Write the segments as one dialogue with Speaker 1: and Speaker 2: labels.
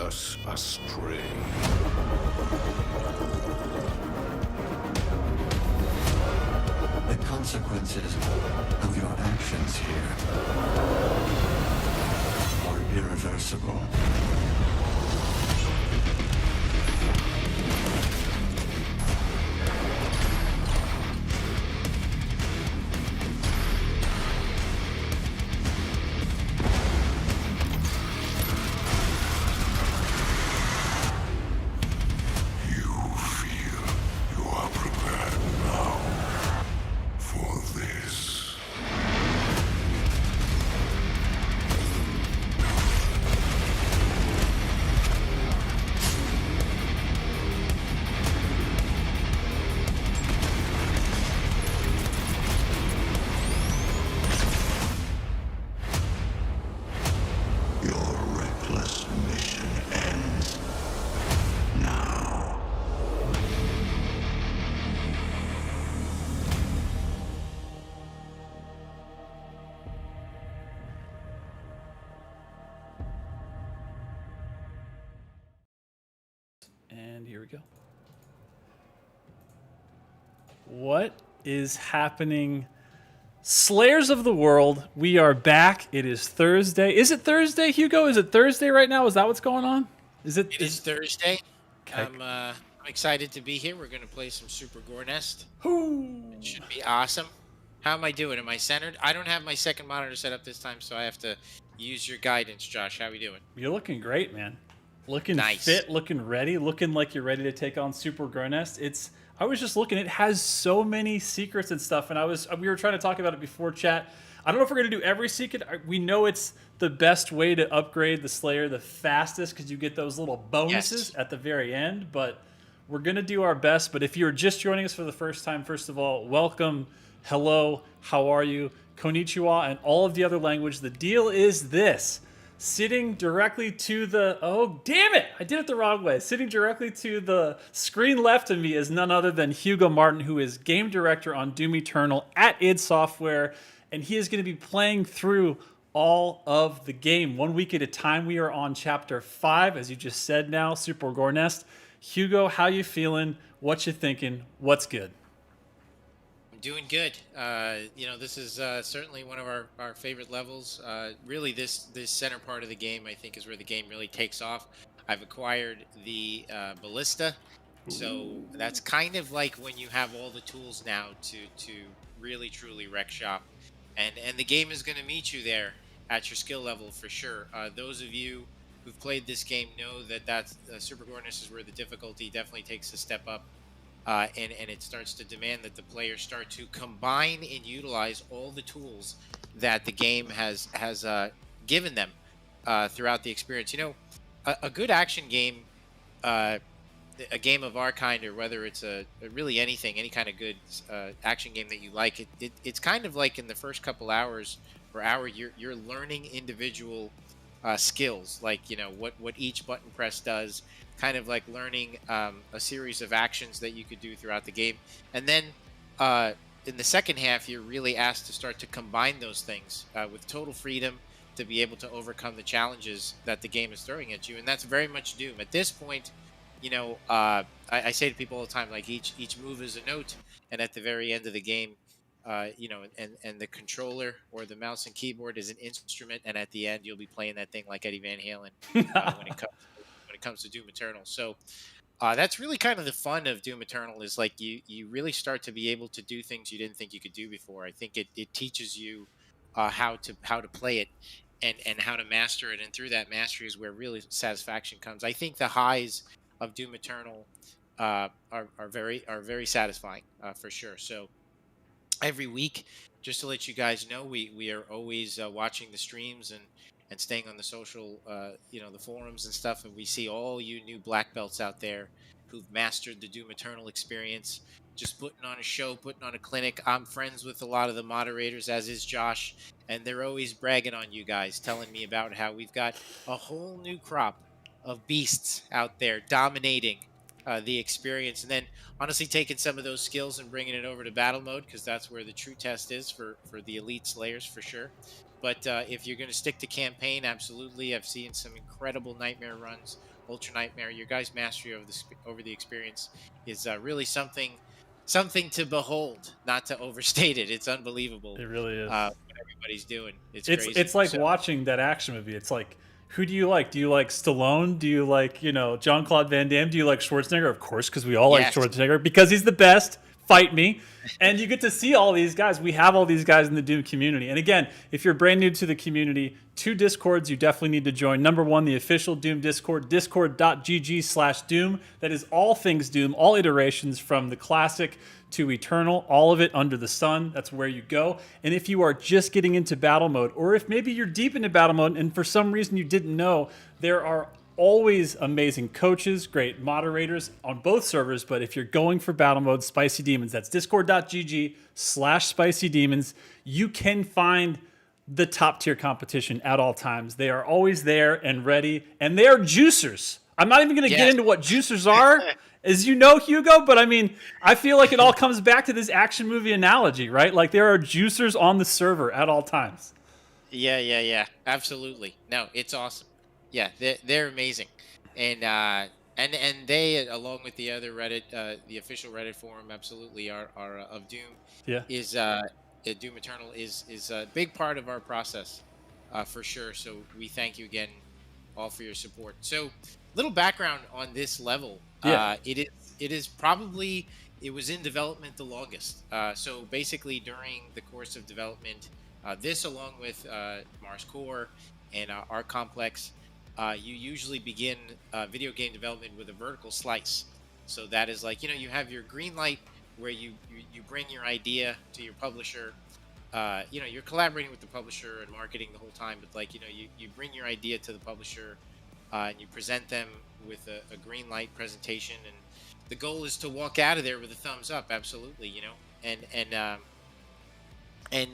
Speaker 1: us astray.
Speaker 2: The consequences of your actions here are irreversible.
Speaker 1: You feel you are prepared now for this. Your reckless mission ends now.
Speaker 3: And here we go. What is happening? Slayers of the world, we are back. It is Thursday. Is it Thursday, Hugo? Is it Thursday right now? Is that what's going on? Is it?
Speaker 4: It is Thursday.
Speaker 3: Okay.
Speaker 4: I'm excited to be here. We're going to play some Super Gore Nest.
Speaker 3: Ooh.
Speaker 4: It should be awesome. How am I doing? Am I centered? I don't have my second monitor set up this time, so I have to use your guidance, Josh. How are we doing?
Speaker 3: You're looking great, man. Looking
Speaker 4: Nice.
Speaker 3: fit, looking ready, looking like you're ready to take on Super Gore Nest. I was just looking, it has so many secrets and stuff, and we were trying to talk about it before chat. I don't know if we're going to do every secret. We know it's the best way to upgrade the Slayer the fastest because you get those little bonuses at the very end, but we're going to do our best. But if you're just joining us for the first time, first of all, welcome, hello, how are you, konnichiwa, and all of the other language. The deal is this. Sitting directly to the... Oh, damn it! I did it the wrong way. Sitting directly to the screen left of me is none other than Hugo Martin, who is game director on Doom Eternal at id Software, and he is going to be playing through all of the game. 1 week at a time. We are on Chapter 5, as you just said now, Super Gore Nest. Hugo, how you feeling? What you thinking? What's good?
Speaker 4: Doing good. This is certainly one of our favorite levels. Really, this center part of the game, I think, is where the game really takes off. I've acquired the ballista, so that's kind of like when you have all the tools now to really truly wreck shop, and the game is going to meet you there at your skill level for sure. Those of you who've played this game know that Super Gore Nest is where the difficulty definitely takes a step up. And it starts to demand that the players start to combine and utilize all the tools that the game has given them throughout the experience. You know, a good action game, a game of our kind, or whether it's really anything, any kind of good action game that you like, it's kind of like in the first couple hours or hour, you're learning individual skills, like what each button press does. Kind of like learning a series of actions that you could do throughout the game. And then in the second half, you're really asked to start to combine those things with total freedom to be able to overcome the challenges that the game is throwing at you. And that's very much Doom. At this point, I say to people all the time, like each move is a note. And at the very end of the game, and the controller or the mouse and keyboard is an instrument. And at the end, you'll be playing that thing like Eddie Van Halen when it comes to Doom Eternal. So that's really kind of the fun of Doom Eternal, is like you really start to be able to do things you didn't think you could do before. I think it teaches you how to play it and how to master it. And through that mastery is where really satisfaction comes. I think the highs of Doom Eternal are very satisfying for sure. So every week, just to let you guys know, we are always watching the streams and staying on the social, the forums and stuff. And we see all you new black belts out there who've mastered the Doom Eternal experience, just putting on a show, putting on a clinic. I'm friends with a lot of the moderators, as is Josh, and they're always bragging on you guys, telling me about how we've got a whole new crop of beasts out there dominating the experience, and then honestly taking some of those skills and bringing it over to battle mode, because that's where the true test is for the elite slayers for sure. But if you're going to stick to campaign, absolutely. I've seen some incredible nightmare runs, ultra nightmare. Your guys' mastery over over the experience is really something to behold, not to overstate it. It's unbelievable
Speaker 3: It really is.
Speaker 4: what everybody's doing. It's
Speaker 3: It's
Speaker 4: crazy.
Speaker 3: like
Speaker 4: So
Speaker 3: watching that action movie. It's like, who do you like? Do you like Stallone? Do you like, John Claude Van Damme? Do you like Schwarzenegger? Of course, because we all like
Speaker 4: yes,
Speaker 3: Schwarzenegger because he's the best. Fight me. And you get to see all these guys. We have all these guys in the Doom community. And again, if you're brand new to the community, 2 Discords you definitely need to join. Number 1, the official Doom Discord, discord.gg/Doom. That is all things Doom, all iterations from the classic to eternal, all of it under the sun. That's where you go. And if you are just getting into battle mode, or if maybe you're deep into battle mode and for some reason you didn't know, there are always amazing coaches, great moderators on both servers. But if you're going for battle mode, Spicy Demons, that's discord.gg/Spicy Demons. You can find the top tier competition at all times. They are always there and ready, and they are juicers. I'm not even going to get
Speaker 4: yes.
Speaker 3: into what juicers are, as you know, Hugo, but I mean, I feel like it all comes back to this action movie analogy, right? Like there are juicers on the server at all times.
Speaker 4: Yeah. Absolutely. No, it's awesome. Yeah, they're amazing, and and they, along with the other Reddit, the official Reddit forum, absolutely are of Doom,
Speaker 3: Yeah.
Speaker 4: is Doom Eternal is a big part of our process, for sure. So we thank you again, all for your support. So, little background on this level.
Speaker 3: Yeah.
Speaker 4: It is probably, it was in development the longest. So basically, during the course of development, this along with Mars Core and our complex, you usually begin video game development with a vertical slice. So that is like, you have your green light where you bring your idea to your publisher. You're collaborating with the publisher and marketing the whole time, but like, you bring your idea to the publisher, and you present them with a green light presentation, and the goal is to walk out of there with a thumbs up. Absolutely, and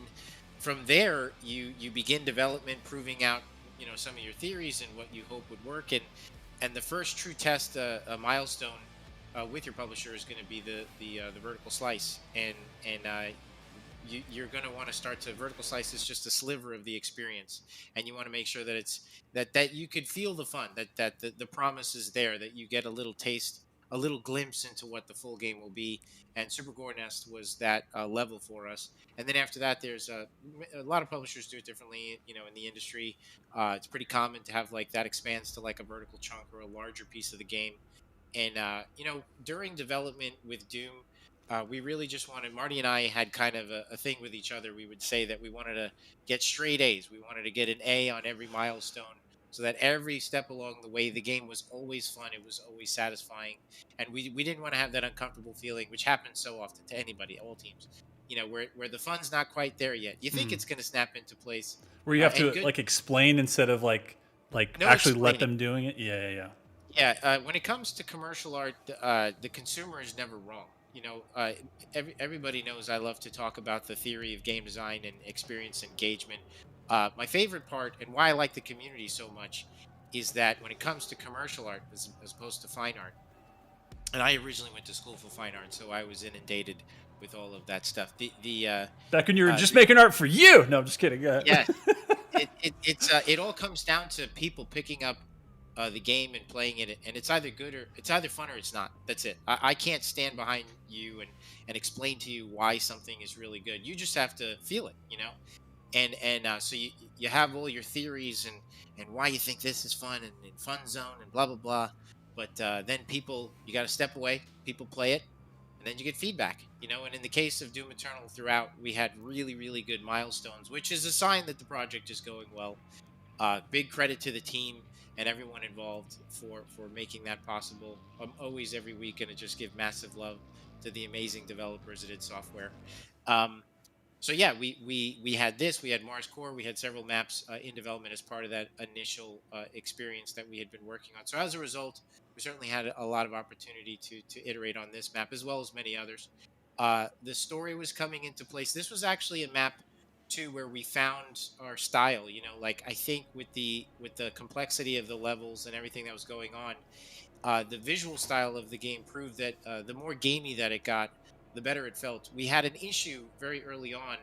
Speaker 4: from there you begin development, proving out some of your theories and what you hope would work, and the first true test, a milestone with your publisher, is going to be the vertical slice, and you're going to want to start to vertical slice is just a sliver of the experience, and you want to make sure that it's that you could feel the fun, that the promise is there, that you get a little taste, a little glimpse into what the full game will be. And Super Gore Nest was that level for us. And then after that, there's a lot of publishers do it differently. In the industry, it's pretty common to have like that expands to like a vertical chunk or a larger piece of the game. And during development with Doom, we really just wanted, Marty and I had kind of a thing with each other. We would say that we wanted to get straight A's. We wanted to get an A on every milestone, so that every step along the way, the game was always fun. It was always satisfying. And we didn't want to have that uncomfortable feeling, which happens so often to anybody, all teams, where the fun's not quite there yet. You think it's going to snap into place.
Speaker 3: Where you have
Speaker 4: And
Speaker 3: to
Speaker 4: good,
Speaker 3: like explain instead of like
Speaker 4: no
Speaker 3: actually let
Speaker 4: explaining.
Speaker 3: them doing it. Yeah.
Speaker 4: Yeah, when it comes to commercial art, the consumer is never wrong. Everybody knows I love to talk about the theory of game design and experience engagement. My favorite part, and why I like the community so much, is that when it comes to commercial art as opposed to fine art, and I originally went to school for fine art, so I was inundated with all of that stuff.
Speaker 3: Back when you were just making art for you. No, I'm just kidding.
Speaker 4: Yeah, it all comes down to people picking up the game and playing it, and it's either good, or it's either fun or it's not. That's it. I can't stand behind you and explain to you why something is really good. You just have to feel it. And so you have all your theories and why you think this is fun and fun zone and blah blah blah. But then you got to step away. People play it, and then you get feedback. And in the case of Doom Eternal, throughout we had really good milestones, which is a sign that the project is going well. Big credit to the team and everyone involved for making that possible. I'm always, every week, going to just give massive love to the amazing developers at id Software. So yeah, we had this. We had Mars Core. We had several maps in development as part of that initial experience that we had been working on. So as a result, we certainly had a lot of opportunity to iterate on this map as well as many others. The story was coming into place. This was actually a map to where we found our style. You know, like I think with the complexity of the levels and everything that was going on, the visual style of the game proved that the more gamey that it got, the better it felt. We had an issue very early on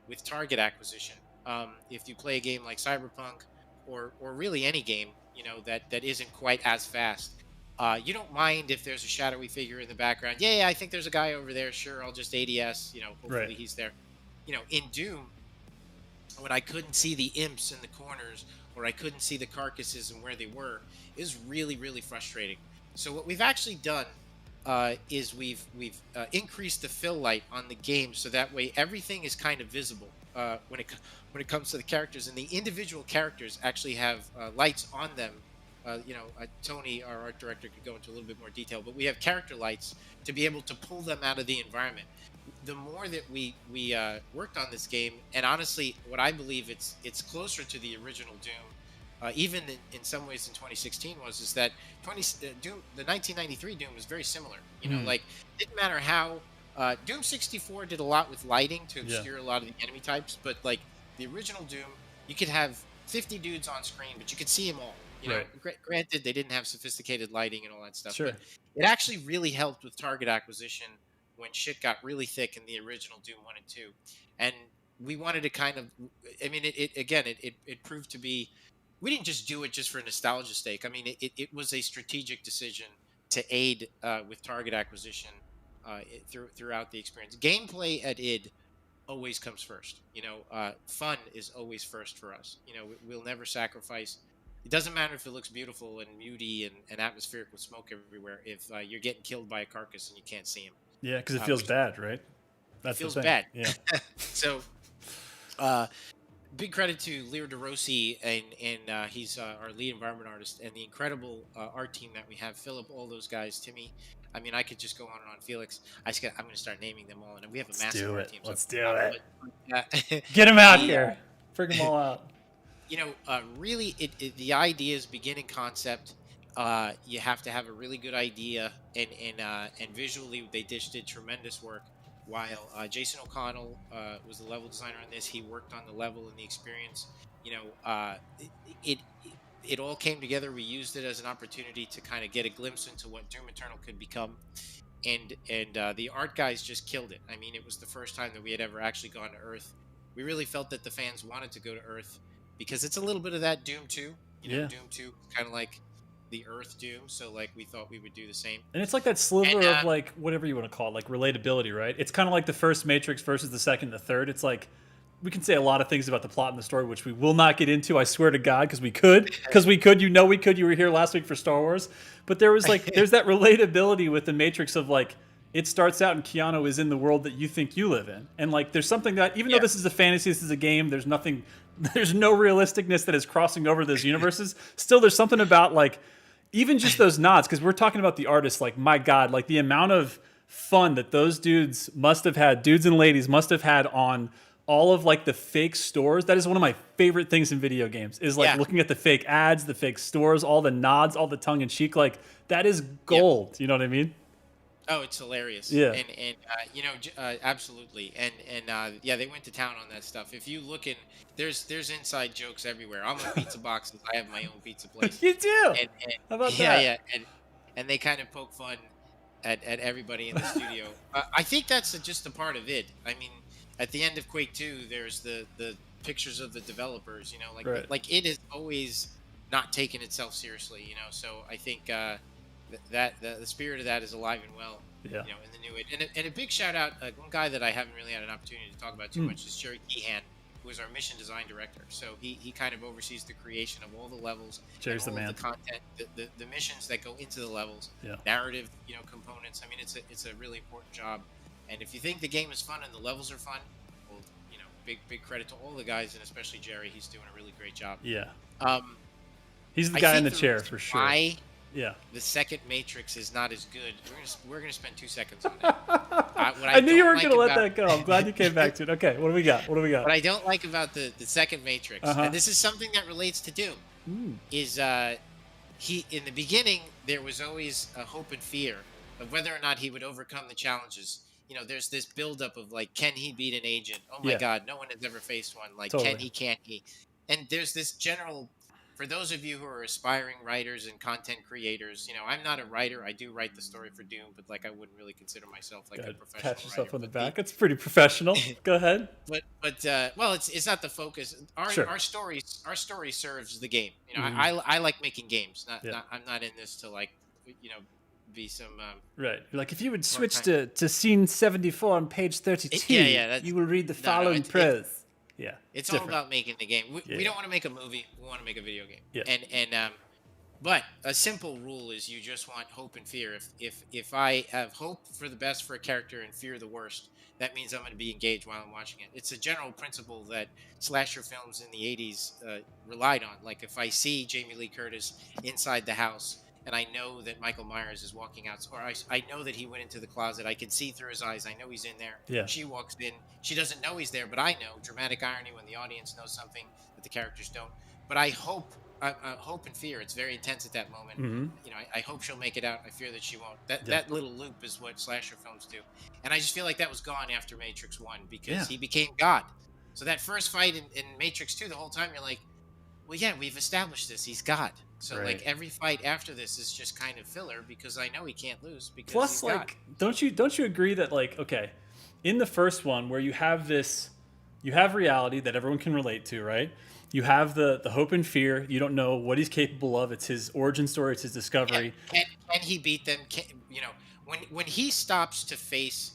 Speaker 4: with target acquisition. If you play a game like Cyberpunk, or really any game, you know that isn't quite as fast, you don't mind if there's a shadowy figure in the background. Yeah, I think there's a guy over there. Sure, I'll just ADS. You know,
Speaker 3: Right.
Speaker 4: hopefully he's there. You know, in Doom, when I couldn't see the imps in the corners, or I couldn't see the carcasses and where they were, is really, really frustrating. So what we've actually done is we've increased the fill light on the game, so that way everything is kind of visible when it comes to the characters, and the individual characters actually have lights on them. Tony, our art director, could go into a little bit more detail, but we have character lights to be able to pull them out of the environment. The more that we worked on this game, and honestly, what I believe it's closer to the original Doom, even in some ways in 2016 is that Doom, the 1993 Doom was very similar. You know, like didn't matter how Doom 64 did a lot with lighting to obscure a lot of the enemy types, but like the original Doom, you could have 50 dudes on screen, but you could see them all. You know, granted, they didn't have sophisticated lighting and all that stuff.
Speaker 3: Sure.
Speaker 4: But it actually really helped with target acquisition when shit got really thick in the original Doom 1 and 2. And we wanted to kind of, I mean, it proved to be, we didn't just do it just for nostalgia's sake. I mean, it was a strategic decision to aid with target acquisition throughout the experience. Gameplay at id always comes first. You know, fun is always first for us. You know, we'll never sacrifice. It doesn't matter if it looks beautiful and moody and atmospheric with smoke everywhere if you're getting killed by a carcass and you can't see him.
Speaker 3: Yeah, because it feels bad, right?
Speaker 4: It feels bad. Yeah. So, big credit to Leo DeRossi, and he's our lead environment artist, and the incredible art team that we have. Philip, all those guys, Timmy. I mean, I could just go on and on. Felix, I'm going to start naming them all, and we have a massive art team.
Speaker 3: Let's do it.
Speaker 4: But,
Speaker 3: get them out here. Bring them all out.
Speaker 4: You know, really, the idea is beginning concept. You have to have a really good idea, and visually they did tremendous work. While Jason O'Connell was the level designer on this, he worked on the level and the experience. You know, it all came together. We used it as an opportunity to kind of get a glimpse into what Doom Eternal could become, and the art guys just killed it. I mean, it was the first time that we had ever actually gone to Earth. We really felt that the fans wanted to go to Earth, because it's a little bit of that Doom 2. You know, Doom 2 kind of like the Earth Doom, so like we thought we would do the same.
Speaker 3: And it's like that sliver of like whatever you want to call it, like relatability, right? It's kind of like the first Matrix versus the second and the third. It's like we can say a lot of things about the plot and the story, which we will not get into, I swear to God, because we could. You know we could. You were here last week for Star Wars. But there was like, there's that relatability with the Matrix of like, it starts out and Keanu is in the world that you think you live in. And like, there's something that, even though this is a fantasy, this is a game, there's no realisticness that is crossing over those universes. Still, there's something about like, even just those nods, because we're talking about the artists, like, my God, like the amount of fun that those dudes and ladies must have had on all of like the fake stores. That is one of my favorite things in video games, is like looking at the fake ads, the fake stores, all the nods, all the tongue in cheek. Like, that is gold. You know what I mean?
Speaker 4: Oh, it's hilarious.
Speaker 3: Yeah.
Speaker 4: And absolutely. And they went to town on that stuff. If you look in, there's inside jokes everywhere. I'm a pizza box. I have my own pizza place.
Speaker 3: You do? How about that?
Speaker 4: Yeah. And they kind of poke fun at everybody in the studio. I think that's just a part of it. I mean, at the end of Quake 2, there's the pictures of the developers, you know, like it is always not taking itself seriously, you know. So I think that the spirit of that is alive and well, you know, in the new age. And a big shout out, one guy that I haven't really had an opportunity to talk about too much is Jerry Keehan, who is our mission design director. So he kind of oversees the creation of all the levels,
Speaker 3: Jerry's
Speaker 4: and all
Speaker 3: the man.
Speaker 4: of the content, the missions that go into the levels,
Speaker 3: Yeah.
Speaker 4: narrative, you know, components. I mean, it's a really important job. And if you think the game is fun and the levels are fun, well, you know, big credit to all the guys, and especially Jerry. He's doing a really great job.
Speaker 3: Yeah. He's the guy in the chair for sure.
Speaker 4: Why
Speaker 3: the
Speaker 4: second Matrix is not as good. We're gonna spend 2 seconds on that.
Speaker 3: I knew you weren't gonna let that go. I'm glad you came back to it. Okay, what do we got?
Speaker 4: What I don't like about the second Matrix, and this is something that relates to Doom, is he, in the beginning, there was always a hope and fear of whether or not he would overcome the challenges. there's this buildup of like, can he beat an agent? Oh my
Speaker 3: Yeah.
Speaker 4: God, no one has ever faced one. Like,
Speaker 3: Totally.
Speaker 4: can he? Can't he? And there's this general. For those of you who are aspiring writers and content creators, I'm not a writer. I do write the story for Doom, but like I wouldn't really consider myself like a
Speaker 3: Good.
Speaker 4: professional
Speaker 3: Pat yourself
Speaker 4: writer.
Speaker 3: on the
Speaker 4: But
Speaker 3: back. It's pretty professional. Go ahead.
Speaker 4: well, it's not the focus.
Speaker 3: Sure.
Speaker 4: Our story serves the game.
Speaker 3: Mhm.
Speaker 4: I like making games.
Speaker 3: Yeah.
Speaker 4: I'm not in this to like, be some.
Speaker 3: Right. You're like, if you would switch
Speaker 4: kind-
Speaker 3: to scene 74 on page 32,
Speaker 4: that's-
Speaker 3: you will read the
Speaker 4: no,
Speaker 3: following
Speaker 4: it's-
Speaker 3: prose. Yeah.
Speaker 4: It's all
Speaker 3: different.
Speaker 4: about making the game. We
Speaker 3: Yeah.
Speaker 4: don't want to make a movie. We want to make a video game.
Speaker 3: Yeah.
Speaker 4: But a simple rule is you just want hope and fear. If I have hope for the best for a character and fear the worst, that means I'm going to be engaged while I'm watching it. It's a general principle that slasher films in the 80s relied on. Like if I see Jamie Lee Curtis inside the house and I know that Michael Myers is walking out, or I know that he went into the closet, I can see through his eyes, I know he's in there.
Speaker 3: Yeah.
Speaker 4: She walks in, she doesn't know he's there, but I know. Dramatic irony when the audience knows something that the characters don't. But I hope and fear. It's very intense at that moment.
Speaker 3: Mhm.
Speaker 4: I hope she'll make it out. I fear that she won't. That little loop is what slasher films do, and I just feel like that was gone after Matrix 1 because he became God. So that first fight in Matrix 2, the whole time you're like, well, yeah, we've established this. He's God. So
Speaker 3: Right.
Speaker 4: like every fight after this is just kind of filler because I know he can't lose because
Speaker 3: Plus,
Speaker 4: he's
Speaker 3: like,
Speaker 4: God.
Speaker 3: don't you agree that, like, okay, in the first one where you have reality that everyone can relate to, right? You have the hope and fear. You don't know what he's capable of. It's his origin story. It's his discovery.
Speaker 4: Can he beat them? When he stops to face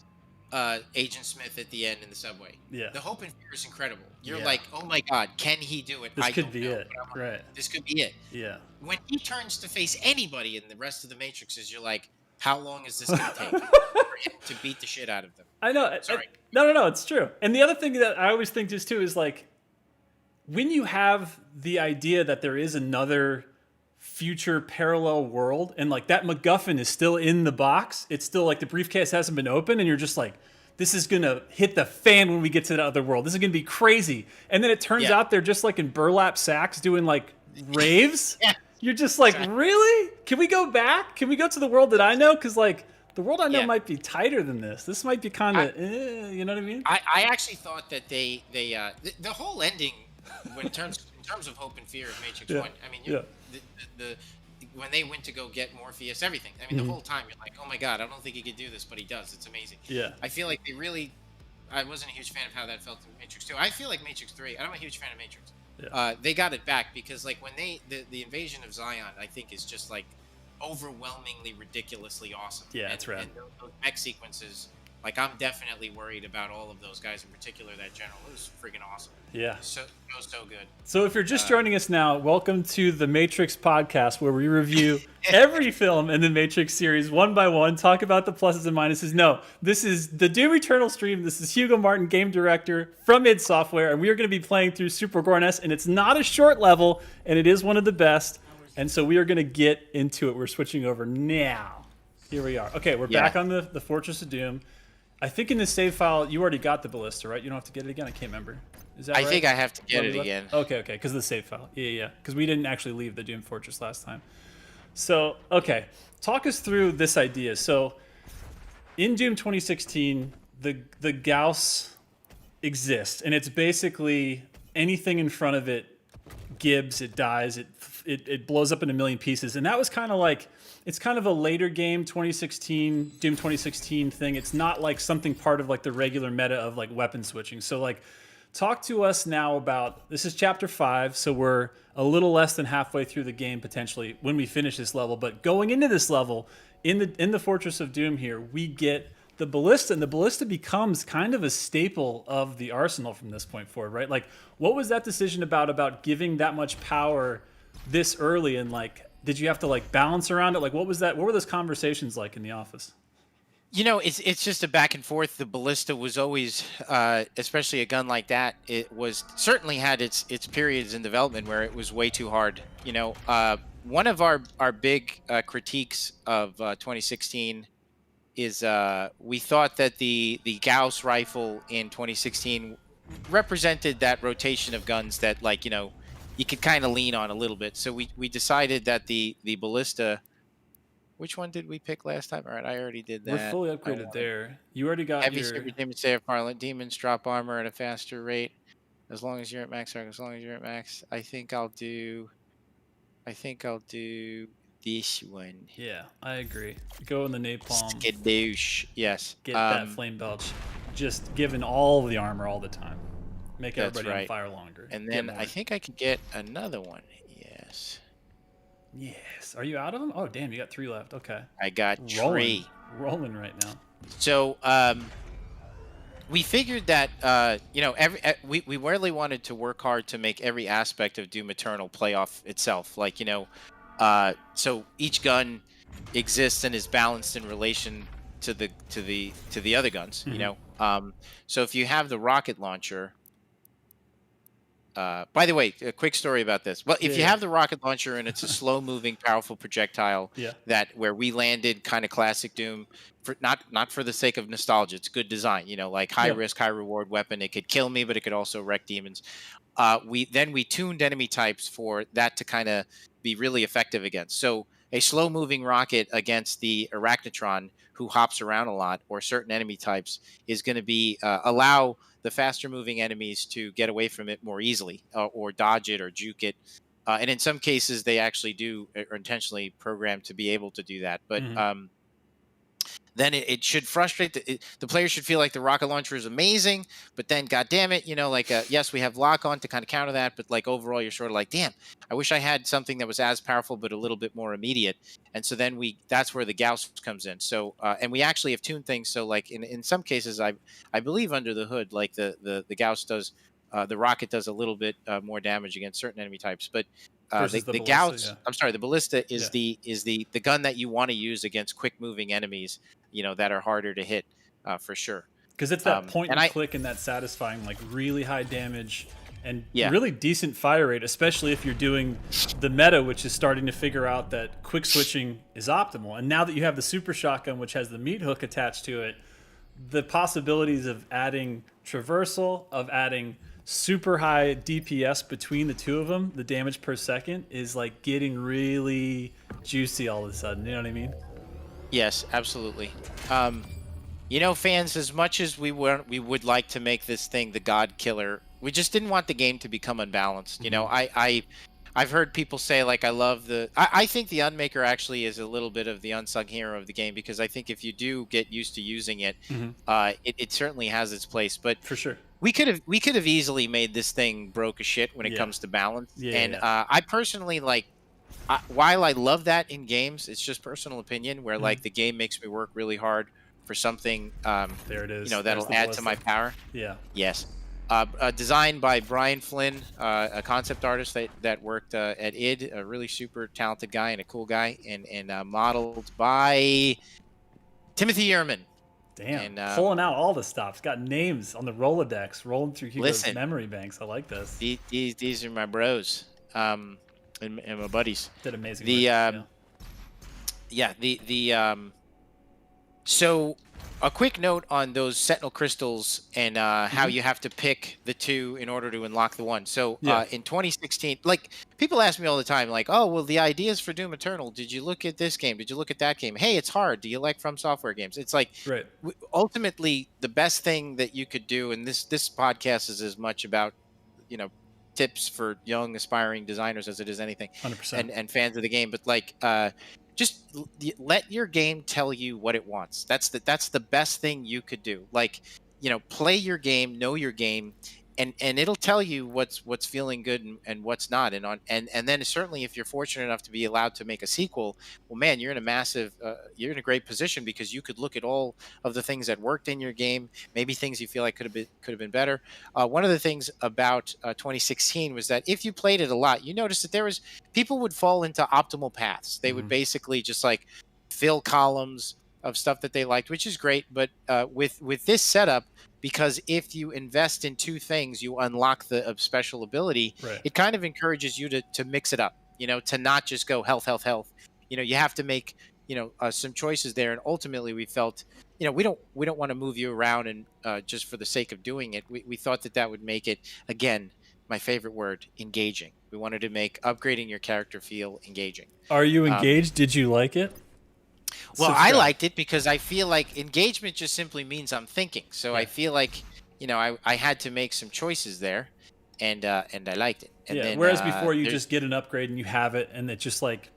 Speaker 4: Agent Smith at the end in the subway,
Speaker 3: Yeah.
Speaker 4: the hope and fear is incredible. You're
Speaker 3: Yeah.
Speaker 4: like, oh my God, can he do it?
Speaker 3: This
Speaker 4: I
Speaker 3: could
Speaker 4: don't
Speaker 3: be
Speaker 4: know,
Speaker 3: it.
Speaker 4: but I'm like,
Speaker 3: Right.
Speaker 4: This could be it.
Speaker 3: Yeah.
Speaker 4: When he turns to face anybody in the rest of the Matrixes, you're like, how long is this going to take for him to beat the shit out of them?
Speaker 3: I know.
Speaker 4: Sorry.
Speaker 3: No, it's true. And the other thing that I always think just too is like, when you have the idea that there is another future parallel world and like that MacGuffin is still in the box, it's still like the briefcase hasn't been opened and you're just like, this is going to hit the fan when we get to the other world. This is going to be crazy. And then it turns out they're just like in burlap sacks doing like raves.
Speaker 4: Yeah.
Speaker 3: You're just like, really? Can we go back? Can we go to the world that I know? Because like the world I know might be tighter than this. This might be kind of, you know what I mean?
Speaker 4: I actually thought that the whole ending, in terms of hope and fear of Matrix 1, I mean, the when they went to go get Morpheus, everything. I mean, the whole time you're like, oh my God, I don't think he could do this, but he does. It's amazing.
Speaker 3: Yeah.
Speaker 4: I feel like I wasn't a huge fan of how that felt in Matrix 2. I feel like Matrix 3, I'm a huge fan of Matrix.
Speaker 3: Yeah.
Speaker 4: They got it back because like when the invasion of Zion, I think is just like overwhelmingly ridiculously awesome.
Speaker 3: Yeah, it's rad.
Speaker 4: And those mech sequences, like I'm definitely worried about all of those guys, in particular that general. It was freaking awesome.
Speaker 3: Yeah.
Speaker 4: So good.
Speaker 3: So if you're just joining us now, welcome to the Matrix podcast, where we review every film in the Matrix series one by one, talk about the pluses and minuses. No, this is the Doom Eternal stream. This is Hugo Martin, game director from id Software, and we are going to be playing through Super Gore, and it's not a short level, and it is one of the best. And so we are going to get into it. We're switching over now. Here we are. Okay, we're back on the Fortress of Doom. I think in the save file, you already got the ballista, right? You don't have to get it again? I can't remember. Is that right?
Speaker 4: I think I have to get it again.
Speaker 3: Okay, because of the save file. Yeah. Because we didn't actually leave the Doom Fortress last time. So, okay. Talk us through this idea. So, in Doom 2016, the Gauss exists, and it's basically anything in front of it gibbs, it dies, it blows up in a million pieces. And that was kind of like, it's kind of a later game, 2016, Doom 2016 thing. It's not like something part of like the regular meta of like weapon switching. So like, talk to us now about, this is chapter 5, so we're a little less than halfway through the game potentially when we finish this level. But going into this level, in the Fortress of Doom here, we get the ballista, and the ballista becomes kind of a staple of the arsenal from this point forward, right? Like, what was that decision about giving that much power this early, and like, did you have to like balance around it? Like, what was that? What were those conversations like in the office?
Speaker 4: It's just a back and forth. The ballista was always, especially a gun like that, it was certainly had its periods in development where it was way too hard. One of our big critiques of 2016 is we thought that the Gauss rifle in 2016 represented that rotation of guns that you could kind of lean on a little bit. So we decided that the ballista Which one did we pick last time? All right, I already did
Speaker 3: We're
Speaker 4: that.
Speaker 3: fully
Speaker 4: I
Speaker 3: upgraded
Speaker 4: wanted
Speaker 3: there. You already got
Speaker 4: heavy
Speaker 3: your
Speaker 4: super demons save parlance. Demons drop armor at a faster rate as long as you're at max. As long as you're at max. I think I'll do this one.
Speaker 3: yeah. I agree. Go in the napalm.
Speaker 4: Skadoosh. Yes.
Speaker 3: Get that flame belch. Just giving all the armor all the time. Make
Speaker 4: That's
Speaker 3: everybody on
Speaker 4: right.
Speaker 3: fire longer.
Speaker 4: And
Speaker 3: Get
Speaker 4: then
Speaker 3: more.
Speaker 4: I think I could get another one. Yes.
Speaker 3: Yes. Are you out of them? Oh, damn. You got 3 left. Okay.
Speaker 4: I got
Speaker 3: Rolling.
Speaker 4: tree.
Speaker 3: Rolling right now.
Speaker 4: So we figured that we really wanted to work hard to make every aspect of Doom Eternal play off itself. Like so each gun exists and is balanced in relation to the other guns. So if you have the rocket launcher. By the way, a quick story about this. Well, if you have the rocket launcher and it's a slow-moving, powerful projectile, where we landed, kind of classic Doom, for not for the sake of nostalgia. It's good design, like high risk, high reward weapon. It could kill me, but it could also wreck demons. We tuned enemy types for that to kind of be really effective against. So a slow-moving rocket against the Arachnotron, who hops around a lot, or certain enemy types, is going to be allow the faster moving enemies to get away from it more easily, or dodge it or juke it. And in some cases, they actually do are intentionally programmed to be able to do that. But then it should frustrate the player. Should feel like the rocket launcher is amazing, but then, god damn it, yes, we have lock on to kind of counter that, but like overall, you're sort of like, damn, I wish I had something that was as powerful but a little bit more immediate. And so then that's where the Gauss comes in. So and we actually have tuned things. So like in some cases, I believe under the hood, like the Gauss does, the rocket does a little bit more damage against certain enemy types, but the Gauss, I'm sorry, the ballista is the gun that you want to use against quick moving enemies, that are harder to hit, for sure.
Speaker 3: Because it's that point and click and that satisfying, like really high damage and really decent fire rate, especially if you're doing the meta, which is starting to figure out that quick switching is optimal. And now that you have the super shotgun, which has the meat hook attached to it, the possibilities of adding traversal, of adding super high DPS between the two of them, the damage per second, is like getting really juicy all of a sudden. You know what I mean?
Speaker 4: Yes, absolutely. Fans, as much as we would like to make this thing the God Killer, we just didn't want the game to become unbalanced. I've heard people say, like, I think the Unmaker actually is a little bit of the unsung hero of the game, because I think if you do get used to using it, it certainly has its place. But
Speaker 3: for sure,
Speaker 4: we could have easily made this thing broke as shit when it comes to balance. I personally while I love that in games, it's just personal opinion where like the game makes me work really hard for something.
Speaker 3: There it is.
Speaker 4: That'll add to my power.
Speaker 3: Yeah.
Speaker 4: Yes. Designed by Brian Flynn, a concept artist that worked at id, a really super talented guy and a cool guy, and modeled by Timothy Ehrman.
Speaker 3: Damn, and, pulling out all the stops. Got names on the Rolodex, rolling through Hugo's memory banks. I like this.
Speaker 4: These are my bros, and my buddies.
Speaker 3: Did amazing
Speaker 4: work. So a quick note on those Sentinel crystals and how you have to pick the two in order to unlock the one. So in 2016, like, people ask me all the time, like, oh, well, the ideas for Doom Eternal, did you look at this game? Did you look at that game? Hey, it's hard. Do you like From Software games? It's like, ultimately, the best thing that you could do, and this podcast is as much about, tips for young aspiring designers as it is anything,
Speaker 3: 100%.
Speaker 4: and fans of the game, but like, just let your game tell you what it wants. That's the best thing you could do. Like, play your game, know your game, and it'll tell you what's feeling good and what's not. And then certainly if you're fortunate enough to be allowed to make a sequel, well, man, you're in a great position, because you could look at all of the things that worked in your game, maybe things you feel like could have been better. One of the things about 2016 was that if you played it a lot, you noticed that people would fall into optimal paths. They would basically just like fill columns of stuff that they liked, which is great. But with this setup, because if you invest in two things, you unlock the special ability. It kind of encourages you to mix it up, to not just go health. You have to make, some choices there. And ultimately we felt, we don't want to move you around and just for the sake of doing it. We thought that would make it, again, my favorite word, engaging. We wanted to make upgrading your character feel engaging.
Speaker 3: Are you engaged? Did you like it?
Speaker 4: Well, I
Speaker 3: subscribe.
Speaker 4: liked it because I feel like engagement just simply means I'm thinking. So I feel like, I had to make some choices there, and I liked it. And
Speaker 3: Yeah.
Speaker 4: then
Speaker 3: Whereas before you
Speaker 4: there's
Speaker 3: just get an upgrade and you have it, and it just like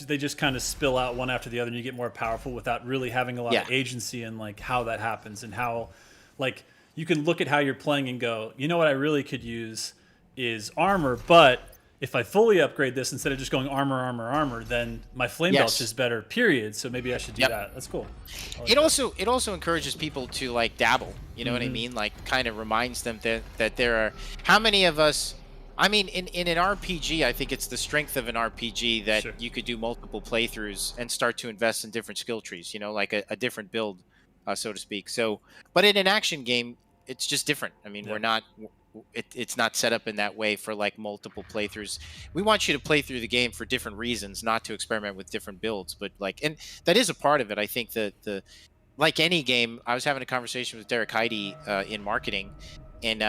Speaker 3: they just kind of spill out one after the other, and you get more powerful without really having a lot
Speaker 4: yeah,
Speaker 3: of agency in like how that happens and how, like, you can look at how you're playing and go, you know what I really could use is armor, but if I fully upgrade this instead of just going armor, then my flame belch is better. Period. So maybe I should do that. That's cool. I like
Speaker 4: it
Speaker 3: that.
Speaker 4: also encourages people to like dabble. You know what I mean? Like kind of reminds them that there are how many of us. I mean, in an RPG, I think it's the strength of an RPG that
Speaker 3: Sure.
Speaker 4: you could do multiple playthroughs and start to invest in different skill trees. Like a different build, so to speak. So, but in an action game, it's just different. I mean, we're not. It's not set up in that way for like multiple playthroughs. We want you to play through the game for different reasons, not to experiment with different builds. But like, and that is a part of it. I think that like any game, I was having a conversation with Derek Heidi in marketing, and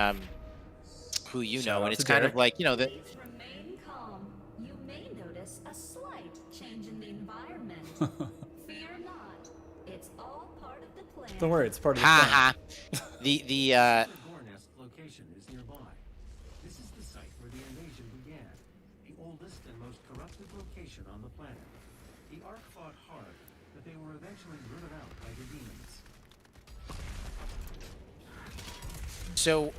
Speaker 4: who
Speaker 3: Shout out
Speaker 4: and it's
Speaker 3: to
Speaker 4: kind
Speaker 3: Derek.
Speaker 4: of like that.
Speaker 5: Please remain calm. You may notice a slight change in the environment. Fear not. It's all part of the plan.
Speaker 3: Don't worry, it's part of the
Speaker 4: Ha
Speaker 3: plan.
Speaker 4: ha. The
Speaker 2: Gore nest location is nearby. This is the site where the invasion began, the oldest and most corrupted location on the planet. The Ark fought hard, but they were eventually rooted out by the demons.
Speaker 4: So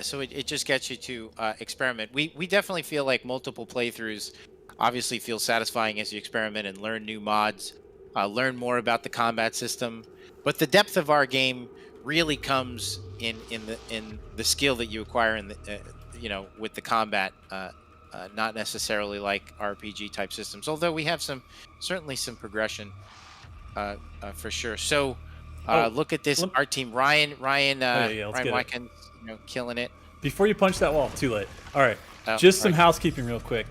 Speaker 4: so it just gets you to experiment. We definitely feel like multiple playthroughs obviously feel satisfying as you experiment and learn new mods, learn more about the combat system. But the depth of our game really comes in the skill that you acquire in the with the combat, not necessarily like RPG type systems. Although we have certainly some progression for sure. So. Look at this art team. Ryan
Speaker 3: get
Speaker 4: Watkins, killing it.
Speaker 3: Before you punch that wall, too late. All right,
Speaker 4: Oh,
Speaker 3: just some
Speaker 4: right.
Speaker 3: housekeeping real quick.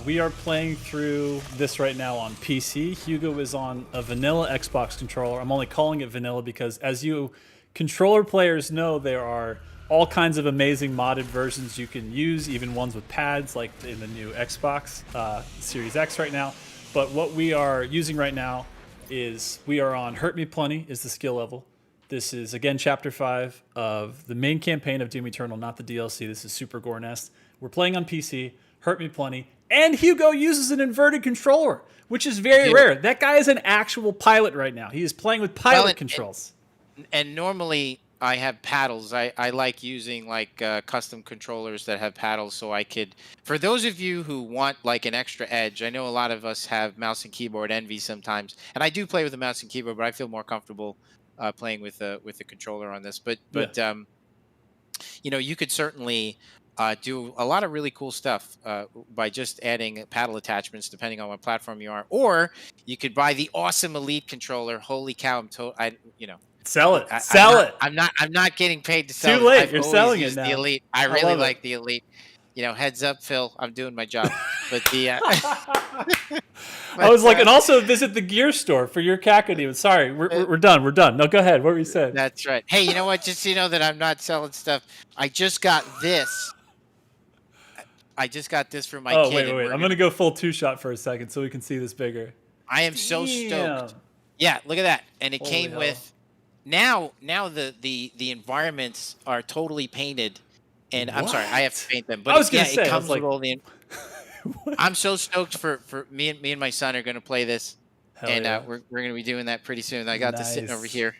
Speaker 3: We are playing through this right now on PC. Hugo is on a vanilla Xbox controller. I'm only calling it vanilla because, as you controller players know, there are all kinds of amazing modded versions you can use, even ones with pads, like in the new Xbox Series X right now. But what we are using right now is we are on Hurt Me Plenty is the skill level. This is, again, Chapter 5 of the main campaign of Doom Eternal, not the DLC. This is Super Gore Nest. We're playing on PC, Hurt Me Plenty, and Hugo uses an inverted controller, which is very rare. That guy is an actual pilot right now. He is playing with pilot controls.
Speaker 4: And normally I have paddles. I like using like custom controllers that have paddles, so I could. For those of you who want like an extra edge, I know a lot of us have mouse and keyboard envy sometimes, and I do play with a mouse and keyboard, but I feel more comfortable playing with a controller on this. But you could certainly do a lot of really cool stuff by just adding paddle attachments, depending on what platform you are, or you could buy the awesome Elite controller. Holy cow!
Speaker 3: Sell it. Sell it.
Speaker 4: I'm not getting paid to sell it.
Speaker 3: Too late.
Speaker 4: I've
Speaker 3: You're
Speaker 4: always
Speaker 3: selling it
Speaker 4: used
Speaker 3: now.
Speaker 4: the Elite. I really
Speaker 3: love it.
Speaker 4: like the Elite. Heads up, Phil. I'm doing my job. But the
Speaker 3: I was like, and also visit the gear store for your Kakadu. Sorry, we're done. We're done. No, go ahead. What were you saying?
Speaker 4: that's right. Hey, you know what? Just so you know that I'm not selling stuff. I just got this. I just got this for my
Speaker 3: Oh,
Speaker 4: kid.
Speaker 3: wait. I'm going to go full two-shot for a second so we can see this bigger.
Speaker 4: I am so
Speaker 3: Damn.
Speaker 4: stoked. Yeah, look at that. And it
Speaker 3: Holy
Speaker 4: came
Speaker 3: hell.
Speaker 4: with now the environments are totally painted. And I'm sorry, I have to paint them. But
Speaker 3: I was gonna say,
Speaker 4: it
Speaker 3: I
Speaker 4: comes
Speaker 3: was like-
Speaker 4: with all the I'm so stoked for me and my son are going to play this.
Speaker 3: Hell
Speaker 4: and
Speaker 3: yeah.
Speaker 4: we're going to be doing that pretty soon. I got this sitting over
Speaker 3: Nice.
Speaker 4: here.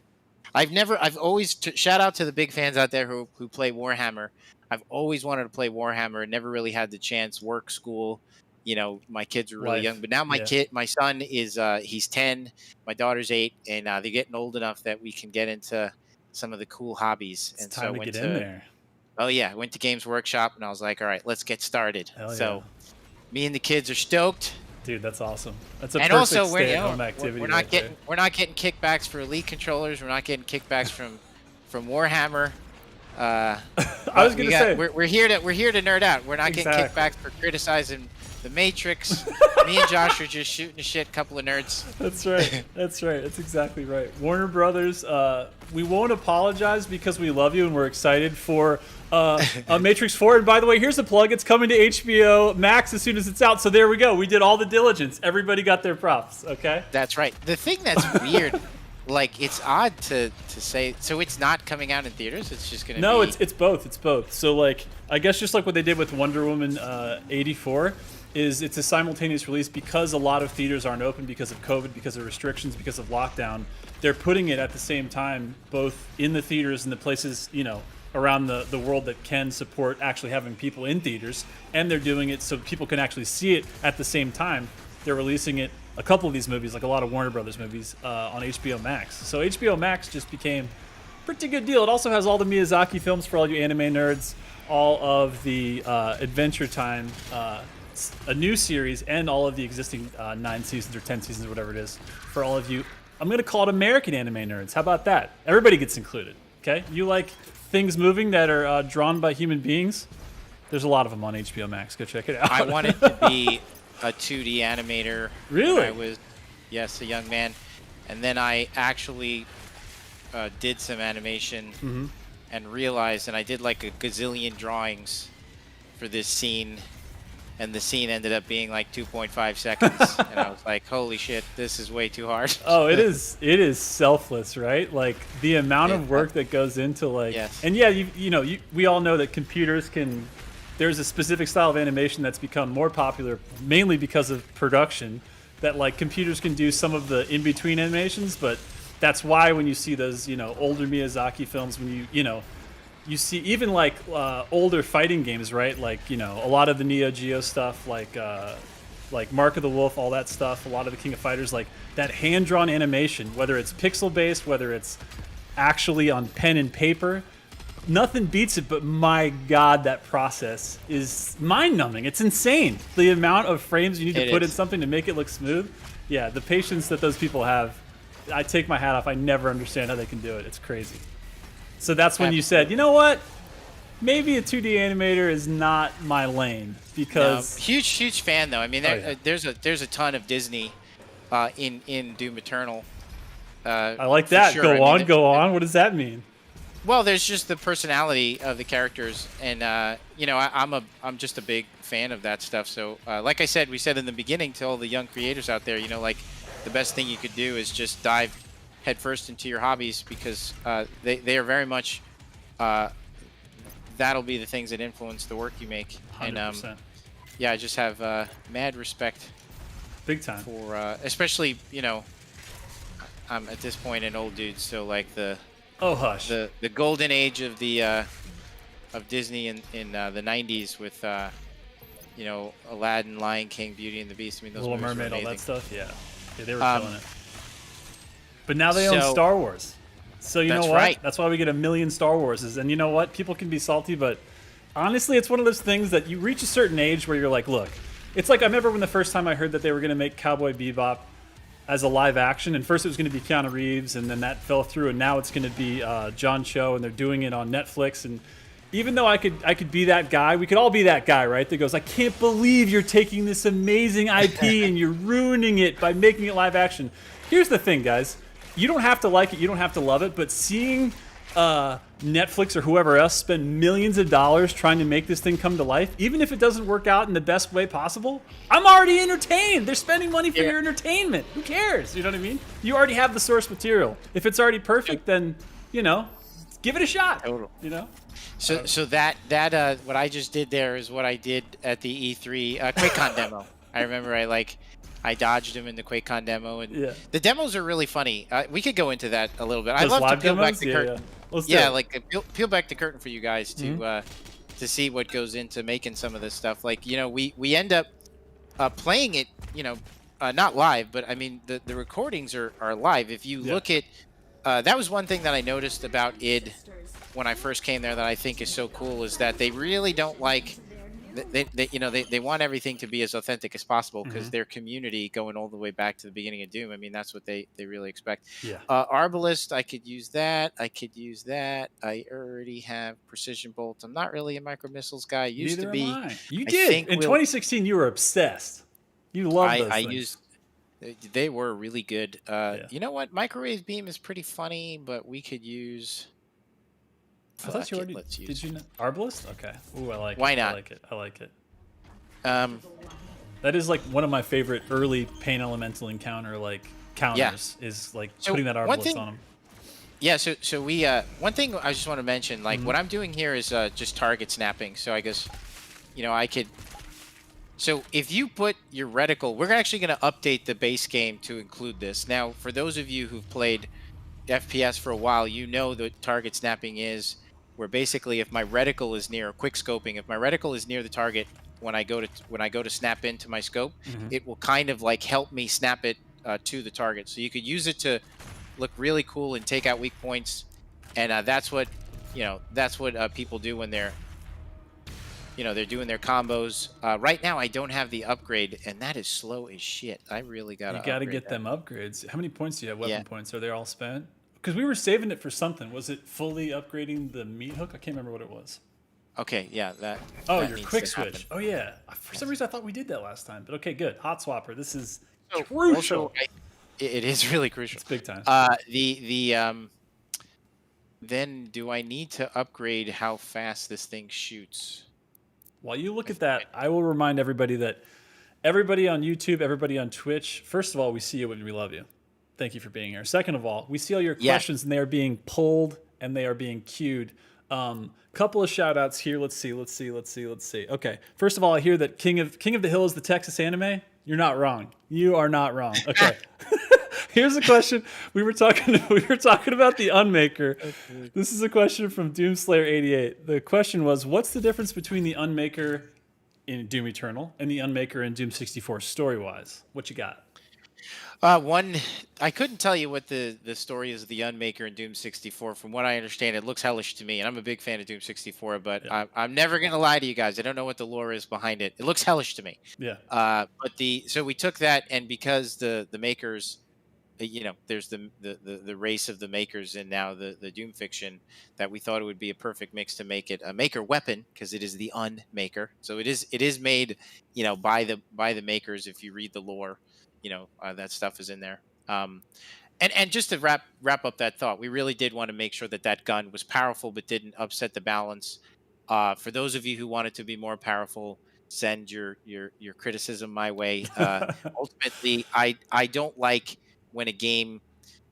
Speaker 4: I've always shout out to the big fans out there who play Warhammer. I've always wanted to play Warhammer, never really had the chance. Work, school, my kids are really
Speaker 3: Life.
Speaker 4: young, but now my son is he's 10, my daughter's 8, and they're getting old enough that we can get into some of the cool hobbies.
Speaker 3: It's
Speaker 4: and
Speaker 3: time to
Speaker 4: went
Speaker 3: get in there.
Speaker 4: Oh yeah, I went to Games Workshop and I was like, all right, let's get started.
Speaker 3: Hell
Speaker 4: So me and the kids are stoked.
Speaker 3: Dude, that's awesome. That's a
Speaker 4: And
Speaker 3: perfect
Speaker 4: also
Speaker 3: stay-at-home activity.
Speaker 4: we're not
Speaker 3: right
Speaker 4: getting kickbacks for Elite controllers. We're not getting kickbacks from Warhammer.
Speaker 3: there. I was gonna say
Speaker 4: we're here to nerd out. We're not getting
Speaker 3: Exactly.
Speaker 4: kickbacks for criticizing The Matrix. Me and Josh are just shooting the shit, couple of nerds.
Speaker 3: That's right. That's right. That's exactly right. Warner Brothers, we won't apologize because we love you and we're excited for Matrix 4. And by the way, here's the plug. It's coming to HBO Max as soon as it's out. So there we go. We did all the diligence. Everybody got their props. Okay.
Speaker 4: That's right. The thing that's weird, like, it's odd to say. So it's not coming out in theaters. It's just gonna.
Speaker 3: No,
Speaker 4: be...
Speaker 3: it's both. It's both. So like, I guess just like what they did with Wonder Woman 84. Is it's a simultaneous release because a lot of theaters aren't open because of COVID, because of restrictions, because of lockdown. They're putting it at the same time, both in the theaters and the places, you know, around the world that can support actually having people in theaters. And they're doing it so people can actually see it at the same time. They're releasing it, a couple of these movies, like a lot of Warner Brothers movies, on HBO Max. So HBO Max just became a pretty good deal. It also has all the Miyazaki films for all you anime nerds, all of the Adventure Time a new series, and all of the existing 9 seasons or 10 seasons or whatever it is for all of you. I'm going to call it American anime nerds. How about that? Everybody gets included, okay? You like things moving that are drawn by human beings? There's a lot of them on HBO Max. Go check it out.
Speaker 4: I wanted to be a 2D animator.
Speaker 3: Really?
Speaker 4: When I was, yes, a young man. And then I actually did some animation and realized, and I did like a gazillion drawings for this scene. And the scene ended up being like 2.5 seconds, and I was like, "Holy shit, this is way too hard."
Speaker 3: Oh, it is. It is selfless, right? Like the amount of work that goes into like,
Speaker 4: yes.
Speaker 3: And yeah, we all know that computers can. There's a specific style of animation that's become more popular, mainly because of production. That like computers can do some of the in-between animations, but that's why when you see those, older Miyazaki films, when you see even like older fighting games, right? Like, a lot of the Neo Geo stuff, like Mark of the Wolf, all that stuff, a lot of the King of Fighters, like that hand-drawn animation, whether it's pixel-based, whether it's actually on pen and paper, nothing beats it, but my God, that process is mind-numbing. It's insane. The amount of frames you need to put in something to make it look smooth. Yeah, the patience that those people have, I take my hat off. I never understand how they can do it. It's crazy. So that's when you said, you know what? Maybe a 2D animator is not my lane because
Speaker 4: huge fan though. I mean, there's a ton of Disney in Doom Eternal.
Speaker 3: I like that. Sure. Go on. What does that mean?
Speaker 4: Well, there's just the personality of the characters, and I'm just a big fan of that stuff. So, like I said, we said in the beginning to all the young creators out there, like the best thing you could do is just dive headfirst into your hobbies because they are very much that'll be the things that influence the work you make.
Speaker 3: 100%.
Speaker 4: And yeah, I just have mad respect,
Speaker 3: big time,
Speaker 4: for especially I'm at this point an old dude, so like the golden age of the of Disney in the 90s with Aladdin, Lion King, Beauty and the Beast. I mean, those
Speaker 3: Little
Speaker 4: movies
Speaker 3: Mermaid,
Speaker 4: were
Speaker 3: all that
Speaker 4: amazing.
Speaker 3: stuff. Yeah, they were killing it. But now they own Star Wars. So you know what?
Speaker 4: Right.
Speaker 3: That's why we get a million Star Warses. And you know what? People can be salty, but honestly, it's one of those things that you reach a certain age where you're like, look, it's like I remember when the first time I heard that they were going to make Cowboy Bebop as a live action, and first it was going to be Keanu Reeves, and then that fell through, and now it's going to be John Cho, and they're doing it on Netflix. And even though I could be that guy, we could all be that guy, right? That goes, I can't believe you're taking this amazing IP and you're ruining it by making it live action. Here's the thing, guys. You don't have to like it, you don't have to love it, but seeing Netflix or whoever else spend millions of dollars trying to make this thing come to life, even if it doesn't work out in the best way possible, I'm already entertained. They're spending money for your entertainment. Who cares? You know what I mean? You already have the source material. If it's already perfect, then, give it a shot.
Speaker 4: Total. So that what I just did there is what I did at the E3 QuakeCon demo. I remember I dodged him in the QuakeCon demo, and the demos are really funny. We could go into that a little bit. I'd love to peel back the curtain. Peel back the curtain for you guys to see what goes into making some of this stuff. We end up playing it, not live, but I mean the recordings are live. If you look at that was one thing that I noticed about id when I first came there that I think is so cool, is that they really don't like they want everything to be as authentic as possible because their community going all the way back to the beginning of Doom. I mean, that's what they really expect.
Speaker 3: Yeah.
Speaker 4: Arbalist, I could use that. I could use that. I already have precision bolts. I'm not really a micro missiles guy. I used
Speaker 3: Neither
Speaker 4: to be.
Speaker 3: am I. You
Speaker 4: I
Speaker 3: did
Speaker 4: think
Speaker 3: in 2016. You were obsessed. You loved those
Speaker 4: I
Speaker 3: things.
Speaker 4: used. They were really good.
Speaker 3: Yeah.
Speaker 4: You know what? Microwave beam is pretty funny, but we could use.
Speaker 3: I thought you already
Speaker 4: Let's use.
Speaker 3: did. You know Arbalist? Okay. Ooh, I like.
Speaker 4: Why
Speaker 3: it.
Speaker 4: not?
Speaker 3: I like it. I like it.
Speaker 4: That
Speaker 3: is like one of my favorite early pain elemental encounter like counters. Is like
Speaker 4: So
Speaker 3: putting that
Speaker 4: one
Speaker 3: Arbalist
Speaker 4: thing-
Speaker 3: on him.
Speaker 4: Yeah, so we one thing I just want to mention, like what I'm doing here is just target snapping. So I guess, I could. So if you put your reticle, we're actually going to update the base game to include this. Now, for those of you who've played FPS for a while, you know that target snapping is where basically if my reticle is near quick scoping, if my reticle is near the target when I go to snap into my scope, it will kind of like help me snap it to the target. So you could use it to look really cool and take out weak points, and that's what people do when they're doing their combos. Right now I don't have the upgrade, and that is slow as shit. I really gotta
Speaker 3: Get them upgrades. How many points do you have? Weapon
Speaker 4: Yeah.
Speaker 3: points? Are they all spent? Because we were saving it for something. Was it fully upgrading the meat hook? I can't remember what it was.
Speaker 4: Okay, yeah, that.
Speaker 3: Oh,
Speaker 4: that
Speaker 3: your
Speaker 4: needs
Speaker 3: quick
Speaker 4: to
Speaker 3: switch.
Speaker 4: happen.
Speaker 3: Oh yeah. For some reason I thought we did that last time. But okay, good. Hot swapper. This is
Speaker 4: So,
Speaker 3: crucial.
Speaker 4: also, it is really crucial.
Speaker 3: It's big time.
Speaker 4: Then do I need to upgrade how fast this thing shoots?
Speaker 3: While you look at that, I will remind everybody that everybody on YouTube, everybody on Twitch, first of all, we see you and we love you. Thank you for being here. Second of all, we see all your questions and they are being pulled and they are being queued. Couple of shout outs here. Let's see. Okay. First of all, I hear that King of the Hill is the Texas anime. You're not wrong. You are not wrong. Okay. Here's a question. We were talking about the Unmaker. This is a question from Doomslayer88. The question was, what's the difference between the Unmaker in Doom Eternal and the Unmaker in Doom 64 story-wise? What you got?
Speaker 4: One, I couldn't tell you what the story is of the Unmaker in Doom 64. From what I understand, it looks hellish to me, and I'm a big fan of Doom 64. But
Speaker 3: Yeah.
Speaker 4: I'm never gonna lie to you guys. I don't know what the lore is behind it. It looks hellish to me.
Speaker 3: Yeah.
Speaker 4: So we took that, and because the makers, there's the race of the makers, and now the Doom fiction, that we thought it would be a perfect mix to make it a maker weapon, because it is the Unmaker. So it is made, by the makers. If you read the lore, that stuff is in there. And just to wrap up that thought, we really did want to make sure that gun was powerful but didn't upset the balance. For those of you who want it to be more powerful, send your criticism my way. Ultimately, I don't like when a game.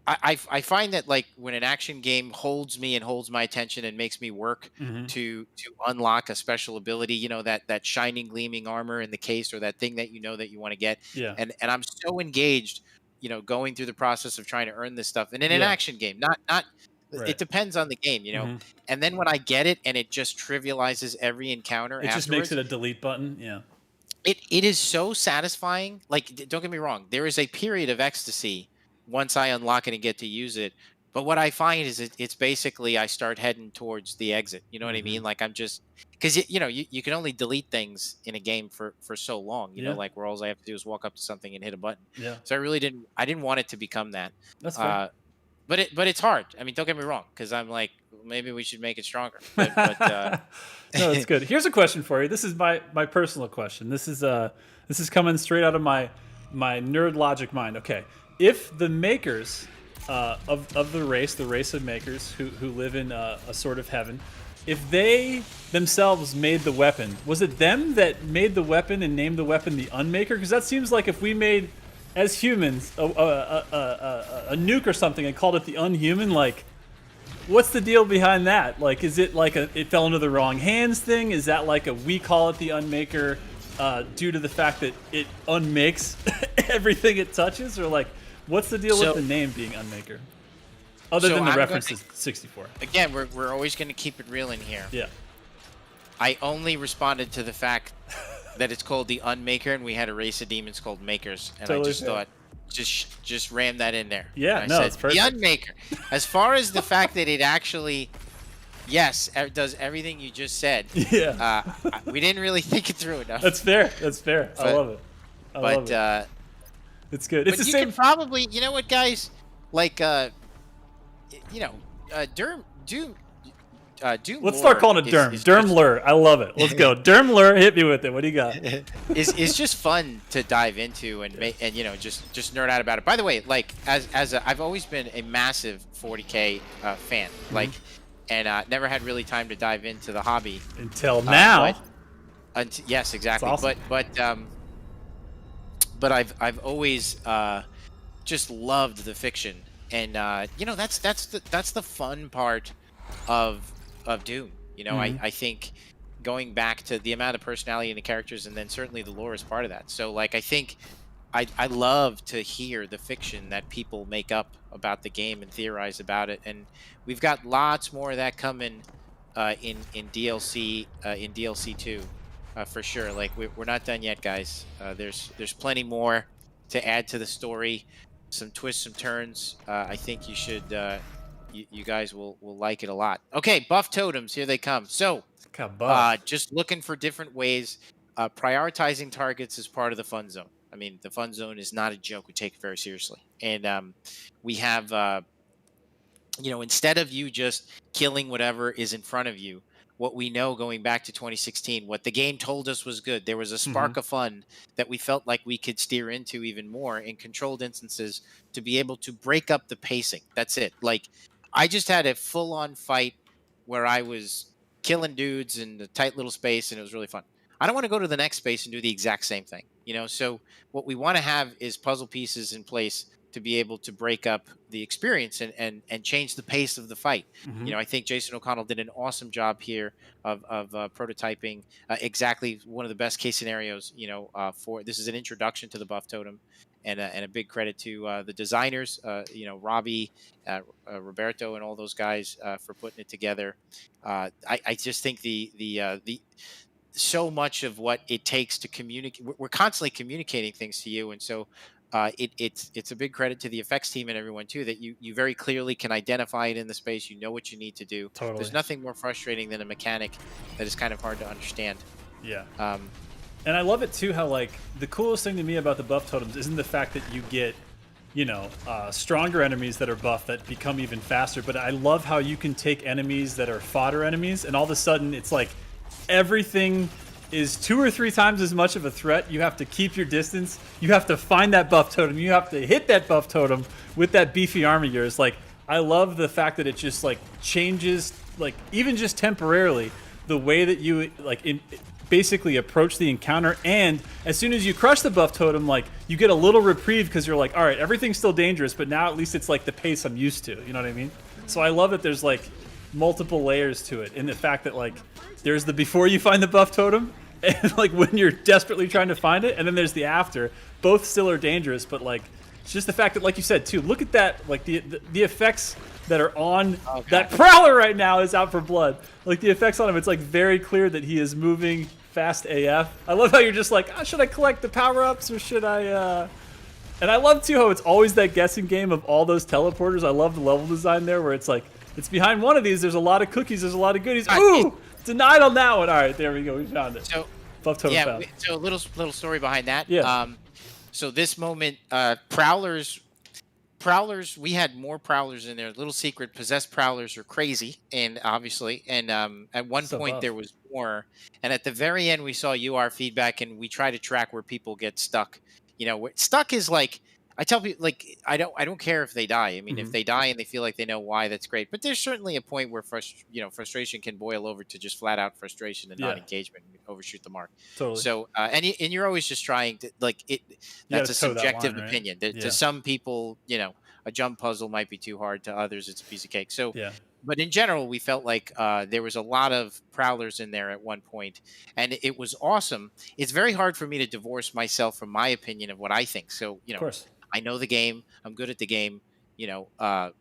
Speaker 4: I find that, like, when an action game holds me and holds my attention and makes me work to unlock a special ability, that shining gleaming armor in the case, or that thing that you want to get.
Speaker 3: Yeah.
Speaker 4: And I'm so engaged, going through the process of trying to earn this stuff. And in an action game, not
Speaker 3: Right.
Speaker 4: it depends on the game, And then when I get it and it just trivializes every encounter,
Speaker 3: It just makes it a delete button. Yeah.
Speaker 4: It is so satisfying. Like, don't get me wrong, there is a period of ecstasy once I unlock it and get to use it. But what I find is it's basically I start heading towards the exit. You know what I mean? Like, I'm just, because you can only delete things in a game for so long. You know, like, where all I have to do is walk up to something and hit a button.
Speaker 3: Yeah.
Speaker 4: So I didn't want it to become that.
Speaker 3: That's fair.
Speaker 4: But it's hard. I mean, don't get me wrong, because I'm like, maybe we should make it stronger. But
Speaker 3: No, it's good. Here's a question for you. This is my personal question. This is coming straight out of my nerd logic mind. Okay, if the makers of the race of makers who live in a sort of heaven, if they themselves made the weapon, was it them that made the weapon and named the weapon the Unmaker? Because that seems like if we made, as humans, a nuke or something and called it the Unhuman, like, what's the deal behind that? Like, is it like it fell into the wrong hands thing? Is that like we call it the Unmaker due to the fact that it unmakes everything it touches? Or, like, what's the deal with the name being Unmaker? Other than the reference to 64.
Speaker 4: Again, we're always going to keep it real in here.
Speaker 3: Yeah.
Speaker 4: I only responded to the fact that it's called the Unmaker, and we had a race of demons called Makers, and
Speaker 3: Totally
Speaker 4: I just
Speaker 3: fair.
Speaker 4: thought, just ram that in there.
Speaker 3: Yeah,
Speaker 4: And
Speaker 3: no,
Speaker 4: I
Speaker 3: it's
Speaker 4: said,
Speaker 3: perfect.
Speaker 4: the Unmaker. As far as the fact that it actually yes, does everything you just said.
Speaker 3: Yeah.
Speaker 4: We didn't really think it through enough.
Speaker 3: That's fair. That's fair. I
Speaker 4: But
Speaker 3: love it. I love
Speaker 4: but
Speaker 3: it. It's good. It's the
Speaker 4: but you can
Speaker 3: same.
Speaker 4: probably, you know what, guys, like you know, Doom
Speaker 3: Let's start
Speaker 4: lore
Speaker 3: calling it Derm.
Speaker 4: is just
Speaker 3: Dermler. I love it. Let's go. Dermler, hit me with it. What do you got?
Speaker 4: is just fun to dive into and make, and just nerd out about it. By the way, like I've always been a massive 40K fan, like, and never had really time to dive into the hobby
Speaker 3: Until now.
Speaker 4: yes, exactly.
Speaker 3: That's awesome.
Speaker 4: But I've always just loved the fiction, and that's the fun part of Doom. I think going back to the amount of personality in the characters, and then certainly the lore is part of that. So like I think I love to hear the fiction that people make up about the game and theorize about it, and we've got lots more of that coming in DLC 2 for sure. Like we're not done yet, guys. There's plenty more to add to the story, some twists, some turns. I think you should you guys will like it a lot. Okay, buff totems, here they come. So
Speaker 3: Got buff.
Speaker 4: just looking for different ways. Prioritizing targets is part of the fun zone. I mean, the fun zone is not a joke. We take it very seriously. And we have, instead of you just killing whatever is in front of you, what we know going back to 2016, what the game told us was good. There was a spark of fun that we felt like we could steer into even more in controlled instances to be able to break up the pacing. That's it. Like, I just had a full on fight where I was killing dudes in a tight little space, and it was really fun. I don't want to go to the next space and do the exact same thing, So what we want to have is puzzle pieces in place to be able to break up the experience and change the pace of the fight. I think Jason O'Connell did an awesome job here of prototyping exactly one of the best case scenarios. For this is an introduction to the buff totem, and a big credit to the designers, Robbie, Roberto, and all those guys for putting it together. I just think the so much of what it takes to communicate, we're constantly communicating things to you, and so it's a big credit to the effects team and everyone too, that you very clearly can identify it in the space. You know what you need to do.
Speaker 3: Totally.
Speaker 4: There's nothing more frustrating than a mechanic that is kind of hard to understand.
Speaker 3: Yeah. And I love it too how, like, the coolest thing to me about the buff totems isn't the fact that you get stronger enemies that are buffed that become even faster, but I love how you can take enemies that are fodder enemies, and all of a sudden it's like everything is 2 or 3 times as much of a threat. You have to keep your distance. You have to find that buff totem. You have to hit that buff totem with that beefy arm of yours. Like, I love the fact that it just like changes, like, even just temporarily, the way that you basically approach the encounter. And as soon as you crush the buff totem, like, you get a little reprieve because you're like, all right, everything's still dangerous, but now at least it's like the pace I'm used to. You know what I mean? So I love that there's like multiple layers to it, and the fact that like there's the before you find the buff totem, and like when you're desperately trying to find it, and then there's the after. Both still are dangerous, but like it's just the fact that, like you said too, look at that, like the effects that are on that Prowler right now is out for blood. Like the effects on him, it's like very clear that he is moving fast AF. I love how you're just like, should I collect the power-ups or should I and I love too how it's always that guessing game of all those teleporters. I love the level design there where it's like, it's behind one of these, there's a lot of cookies, there's a lot of goodies. Ooh! Denied on that one. All right, there we go. We found it.
Speaker 4: So,
Speaker 3: buff totem found.
Speaker 4: So a little story behind that.
Speaker 3: Yeah.
Speaker 4: So this moment, Prowlers, we had more Prowlers in there. Little secret, possessed Prowlers are crazy, and obviously, and at one point there was more. And at the very end, we saw UR feedback, and we try to track where people get stuck. Stuck is like, I tell people, like, I don't care if they die. I mean, if they die and they feel like they know why, that's great. But there's certainly a point where frustration can boil over to just flat out frustration and non-engagement, and overshoot the mark. Totally. So, and you're always just trying to, like, it. That's a subjective opinion. Right? To some people, a jump puzzle might be too hard. To others, it's a piece of cake. So, but in general, we felt like there was a lot of Prowlers in there at one point, and it was awesome. It's very hard for me to divorce myself from my opinion of what I think. So,
Speaker 3: of course.
Speaker 4: I know the game. I'm good at the game.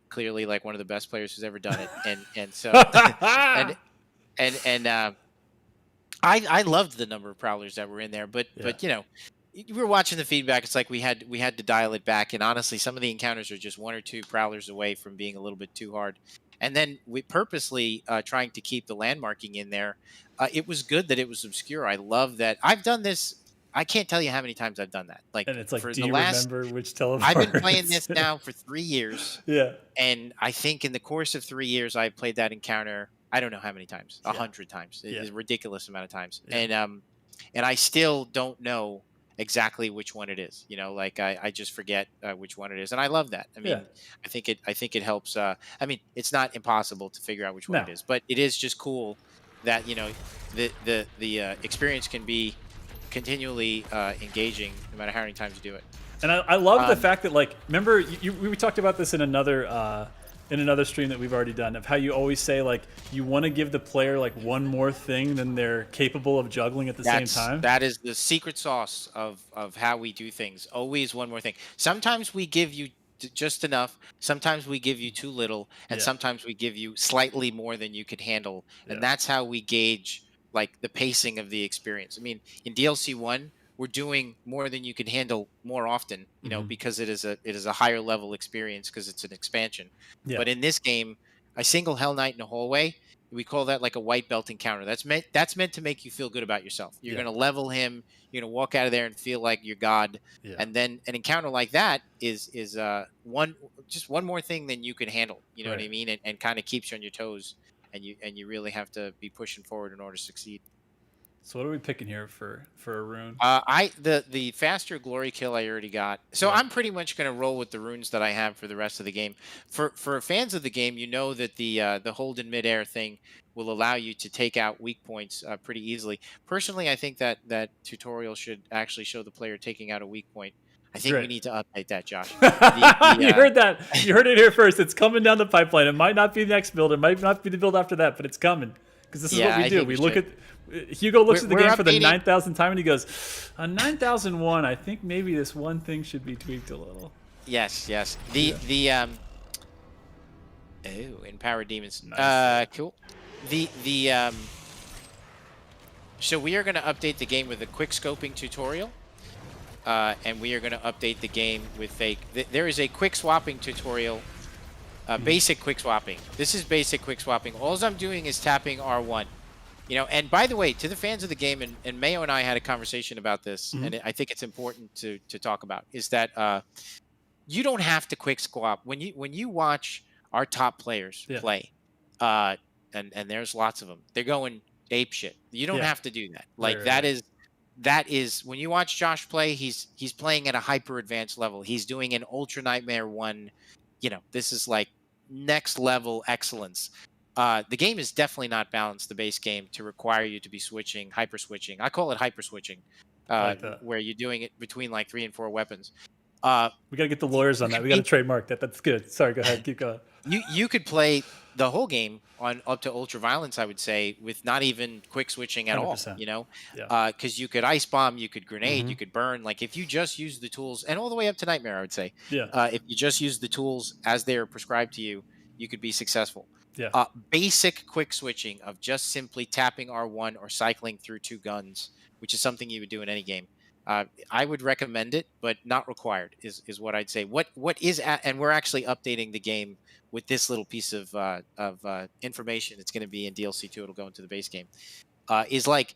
Speaker 4: Clearly, like one of the best players who's ever done it. And so, I loved the number of Prowlers that were in there. But we were watching the feedback. It's like we had to dial it back. And honestly, some of the encounters are just 1 or 2 Prowlers away from being a little bit too hard. and then we purposely trying to keep the landmarking in there. It was good that it was obscure. I love that. I've done this. I can't tell you how many times I've done that. Like
Speaker 3: And it's like,
Speaker 4: for
Speaker 3: do
Speaker 4: the
Speaker 3: you
Speaker 4: last,
Speaker 3: remember which
Speaker 4: I've been playing
Speaker 3: teleports?
Speaker 4: this now for 3 years,
Speaker 3: Yeah.
Speaker 4: and I think in the course of 3 years, I played that encounter. I don't know how many times,
Speaker 3: Yeah.
Speaker 4: 100 times.
Speaker 3: Yeah.
Speaker 4: It's a ridiculous amount of times,
Speaker 3: Yeah.
Speaker 4: and I still don't know exactly which one it is. Like I just forget which one it is, and I love that. I
Speaker 3: Yeah.
Speaker 4: mean, I think it helps. I mean, it's not impossible to figure out which one
Speaker 3: No.
Speaker 4: it is, but it is just cool that the experience can be continually engaging no matter how many times you do it.
Speaker 3: And I love the
Speaker 4: Um,
Speaker 3: fact that, like, remember we talked about this in another stream that we've already done, of how you always say, like, you want to give the player like one more thing than they're capable of juggling at the same time.
Speaker 4: That is the secret sauce of how we do things. Always one more thing. Sometimes we give you just enough. Sometimes we give you too little, and
Speaker 3: Yeah.
Speaker 4: sometimes we give you slightly more than you could handle.
Speaker 3: Yeah.
Speaker 4: And that's how we gauge like the pacing of the experience. I mean, in DLC 1, we're doing more than you can handle more often,
Speaker 3: Mhm.
Speaker 4: because it is a higher level experience because it's an expansion.
Speaker 3: Yeah.
Speaker 4: But in this game, a single Hell Knight in a hallway, we call that like a white belt encounter. That's meant to make you feel good about yourself. You're
Speaker 3: Yeah.
Speaker 4: going to level him. You're going to walk out of there and feel like you're God.
Speaker 3: Yeah.
Speaker 4: And then an encounter like that is one more thing than you can handle. You know what I
Speaker 3: Right.
Speaker 4: mean? And kind of keeps you on your toes. And you really have to be pushing forward in order to succeed.
Speaker 3: So what are we picking here for a rune?
Speaker 4: The faster glory kill I already got. So
Speaker 3: Yeah.
Speaker 4: I'm pretty much going to roll with the runes that I have for the rest of the game. For fans of the game, you know that the hold in midair thing will allow you to take out weak points pretty easily. Personally, I think that tutorial should actually show the player taking out a weak point. I think we
Speaker 3: Great.
Speaker 4: need to update that, Josh.
Speaker 3: You heard that. You heard it here first. It's coming down the pipeline. It might not be the next build. It might not be the build after that, but it's coming. Because this is what we
Speaker 4: I
Speaker 3: do.
Speaker 4: think
Speaker 3: We
Speaker 4: we
Speaker 3: look
Speaker 4: should.
Speaker 3: at Hugo looks at the
Speaker 4: We're
Speaker 3: game for the
Speaker 4: updating-
Speaker 3: 9,000th time and he goes, on 9,001, I think maybe this one thing should be tweaked a little.
Speaker 4: Yes. Empowered demons.
Speaker 3: Nice.
Speaker 4: Cool. So we are going to update the game with a quick scoping tutorial, and we are going to update the game with there is a quick swapping tutorial, basic quick swapping. This is basic quick swapping. All I'm doing is tapping R1. And by the way, to the fans of the game, and Mayo and I had a conversation about this, and I think it's important to talk about, is that you don't have to quick swap when you watch our top players play, and there's lots of them. They're going ape shit. You don't have to do that. Like
Speaker 3: Right.
Speaker 4: that is when you watch Josh play, he's playing at a hyper advanced level. He's doing an Ultra Nightmare 1. This is like next level excellence. The game is definitely not balanced, the base game, to require you to be switching, hyper switching. I call it hyper switching,
Speaker 3: Like that.
Speaker 4: where you're doing it between like 3 and 4 weapons.
Speaker 3: We got to get the lawyers on that. We got to trademark that. That's good. Sorry, go ahead. Keep going.
Speaker 4: You could play the whole game on up to ultra violence, I would say, with not even quick switching at all.
Speaker 3: 100%.
Speaker 4: Yeah. Because you could ice bomb, you could grenade, you could burn. Like if you just use the tools, and all the way up to nightmare, I would say.
Speaker 3: Yeah.
Speaker 4: If you just use the tools as they are prescribed to you, you could be successful.
Speaker 3: Yeah.
Speaker 4: Basic quick switching of just simply tapping R1 or cycling through 2 guns, which is something you would do in any game. I would recommend it, but not required is what I'd say. What is and we're actually updating the game with this little piece of information. It's going to be in DLC 2. It'll go into the base game. Is like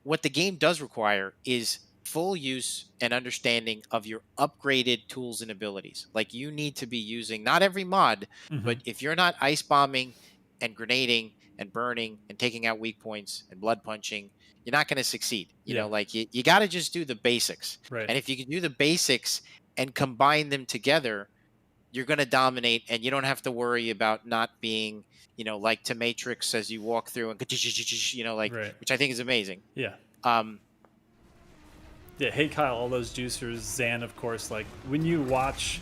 Speaker 4: what the game does require is full use and understanding of your upgraded tools and abilities. Like you need to be using not every mod, but if you're not ice bombing and grenading and burning and taking out weak points and blood punching, you're not going to succeed. Like you got to just do the basics.
Speaker 3: Right.
Speaker 4: And if you can do the basics and combine them together, you're going to dominate, and you don't have to worry about not being, like to Matrix as you walk through and,
Speaker 3: Right.
Speaker 4: which I think is amazing.
Speaker 3: Yeah. Yeah, hey Kyle, all those juicers, Zan, of course. Like when you watch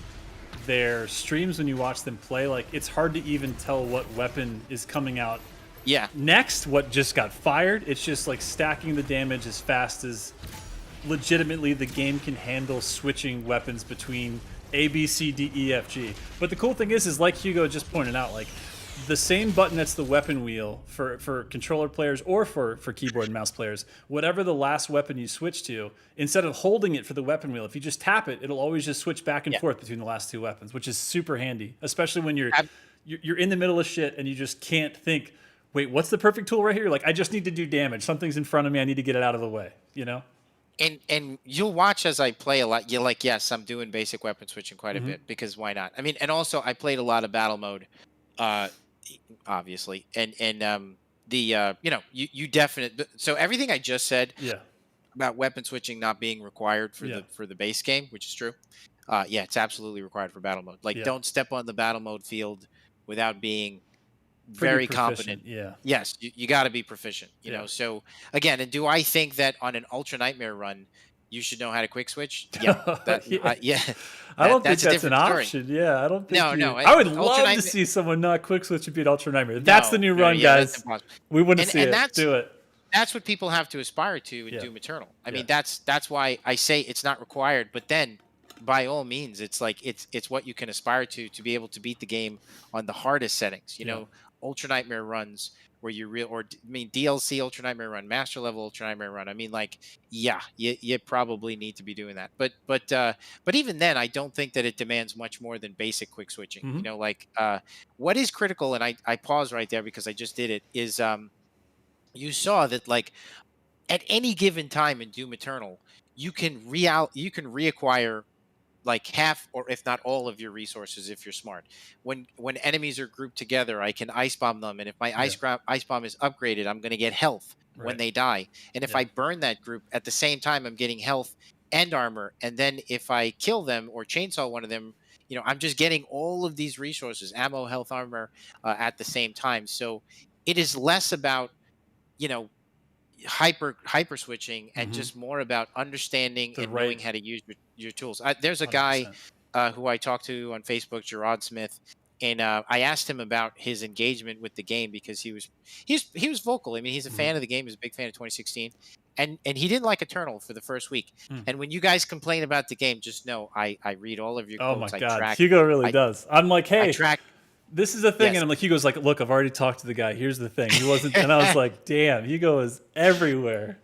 Speaker 3: their streams, when you watch them play, like it's hard to even tell what weapon is coming out
Speaker 4: Yeah.
Speaker 3: next, what just got fired. It's just like stacking the damage as fast as legitimately the game can handle switching weapons between A, B, C, D, E, F, G. But the cool thing is like Hugo just pointed out, like the same button that's the weapon wheel for controller players or for keyboard and mouse players, whatever the last weapon you switch to, instead of holding it for the weapon wheel, if you just tap it, it'll always just switch back and forth between the last 2 weapons, which is super handy, especially when you're you're in the middle of shit and you just can't think, wait, what's the perfect tool right here? Like, I just need to do damage. Something's in front of me. I need to get it out of the way, you know?
Speaker 4: And you'll watch as I play a lot. You're like, yes, I'm doing basic weapon switching quite a
Speaker 3: Mm-hmm.
Speaker 4: bit, because why not? I mean, and also I played a lot of battle mode, uh, obviously, and you know, you definitely, so everything I just said
Speaker 3: Yeah.
Speaker 4: about weapon switching not being required for
Speaker 3: Yeah.
Speaker 4: the base game, which is true. Yeah, it's absolutely required for battle mode. Like,
Speaker 3: Yeah.
Speaker 4: don't step on the battle mode field without being
Speaker 3: Pretty
Speaker 4: very
Speaker 3: proficient,
Speaker 4: competent.
Speaker 3: yeah.
Speaker 4: Yes, you got to be proficient. You
Speaker 3: Yeah.
Speaker 4: know. So again, and do I think that on an Ultra Nightmare run, you should know how to quick switch? Yeah,
Speaker 3: Yeah.
Speaker 4: yeah.
Speaker 3: I don't think
Speaker 4: That's a
Speaker 3: that's an
Speaker 4: different story.
Speaker 3: option. Yeah, I don't think.
Speaker 4: No,
Speaker 3: you,
Speaker 4: no,
Speaker 3: I would
Speaker 4: Ultra
Speaker 3: love to
Speaker 4: Nightmare-
Speaker 3: see someone not quick switch and beat Ultra Nightmare. That's the new
Speaker 4: No,
Speaker 3: run,
Speaker 4: yeah, that's
Speaker 3: guys.
Speaker 4: impossible.
Speaker 3: We want to
Speaker 4: And-
Speaker 3: see
Speaker 4: and
Speaker 3: it.
Speaker 4: that's-
Speaker 3: Do it.
Speaker 4: That's what people have to aspire to in
Speaker 3: Yeah.
Speaker 4: Doom Eternal. I
Speaker 3: Yeah.
Speaker 4: mean, that's why I say it's not required, but then by all means, it's like it's what you can aspire to be able to beat the game on the hardest settings. You
Speaker 3: Yeah.
Speaker 4: know, Ultra Nightmare runs where you real or I mean DLC Ultra Nightmare run, Master Level Ultra Nightmare run. I mean, like, yeah, you probably need to be doing that. But even then, I don't think that it demands much more than basic quick switching.
Speaker 3: Mhm.
Speaker 4: You know, like what is critical, and I pause right there because I just did it, is you saw that, like, at any given time in Doom Eternal, you can reacquire like half or if not all of your resources if you're smart. When enemies are grouped together, I can ice bomb them, and if my ice bomb is upgraded, I'm going to get health when
Speaker 3: Right.
Speaker 4: they die. And if
Speaker 3: Yeah.
Speaker 4: I burn that group at the same time, I'm getting health and armor. And then if I kill them or chainsaw one of them, you know, I'm just getting all of these resources, ammo, health, armor, at the same time. So it is less about, you know, hyper switching and
Speaker 3: Mhm.
Speaker 4: just more about understanding
Speaker 3: The
Speaker 4: and
Speaker 3: right-
Speaker 4: knowing how to use your tools. There's a guy
Speaker 3: 100%.
Speaker 4: who I talked to on Facebook, Gerard Smith, and I asked him about his engagement with the game because he was vocal. I mean, he's a
Speaker 3: Mhm.
Speaker 4: fan of the game. He's a big fan of 2016, and he didn't like Eternal for the first week.
Speaker 3: Mm.
Speaker 4: And when you guys complain about the game, just know I read all of your
Speaker 3: Oh my
Speaker 4: quotes. I
Speaker 3: God,
Speaker 4: track.
Speaker 3: Hugo really
Speaker 4: I-
Speaker 3: does. I'm like,
Speaker 4: I
Speaker 3: hey,
Speaker 4: track.
Speaker 3: this is a thing,
Speaker 4: Yes.
Speaker 3: and I'm like, Hugo's like, look, I've already talked to the guy. Here's the thing. He wasn't, and I was like, damn, Hugo is everywhere.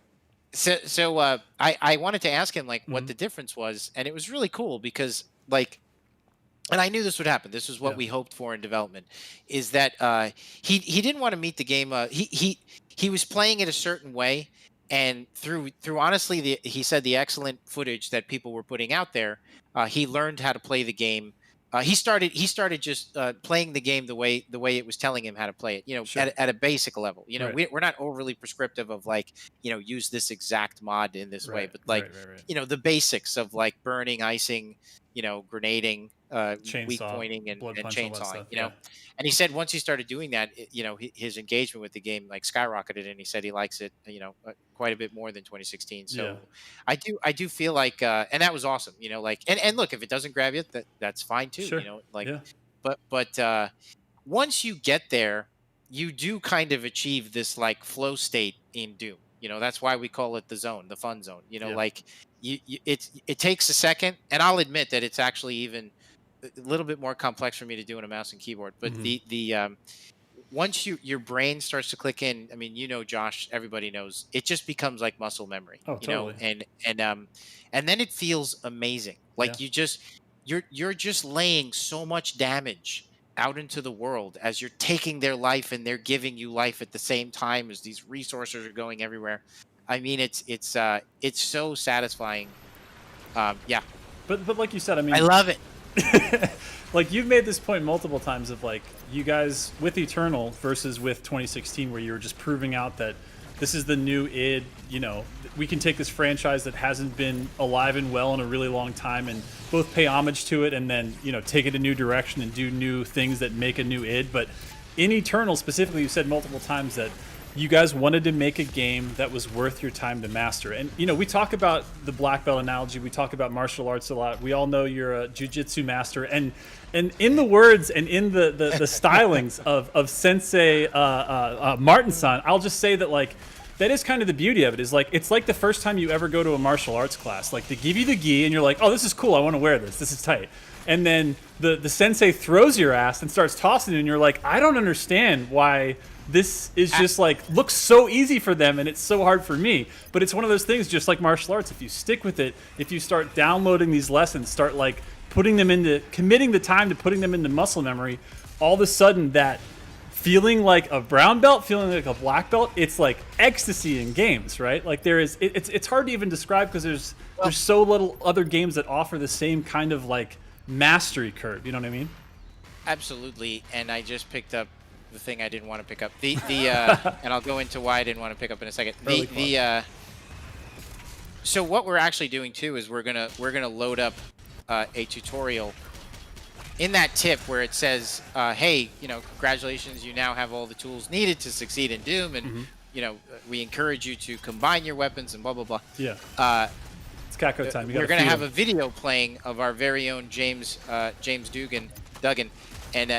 Speaker 4: So I wanted to ask him like what
Speaker 3: Mhm.
Speaker 4: the difference was, and it was really cool because, like, and I knew this would happen. This was what
Speaker 3: Yeah.
Speaker 4: we hoped for in development, is that he didn't want to meet the game. He was playing it a certain way, and through honestly, he said the excellent footage that people were putting out there, he learned how to play the game. He started just playing the game the way it was telling him how to play it. You know,
Speaker 3: Sure.
Speaker 4: at a basic level. You know,
Speaker 3: Right.
Speaker 4: we're not overly prescriptive of like, you know, use this exact mod in this way,
Speaker 3: Right,
Speaker 4: but like,
Speaker 3: right.
Speaker 4: you know, the basics of like burning, icing, you know, grenading, weak
Speaker 3: Chainsaw,
Speaker 4: pointing, and
Speaker 3: blood punch, all that
Speaker 4: chainsawing.
Speaker 3: stuff,
Speaker 4: You know,
Speaker 3: yeah.
Speaker 4: and he said once he started doing that, you know, his engagement with the game like skyrocketed, and he said he likes it, you know, quite a bit more than 2016. So
Speaker 3: Yeah.
Speaker 4: I do feel like, and that was awesome. You know, like, and look, if it doesn't grab you, that's fine too.
Speaker 3: Sure.
Speaker 4: You know, like,
Speaker 3: Yeah.
Speaker 4: but once you get there, you do kind of achieve this like flow state in Doom. You know, that's why we call it the zone, the fun zone. You know,
Speaker 3: Yeah.
Speaker 4: like it takes a second, and I'll admit that it's actually even a little bit more complex for me to do on a mouse and keyboard. But
Speaker 3: Mhm.
Speaker 4: the once your brain starts to click in, I mean, you know, Josh, everybody knows, it just becomes like muscle memory.
Speaker 3: Oh,
Speaker 4: you know,
Speaker 3: totally.
Speaker 4: and then it feels amazing. Like you're just laying so much damage out into the world as you're taking their life and they're giving you life at the same time as these resources are going everywhere. I mean, it's so satisfying. Yeah,
Speaker 3: But like you said, I mean,
Speaker 4: I love it.
Speaker 3: like you've made this point multiple times of like you guys with Eternal versus with 2016, where you were just proving out that this is the new id. You know, we can take this franchise that hasn't been alive and well in a really long time and both pay homage to it and then, you know, take it a new direction and do new things that make a new id. But in Eternal specifically, you said multiple times that you guys wanted to make a game that was worth your time to master. And, you know, we talk about the black belt analogy. We talk about martial arts a lot. We all know you're a jiu-jitsu master. And in the words and in the stylings of Sensei Martin-san, I'll just say that, like, that is kind of the beauty of it, is like, it's like the first time you ever go to a martial arts class. Like, they give you the gi and you're like, oh, this is cool. I want to wear this. This is tight. And then the sensei throws your ass and starts tossing it, and you're like, I don't understand why this is just like looks so easy for them and it's so hard for me. But it's one of those things, just like martial arts, if you stick with it, if you start downloading these lessons, start like putting them into, committing the time to putting them into muscle memory, all of a sudden that feeling like a brown belt, feeling like a black belt, it's like ecstasy in games, right? Like there is, it's hard to even describe because there's so little other games that offer the same kind of like mastery curve. You know what I mean?
Speaker 4: Absolutely. And I just picked up the thing I didn't want to pick up. The and I'll go into why I didn't want to pick up in a second. So what we're actually doing too is we're gonna load up a tutorial in that tip where it says, hey, you know, congratulations, you now have all the tools needed to succeed in Doom, and you know, we encourage you to combine your weapons and blah blah blah.
Speaker 3: Yeah. It's Kako time.
Speaker 4: We're gonna have a video playing of our very own James Duggan, and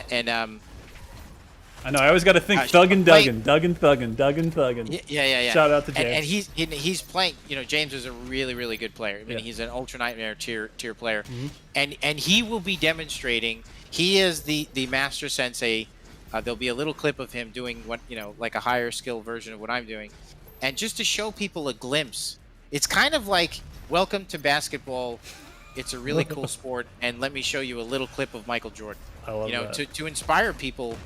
Speaker 3: I know. I always got to think Thuggin' Thuggin.
Speaker 4: Yeah.
Speaker 3: Shout out to James.
Speaker 4: And he's playing. You know, James is a really good player. I mean, he's an Ultra Nightmare tier player, and he will be demonstrating. He is the Master Sensei. There'll be a little clip of him doing what, you know, like a higher skill version of what I'm doing, and just to show people a glimpse. It's kind of like welcome to basketball. It's a really cool sport, and let me show you a little clip of Michael Jordan.
Speaker 3: I love
Speaker 4: you know,
Speaker 3: that.
Speaker 4: to inspire people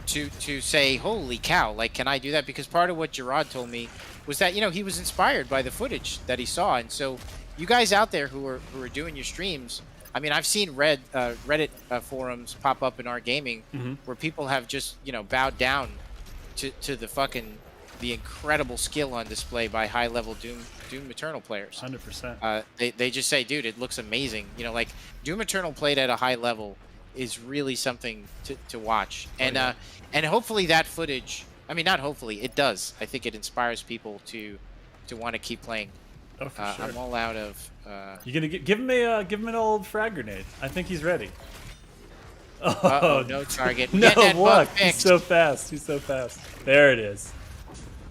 Speaker 4: to say, holy cow, like, can I do that? Because part of what Gerard told me was that, you know, he was inspired by the footage that he saw. And so you guys out there who are doing your streams, I mean, I've seen Reddit forums pop up in our gaming where people have just, you know, bowed down to the incredible skill on display by high level Doom Eternal players.
Speaker 3: 100%.
Speaker 4: They just say, dude, it looks amazing. You know, like Doom Eternal played at a high level is really something to watch. And and hopefully that footage, I mean, not hopefully, it does. I think it inspires people to want to keep playing.
Speaker 3: Oh, for sure.
Speaker 4: I'm all out of
Speaker 3: You gonna give him an old frag grenade? I think he's ready.
Speaker 4: no target.
Speaker 3: No,
Speaker 4: Get that bug
Speaker 3: look, he's
Speaker 4: fixed.
Speaker 3: so fast. He's so fast. There it is.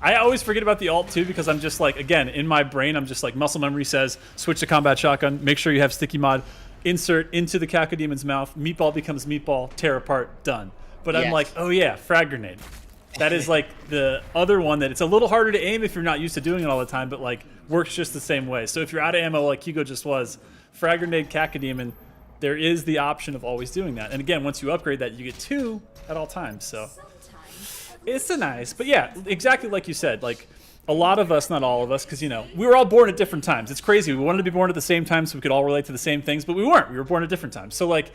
Speaker 3: I always forget about the alt too because I'm just like, again, in my brain, I'm just like, muscle memory says, switch to combat shotgun, make sure you have sticky mod, insert into the Cacodemon's mouth, meatball becomes meatball, tear apart, done. But I'm like, oh yeah, frag grenade. That is like the other one that it's a little harder to aim if you're not used to doing it all the time, but like works just the same way. So if you're out of ammo like Hugo just was, frag grenade, Cacodemon, there is the option of always doing that. And again, once you upgrade that, you get 2 at all times. So it's a nice, but yeah, exactly like you said, like a lot of us, not all of us, because, you know, we were all born at different times. It's crazy. We wanted to be born at the same time so we could all relate to the same things, but we weren't. We were born at different times. So like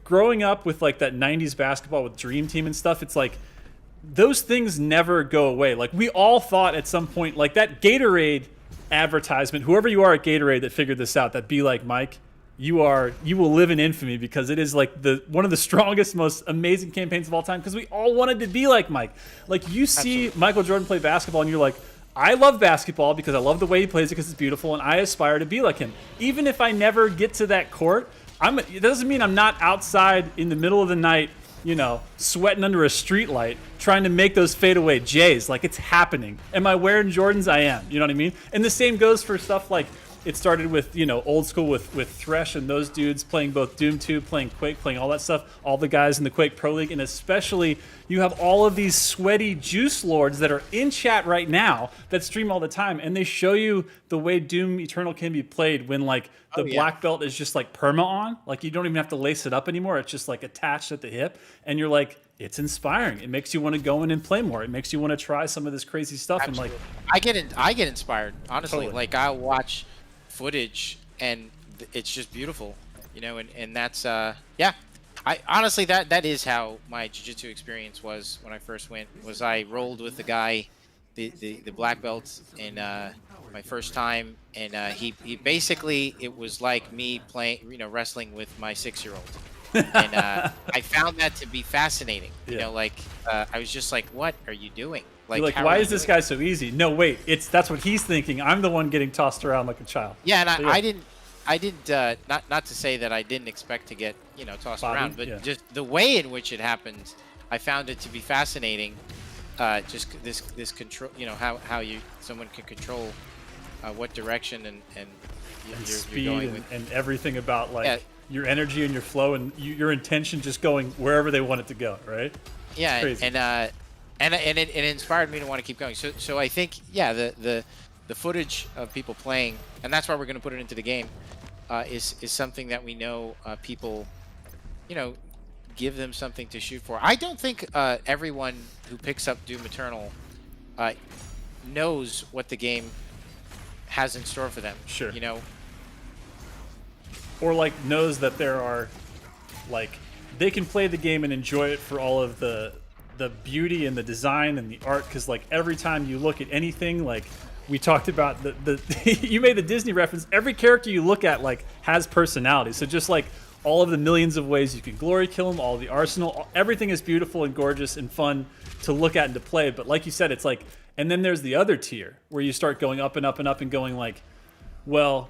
Speaker 3: growing up with like that 90s basketball with Dream Team and stuff, it's like those things never go away. Like we all thought at some point, like that Gatorade advertisement, whoever you are at Gatorade that figured this out, that Be Like Mike, you will live in infamy because it is like one of the strongest, most amazing campaigns of all time because we all wanted to be like Mike. Like you see Michael Jordan play basketball and you're like, I love basketball because I love the way he plays it because it's beautiful and I aspire to be like him. Even if I never get to that court, it doesn't mean I'm not outside in the middle of the night, you know, sweating under a street light, trying to make those fadeaway J's. Like it's happening. Am I wearing Jordans? I am. You know what I mean? And the same goes for stuff like it started with, you know, old school with Thresh and those dudes playing both Doom 2, playing Quake, playing all that stuff, all the guys in the Quake Pro League, and especially you have all of these sweaty juice lords that are in chat right now that stream all the time, and they show you the way Doom Eternal can be played when like the black belt is just like perma on, like you don't even have to lace it up anymore, it's just like attached at the hip, and you're like, it's inspiring. It makes you want to go in and play more. It makes you want to try some of this crazy stuff.
Speaker 4: Absolutely.
Speaker 3: And like
Speaker 4: I get inspired, honestly.
Speaker 3: Totally.
Speaker 4: Like I'll watch footage and it's just beautiful, you know, and that's yeah, I honestly that is how my jiu-jitsu experience was when I first went. Was I rolled with the guy, the black belt in my first time, and he basically, it was like me playing, you know, wrestling with my 6-year-old. And I found that to be fascinating. You know, like I was just like, what are you doing?
Speaker 3: Like why is this guy so easy? No, wait, that's what he's thinking. I'm the one getting tossed around like a child.
Speaker 4: Yeah, and I didn't not to say that I didn't expect to get, you know, tossed around, but just the way in which it happened, I found it to be fascinating. Just this control, you know, how someone can control what direction and
Speaker 3: speed
Speaker 4: you're going with,
Speaker 3: and everything about like your energy and your flow and your intention just going wherever they want it to go, right?
Speaker 4: Yeah, and it inspired me to want to keep going. So I think, yeah, the footage of people playing, and that's why we're going to put it into the game, is something that we know people, you know, give them something to shoot for. I don't think everyone who picks up Doom Eternal uh, knows what the game has in store for them.
Speaker 3: Sure.
Speaker 4: You know,
Speaker 3: Or like knows that there are, like, they can play the game and enjoy it for all of the beauty and the design and the art. Because like every time you look at anything, like we talked about the you made the Disney reference. Every character you look at like has personality. So just like all of the millions of ways you can glory kill them, all the arsenal, everything is beautiful and gorgeous and fun to look at and to play. But like you said, it's like, and then there's the other tier where you start going up and up and up and going like, well,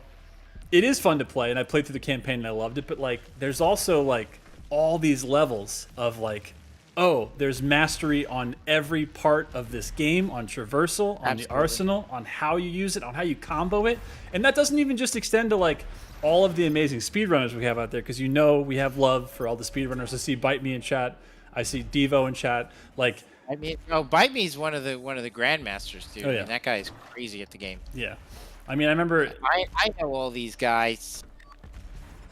Speaker 3: it is fun to play, and I played through the campaign and I loved it, but like there's also like all these levels of like, oh, there's mastery on every part of this game, on traversal, on the arsenal, on how you use it, on how you combo it. And that doesn't even just extend to like all of the amazing speedrunners we have out there, because you know we have love for all the speedrunners. I see Bite Me in chat, I see Devo in chat. Like,
Speaker 4: I mean, Bite Me is one of the grandmasters, dude.
Speaker 3: Oh, yeah.
Speaker 4: I mean, that guy is crazy at the game.
Speaker 3: yeah. I mean, I remember.
Speaker 4: I know all these guys.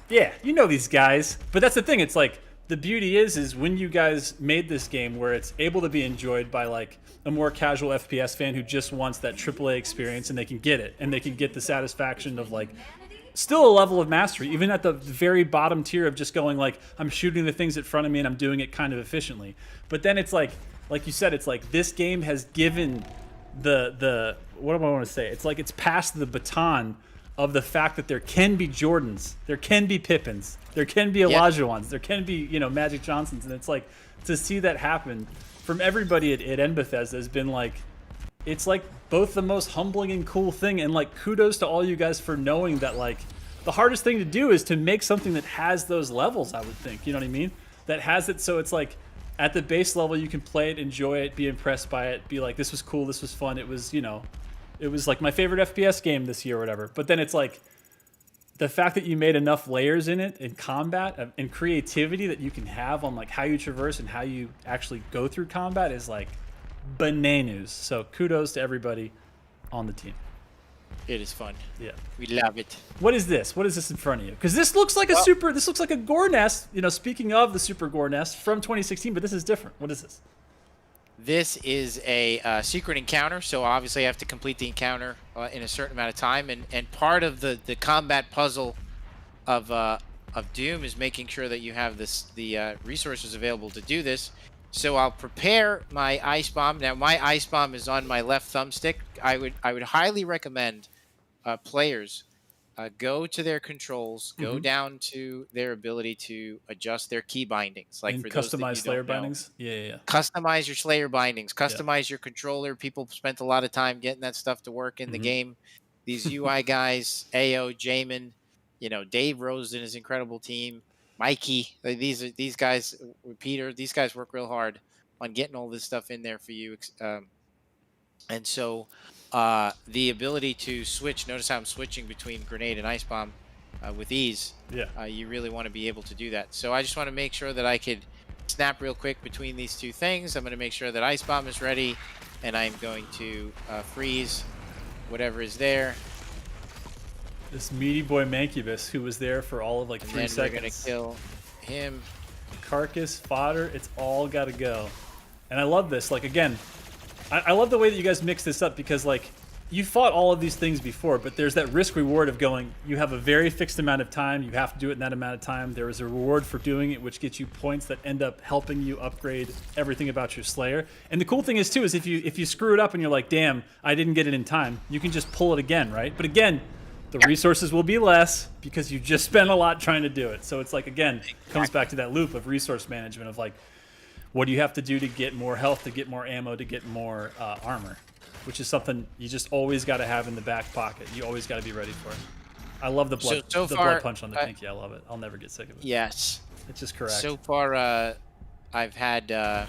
Speaker 3: Yeah, you know these guys. But that's the thing. It's like the beauty is when you guys made this game where it's able to be enjoyed by like a more casual FPS fan who just wants that AAA experience, and they can get it, and they can get the satisfaction of like still a level of mastery, even at the very bottom tier of just going like, I'm shooting the things in front of me and I'm doing it kind of efficiently. But then it's like you said, it's like this game has given the what do I want to say? It's like it's passed the baton of the fact that there can be Jordans, there can be Pippins, there can be Olajuwons, there can be, you know, Magic Johnsons, and it's like to see that happen from everybody at End Bethesda has been like, it's like both the most humbling and cool thing, and like kudos to all you guys for knowing that like the hardest thing to do is to make something that has those levels, I would think, you know what I mean? That has it so it's like at the base level you can play it, enjoy it, be impressed by it, be like, this was cool, this was fun, it was, you know, it was like my favorite FPS game this year or whatever. But then it's like the fact that you made enough layers in it, in combat, and creativity that you can have on like how you traverse and how you actually go through combat is like bananas. So kudos to everybody on the team.
Speaker 4: It is fun.
Speaker 3: Yeah.
Speaker 4: We love it.
Speaker 3: What is this? What is this in front of you? Because this looks like this looks like a Gore nest. You know, speaking of the Super Gore nest from 2016, but this is different. What is this?
Speaker 4: This is a secret encounter, so obviously I have to complete the encounter in a certain amount of time, and part of the combat puzzle of Doom is making sure that you have the resources available to do this. So I'll prepare my ice bomb. Now my ice bomb is on my left thumbstick. I would highly recommend players go to their controls, go down to their ability to adjust their key bindings, like
Speaker 3: and
Speaker 4: for those that you
Speaker 3: customize Slayer
Speaker 4: don't know.
Speaker 3: bindings. Yeah.
Speaker 4: Customize your Slayer bindings, customize your controller. People spent a lot of time getting that stuff to work in the game. These UI guys, AO, Jamin, you know, Dave Rose and his incredible team, Mikey, these guys, Peter, these guys work real hard on getting all this stuff in there for you. And so the ability to switch, notice how I'm switching between grenade and ice bomb with ease.
Speaker 3: Yeah.
Speaker 4: You really want to be able to do that. So I just want to make sure that I could snap real quick between these two things. I'm going to make sure that ice bomb is ready, and I'm going to freeze whatever is there.
Speaker 3: This meaty boy Mancubus, who was there for all of like 3 seconds.
Speaker 4: We're going to kill him.
Speaker 3: Carcass, fodder, it's all got to go. And I love this. Like, again, I love the way that you guys mix this up, because like you fought all of these things before, but there's that risk reward of going, you have a very fixed amount of time, you have to do it in that amount of time. There is a reward for doing it, which gets you points that end up helping you upgrade everything about your Slayer. And the cool thing is too, is if you screw it up and you're like, damn, I didn't get it in time, you can just pull it again, right? But again, the resources will be less because you just spent a lot trying to do it. So it's like, again, comes back to that loop of resource management of like, what do you have to do to get more health, to get more ammo, to get more armor, which is something you just always got to have in the back pocket. You always got to be ready for it. I love the blood, blood punch on the pinky. I love it. I'll never get sick of it.
Speaker 4: Yes.
Speaker 3: It's just correct.
Speaker 4: So far, I've had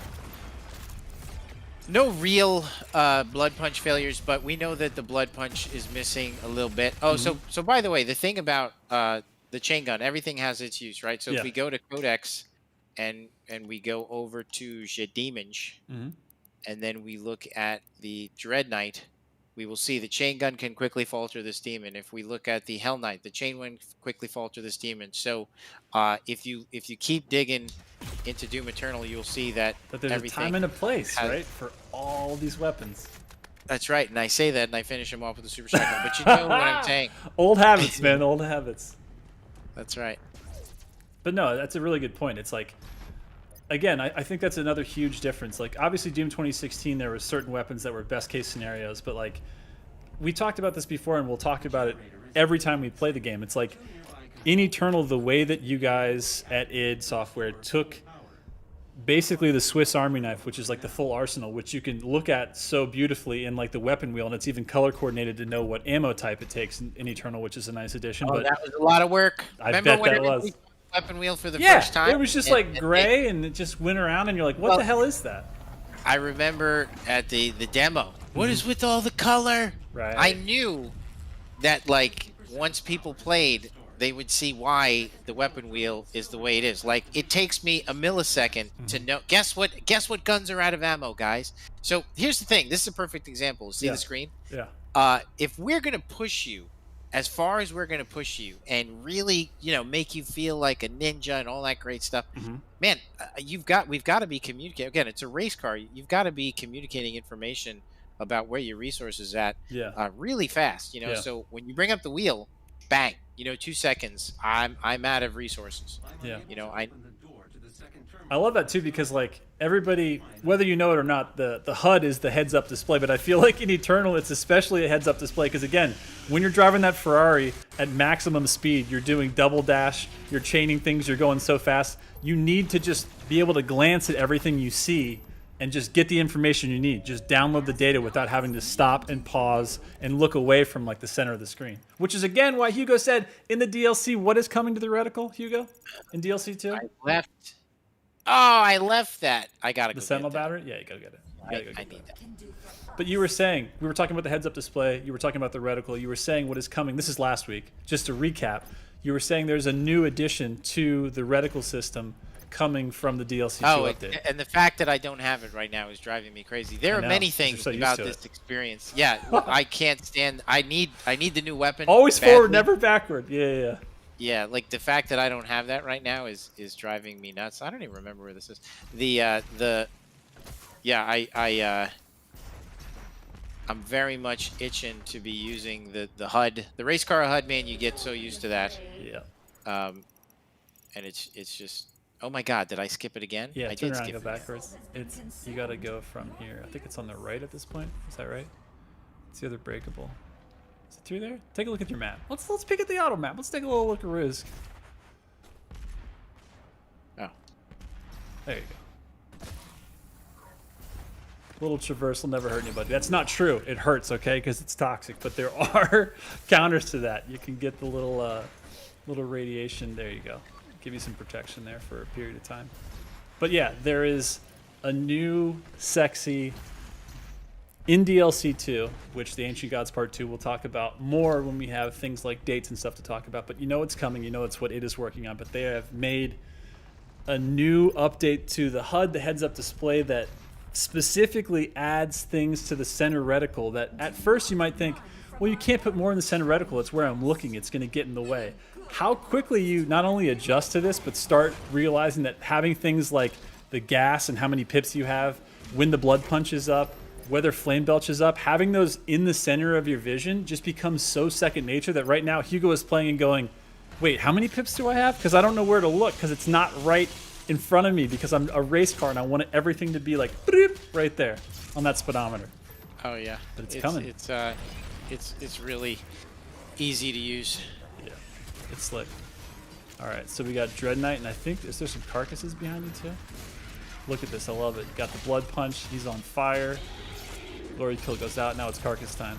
Speaker 4: no real blood punch failures, but we know that the blood punch is missing a little bit. Oh, so by the way, the thing about the chain gun, everything has its use, right? So if we go to Codex and we go over to Jedimage, and then we look at the Dread Knight, we will see the chain gun can quickly falter this demon. If we look at the Hell Knight, the chain gun quickly falter this demon. So if you keep digging into Doom Eternal, you'll see that
Speaker 3: there's a time and a place, right, for all these weapons.
Speaker 4: That's right, and I say that, and I finish him off with a super shotgun. But you know what I'm saying.
Speaker 3: Old habits, man. Old habits.
Speaker 4: That's right.
Speaker 3: But no, that's a really good point. It's like, again, I think that's another huge difference. Like, obviously, Doom 2016, there were certain weapons that were best case scenarios, but like, we talked about this before, and we'll talk about it every time we play the game. It's like, in Eternal, the way that you guys at id Software took basically the Swiss Army knife, which is like the full arsenal, which you can look at so beautifully in like the weapon wheel, and it's even color coordinated to know what ammo type it takes in Eternal, which is a nice addition.
Speaker 4: Oh,
Speaker 3: but
Speaker 4: that was a lot of work.
Speaker 3: I bet that was.
Speaker 4: Weapon wheel for the first time.
Speaker 3: It was just like gray, and it just went around, and you're like, what the hell is that?
Speaker 4: I remember at the demo, what is with all the color?
Speaker 3: Right.
Speaker 4: I knew that like once people played, they would see why the weapon wheel is the way it is. Like, it takes me a millisecond to know. Guess what guns are out of ammo, guys? So here's the thing. This is a perfect example. See the screen?
Speaker 3: Yeah.
Speaker 4: If we're going to push you as far as we're going to push you and really, make you feel like a ninja and all that great stuff, man, we've got to be communicating. Again, it's a race car. You've got to be communicating information about where your resources at really fast, So when you bring up the wheel, bang, 2 seconds, I'm out of resources.
Speaker 3: Yeah.
Speaker 2: I
Speaker 3: love that too, because like everybody, whether you know it or not, the HUD is the heads-up display. But I feel like in Eternal, it's especially a heads-up display because, again, when you're driving that Ferrari at maximum speed, you're doing double dash, you're chaining things, you're going so fast. You need to just be able to glance at everything you see and just get the information you need. Just download the data without having to stop and pause and look away from like the center of the screen. Which is, again, why Hugo said in the DLC, what is coming to the reticle, Hugo? In DLC 2?
Speaker 4: I left that. I gotta go.
Speaker 3: The Sentinel
Speaker 4: get that.
Speaker 3: battery? Yeah, you gotta get it.
Speaker 4: I need that.
Speaker 3: But you were saying, we were talking about the heads-up display, you were talking about the reticle, you were saying what is coming. This is last week. Just to recap, you were saying there's a new addition to the reticle system coming from the DLC 2 update.
Speaker 4: And the fact that I don't have it right now is driving me crazy. There are many things about this experience. Yeah, I can't stand. I need the new weapon.
Speaker 3: Always forward, never backward. Yeah.
Speaker 4: Yeah, like the fact that I don't have that right now is driving me nuts. I don't even remember where this is. I'm very much itching to be using the HUD, the race car HUD, man. You get so used to that.
Speaker 3: Yeah.
Speaker 4: And it's just, oh my God, did I skip it again?
Speaker 3: Yeah,
Speaker 4: I
Speaker 3: turn
Speaker 4: did
Speaker 3: around
Speaker 4: skip
Speaker 3: and go
Speaker 4: it.
Speaker 3: backwards. You gotta go from here. I think it's on the right at this point. Is that right? It's the other breakable. Is it through there? Take a look at your map. Let's peek at the auto map. Let's take a little look at Risk.
Speaker 4: Oh.
Speaker 3: There you go. Little traverse will never hurt anybody. That's not true. It hurts, okay, because it's toxic. But there are counters to that. You can get the little radiation. There you go. Give you some protection there for a period of time. But yeah, there is a new sexy in DLC 2, which the Ancient Gods Part 2 will talk about more when we have things like dates and stuff to talk about. But you know it's coming. You know it's what it is working on. But they have made a new update to the HUD, the heads-up display, that specifically adds things to the center reticle that at first you might think, well, you can't put more in the center reticle. It's where I'm looking. It's going to get in the way. How quickly you not only adjust to this, but start realizing that having things like the gas and how many pips you have, when the blood punch is up, whether flame belch is up, having those in the center of your vision just becomes so second nature that right now Hugo is playing and going, wait, how many pips do I have? Because I don't know where to look because it's not right in front of me because I'm a race car and I want everything to be like right there on that speedometer.
Speaker 4: Oh yeah,
Speaker 3: but it's coming.
Speaker 4: It's really easy to use.
Speaker 3: Yeah, it's slick. All right, so we got Dread Knight, and I think is there some carcasses behind you too? Look at this, I love it. Got the blood punch. He's on fire. Glory kill goes out. Now it's carcass time.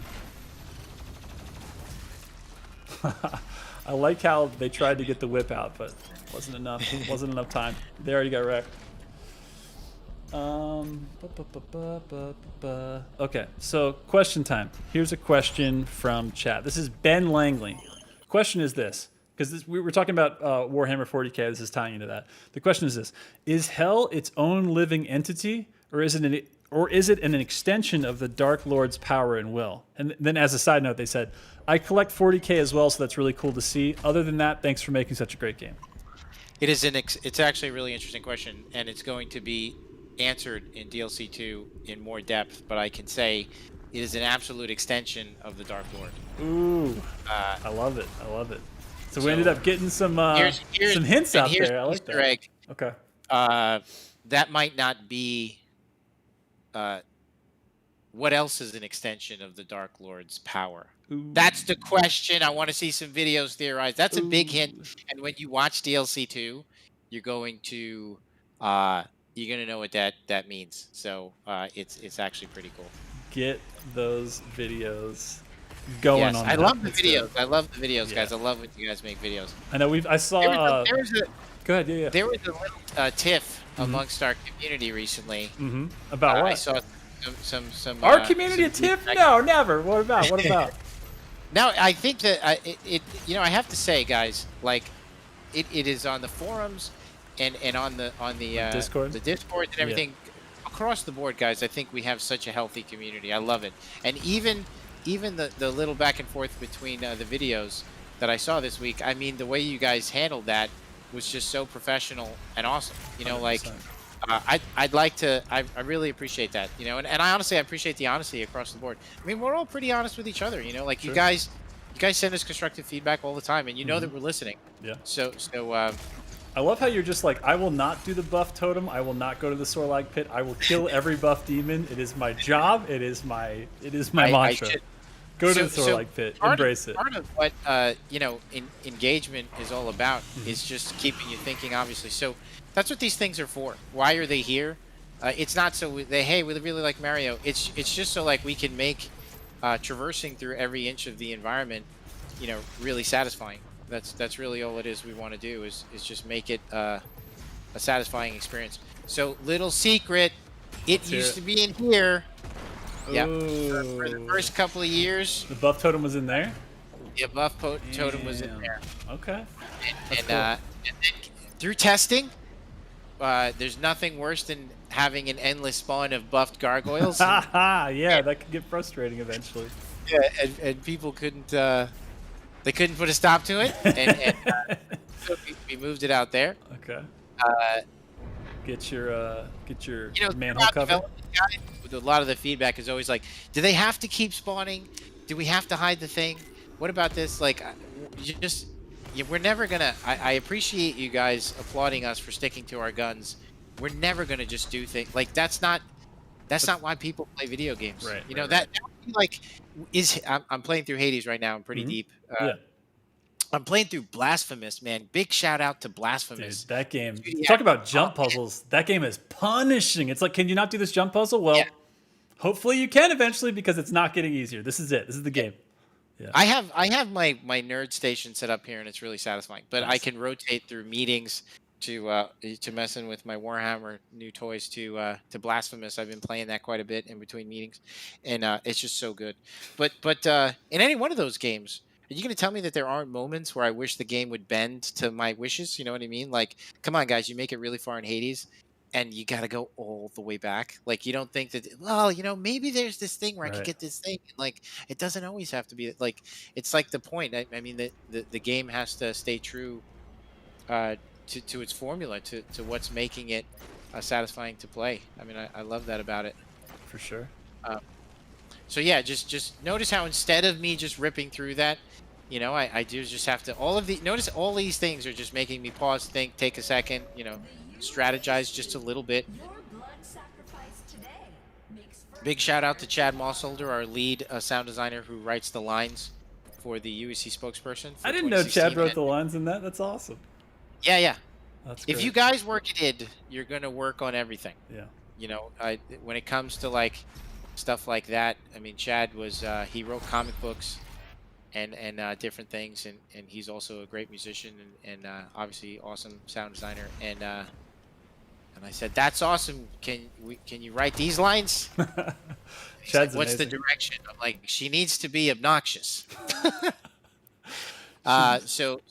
Speaker 3: I like how they tried to get the whip out, but wasn't enough. Wasn't enough time. They already got wrecked. Okay, so question time. Here's a question from chat. This is Ben Langley. Question is this, because we were talking about Warhammer 40k. This is tying into that. The question is this: is Hell its own living entity, or is it an extension of the Dark Lord's power and will? And then, as a side note, they said, "I collect 40k as well, so that's really cool to see. Other than that, thanks for making such a great game."
Speaker 4: It is it's actually a really interesting question, and it's going to be answered in DLC 2 in more depth. But I can say it is an absolute extension of the Dark Lord.
Speaker 3: Ooh,
Speaker 4: Uh,
Speaker 3: I love it. I love it. So we
Speaker 4: So,
Speaker 3: ended up getting some hints out
Speaker 4: here's
Speaker 3: there. I
Speaker 4: the
Speaker 3: like
Speaker 4: Easter
Speaker 3: that.
Speaker 4: egg.
Speaker 3: Okay.
Speaker 4: That might not be. What else is an extension of the Dark Lord's power?
Speaker 3: Ooh.
Speaker 4: That's the question. I want to see some videos theorized. That's a big hint.
Speaker 3: Ooh.
Speaker 4: And when you watch DLC 2, you're going to know what that means. So it's actually pretty cool.
Speaker 3: Get those videos going
Speaker 4: Yes,
Speaker 3: on.
Speaker 4: I
Speaker 3: that.
Speaker 4: love the
Speaker 3: Let's
Speaker 4: videos.
Speaker 3: go.
Speaker 4: I love the videos,
Speaker 3: Yeah.
Speaker 4: guys. I love when you guys make videos.
Speaker 3: I know I saw.
Speaker 4: There was a
Speaker 3: Go ahead. Yeah.
Speaker 4: there was a little tiff amongst our community recently.
Speaker 3: Mm-hmm. About what?
Speaker 4: I saw some
Speaker 3: Our community
Speaker 4: some
Speaker 3: tip?
Speaker 4: feedback.
Speaker 3: No, never. What about? What about?
Speaker 4: Now, I think that I have to say, guys, like, it is on the forums and on the
Speaker 3: Discord?
Speaker 4: the Discord and everything across the board, guys. I think we have such a healthy community. I love it, and even the little back and forth between the videos that I saw this week. I mean, the way you guys handled that was just so professional and awesome. You know, like.
Speaker 3: 100%.
Speaker 4: I'd like to. I really appreciate that, you know, and I honestly appreciate the honesty across the board. I mean, we're all pretty honest with each other, you know. Like
Speaker 3: Sure.
Speaker 4: you guys send us constructive feedback all the time, and you know that we're listening.
Speaker 3: Yeah.
Speaker 4: So
Speaker 3: I love how you're just like, I will not do the buff totem. I will not go to the Sorlag pit. I will kill every buff demon. It is my job. It is my mantra. Go to the Sorlag pit. Embrace it.
Speaker 4: Part of what engagement is all about is just keeping you thinking. Obviously, so that's what these things are for. Why are they here? It's not so we really like Mario. It's just so like we can make traversing through every inch of the environment, you know, really satisfying. That's really all it is. We want to do is just make it a satisfying experience. So little secret, it used to be in here. Yeah, for the first couple of years,
Speaker 3: The buff totem was in there?
Speaker 4: the buff totem was in
Speaker 3: Damn.
Speaker 4: there,
Speaker 3: Okay.
Speaker 4: and
Speaker 3: cool.
Speaker 4: then through testing, there's nothing worse than having an endless spawn of buffed gargoyles.
Speaker 3: Yeah, that could get frustrating eventually.
Speaker 4: Yeah, and people couldn't they couldn't put a stop to it, and so we moved it out there.
Speaker 3: Okay.
Speaker 4: Uh,
Speaker 3: Get your
Speaker 4: you know,
Speaker 3: manhole
Speaker 4: throughout
Speaker 3: cover.
Speaker 4: development, guys, with a lot of the feedback is always like, do they have to keep spawning? Do we have to hide the thing? What about this? Like, we're never gonna. I appreciate you guys applauding us for sticking to our guns. We're never gonna just do things like that's not why people play video games.
Speaker 3: Right,
Speaker 4: You know
Speaker 3: right,
Speaker 4: that would be like I'm playing through Hades right now. I'm pretty deep.
Speaker 3: Yeah.
Speaker 4: I'm playing through Blasphemous, man. Big shout out to
Speaker 3: Dude,
Speaker 4: Blasphemous.
Speaker 3: that game.
Speaker 4: Dude, yeah.
Speaker 3: Talk about jump puzzles. That game is punishing. It's like, can you not do this jump puzzle? Well,
Speaker 4: Yeah.
Speaker 3: hopefully you can eventually because it's not getting easier. This is it. This is the game.
Speaker 4: I have my nerd station set up here, and it's really satisfying. But I
Speaker 3: Nice.
Speaker 4: can rotate through meetings to messing with my Warhammer new toys to Blasphemous. I've been playing that quite a bit in between meetings, and it's just so good. But in any one of those games, are you going to tell me that there aren't moments where I wish the game would bend to my wishes? You know what I mean? Like, come on, guys, you make it really far in Hades, and you got to go all the way back. Like, you don't think that, well, you know, maybe there's this thing where I could
Speaker 3: Right.
Speaker 4: get this thing. Like, it doesn't always have to be like, it's like the point. I mean, the game has to stay true to its formula, to what's making it satisfying to play. I mean, I love that about it.
Speaker 3: For sure.
Speaker 4: So yeah, just notice how instead of me just ripping through that, you know, I do just have to notice all these things are just making me pause, think, take a second, you know, strategize just a little bit.
Speaker 5: Your blood sacrifice today makes for
Speaker 4: Big shout out to Chad Mossholder, our lead sound designer who writes the lines for the UEC spokesperson. For
Speaker 3: I didn't know Chad
Speaker 4: 2016.
Speaker 3: wrote the lines in that. That's awesome.
Speaker 4: Yeah.
Speaker 3: That's
Speaker 4: If
Speaker 3: great.
Speaker 4: you guys work at id, you're gonna work on everything.
Speaker 3: Yeah.
Speaker 4: You know, when it comes to like stuff like that, I mean, Chad was he wrote comic books and different things, and he's also a great musician and obviously awesome sound designer. And I said, that's awesome. Can you write these lines? He's like,
Speaker 3: Chad's
Speaker 4: what's the
Speaker 3: amazing.
Speaker 4: direction? I'm like, she needs to be obnoxious. So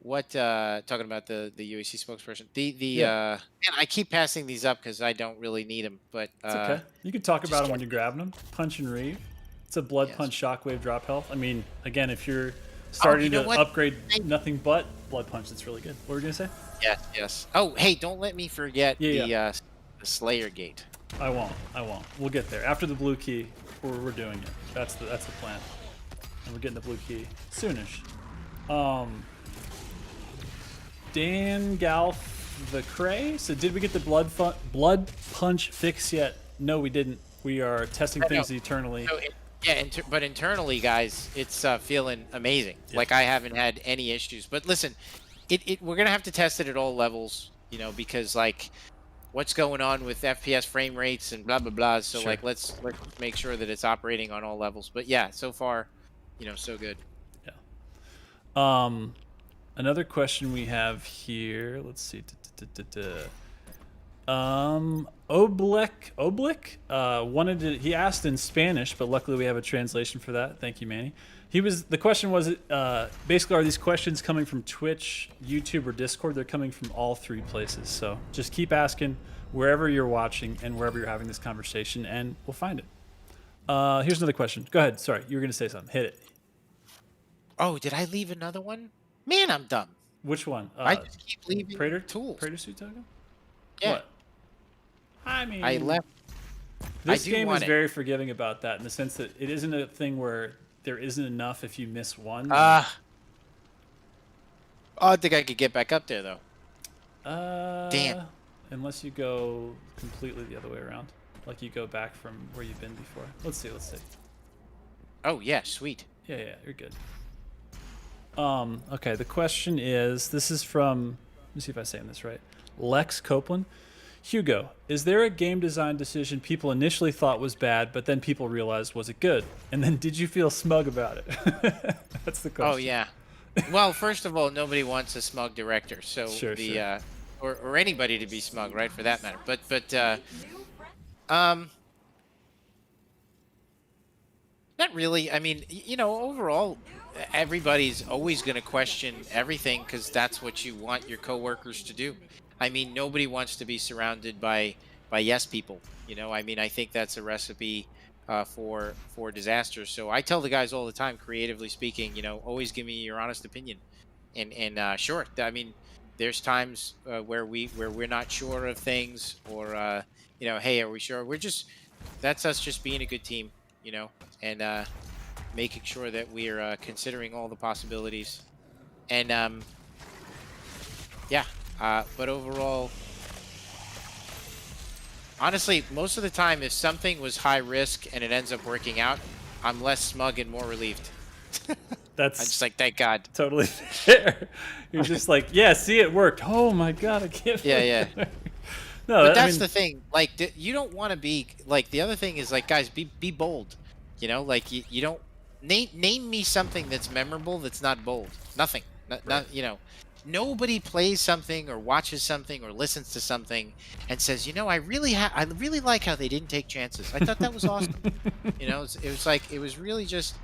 Speaker 4: what talking about the UAC spokesperson,
Speaker 3: Yeah.
Speaker 4: and I keep passing these up because I don't really need them, but
Speaker 3: It's okay. You can talk about them when
Speaker 4: get-
Speaker 3: you're grabbing them. Punch and reeve. It's a blood
Speaker 4: Yes.
Speaker 3: punch shockwave drop health. I mean, again, if you're starting
Speaker 4: know
Speaker 3: to
Speaker 4: what?
Speaker 3: upgrade nothing but blood punch. That's really good. What were we gonna say?
Speaker 4: Yes, yes. Oh, hey, don't let me forget
Speaker 3: Yeah.
Speaker 4: the Slayer Gate.
Speaker 3: I won't. We'll get there after the blue key. We're doing it. That's the plan. And we're getting the blue key soonish. Dan Galf the Cray. So did we get the blood punch fix yet? No, we didn't. We are testing things eternally.
Speaker 4: So but internally, guys, it's feeling amazing.
Speaker 3: Yeah.
Speaker 4: Like I haven't had any issues. But listen, we're gonna have to test it at all levels, because like what's going on with FPS frame rates and blah blah blah. So
Speaker 3: Sure.
Speaker 4: like let's make sure that it's operating on all levels. But yeah, so far, so good.
Speaker 3: Yeah. Another question we have here. Let's see. Oblick he asked in Spanish, but luckily we have a translation for that. Thank you, Manny. The question was basically, are these questions coming from Twitch, YouTube, or Discord? They're coming from all three places. So just keep asking wherever you're watching and wherever you're having this conversation, and we'll find it. Here's another question. Go ahead. Sorry, you were gonna say something. Hit it.
Speaker 4: Oh, did I leave another one? Man, I'm dumb.
Speaker 3: Which one?
Speaker 4: I just keep leaving
Speaker 3: Praetor
Speaker 4: tools.
Speaker 3: Praetor suit token?
Speaker 4: Yeah.
Speaker 3: What? I mean,
Speaker 4: I left.
Speaker 3: This
Speaker 4: I do
Speaker 3: game is
Speaker 4: want it.
Speaker 3: very forgiving about that, in the sense that it isn't a thing where there isn't enough if you miss one.
Speaker 4: I think I could get back up there though. Damn.
Speaker 3: Unless you go completely the other way around, like you go back from where you've been before. Let's see.
Speaker 4: Oh yeah, sweet.
Speaker 3: Yeah, you're good. Okay, the question is, this is from, let me see if I'm saying this right, Lex Copeland. Hugo, is there a game design decision people initially thought was bad, but then people realized was it good? And then did you feel smug about it? That's the question.
Speaker 4: Oh yeah. Well, first of all, nobody wants a smug director, so
Speaker 3: Sure.
Speaker 4: or anybody to be smug, right? For that matter. But not really. I mean, overall, everybody's always going to question everything because that's what you want your coworkers to do. I mean, nobody wants to be surrounded by yes people. I mean, I think that's a recipe for disaster. So I tell the guys all the time, creatively speaking, always give me your honest opinion. And sure, I mean, there's times where we're not sure of things, or hey, are we sure? That's us just being a good team, and making sure that we're considering all the possibilities. And yeah. But overall, honestly, most of the time, if something was high risk and it ends up working out, I'm less smug and more relieved.
Speaker 3: That's
Speaker 4: I'm just like, thank God.
Speaker 3: totally fair. You're just like, yeah, see, it worked. Oh my God, I can't.
Speaker 4: Yeah.
Speaker 3: No,
Speaker 4: But that's the thing. Like, you don't want to be like. The other thing is like, guys, be bold. Like you don't name me something that's memorable that's not bold. Nothing. Not Nobody plays something or watches something or listens to something and says, I really like how they didn't take chances. I thought that was awesome. It was really just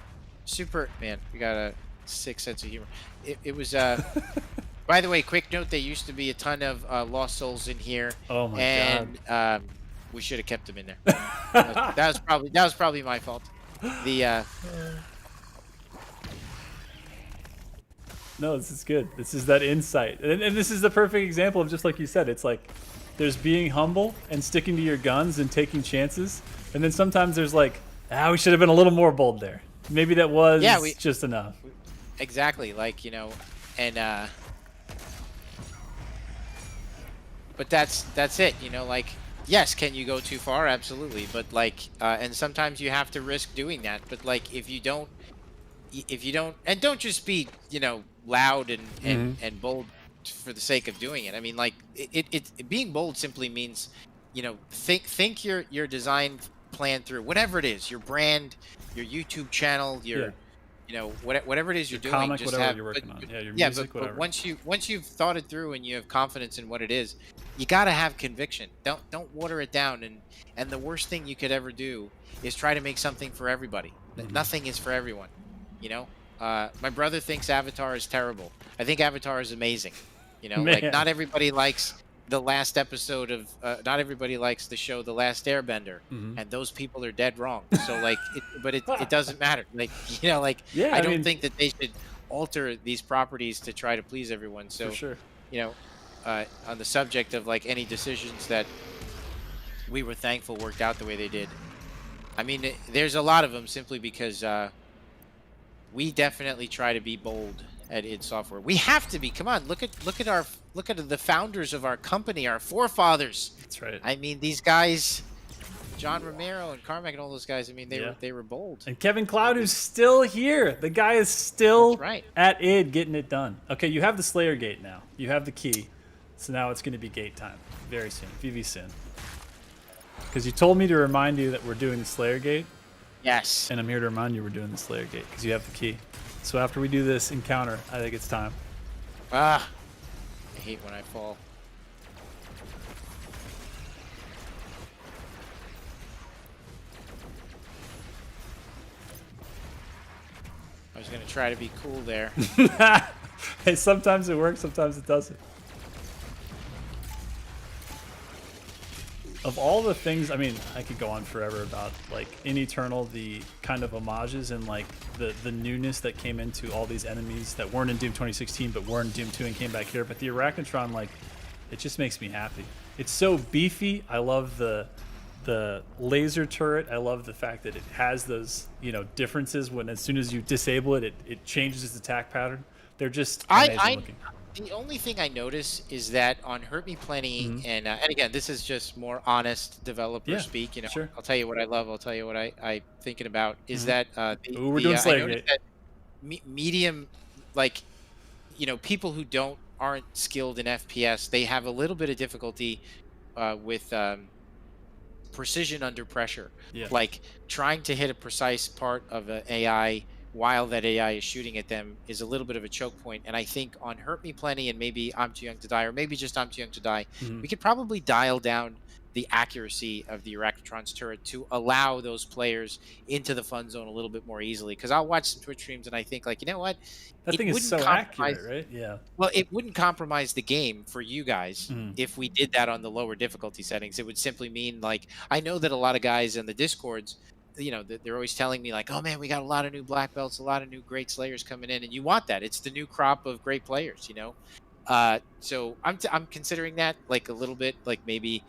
Speaker 4: super. Man, we got a sick sense of humor. It was. By the way, quick note: there used to be a ton of Lost Souls in here.
Speaker 3: Oh my
Speaker 4: God! We should have kept them in there. that was probably my fault.
Speaker 3: No, this is good. This is that insight. And this is the perfect example of, just like you said, it's like there's being humble and sticking to your guns and taking chances. And then sometimes there's like, we should have been a little more bold there. Maybe that was just enough.
Speaker 4: Exactly. And but that's it, yes, can you go too far? Absolutely. But and sometimes you have to risk doing that. But if you don't, and don't just be, loud and bold for the sake of doing it. I mean, it being bold simply means, think your design plan through, whatever it is, your brand, your YouTube channel, whatever it is you're doing,
Speaker 3: comic,
Speaker 4: just
Speaker 3: whatever
Speaker 4: have,
Speaker 3: you're working on. Yeah, your
Speaker 4: yeah,
Speaker 3: music,
Speaker 4: but
Speaker 3: whatever.
Speaker 4: once you've thought it through and you have confidence in what it is, you gotta have conviction. Don't water it down. And the worst thing you could ever do is try to make something for everybody. Nothing is for everyone. My brother thinks Avatar is terrible. I think Avatar is amazing.
Speaker 3: Man.
Speaker 4: Not everybody likes the last episode of. Not everybody likes the show The Last Airbender, and those people are dead wrong. So it doesn't matter.
Speaker 3: Yeah,
Speaker 4: I don't think that they should alter these properties to try to please everyone. So,
Speaker 3: For sure.
Speaker 4: you know, on the subject of like any decisions that we were thankful worked out the way they did. I mean, there's a lot of them simply because we definitely try to be bold at id Software. We have to be. Come on, look at the founders of our company, our forefathers.
Speaker 3: That's right.
Speaker 4: I mean, these guys, John Romero and Carmack and all those guys. I mean,
Speaker 3: Yeah.
Speaker 4: they were bold.
Speaker 3: And Kevin Cloud, who's still here. The guy is still
Speaker 4: That's right.
Speaker 3: at id getting it done. Okay, you have the Slayer gate now. You have the key. So now it's going to be gate time very soon. VV soon. Because you told me to remind you that we're doing the Slayer gate.
Speaker 4: Yes.
Speaker 3: And I'm here to remind you we're doing the Slayer gate because you have the key. So after we do this encounter, I think it's time.
Speaker 4: Ah, I hate when I fall. I was gonna try to be cool there.
Speaker 3: Hey, sometimes it works, sometimes it doesn't. Of all the things, I mean, I could go on forever about like in Eternal, the kind of homages and like the newness that came into all these enemies that weren't in Doom 2016 but were in Doom 2 and came back here. But the Arachnotron, like, it just makes me happy. It's so beefy. I love the laser turret. I love the fact that it has those, you know, differences when as soon as you disable it, it changes its attack pattern. They're just amazing looking.
Speaker 4: The only thing I notice is that on Hurt Me Plenty, and again, this is just more honest developer speak. You know,
Speaker 3: sure.
Speaker 4: I'll tell you what I love. I'll tell you what I thinking about is that
Speaker 3: Ooh, we're doing
Speaker 4: I
Speaker 3: Slayer
Speaker 4: noticed
Speaker 3: Gate.
Speaker 4: that medium, like, you know, people who aren't skilled in FPS, they have a little bit of difficulty with precision under pressure.
Speaker 3: Yeah.
Speaker 4: Like trying to hit a precise part of an AI while that AI is shooting at them is a little bit of a choke point. And I think on Hurt Me Plenty and maybe I'm Too Young to Die, or maybe just I'm Too Young to Die, we could probably dial down the accuracy of the Arachnotron's turret to allow those players into the fun zone a little bit more easily. Because I'll watch some Twitch streams and I think, like, you know what?
Speaker 3: That thing is so accurate, right? Yeah.
Speaker 4: Well, it wouldn't compromise the game for you guys if we did that on the lower difficulty settings. It would simply mean, like, I know that a lot of guys in the Discords, you know, they're always telling me, like, oh man, we got a lot of new black belts, a lot of new great slayers coming in, and you want that. It's the new crop of great players, you know. So I'm considering that, like, a little bit, like maybe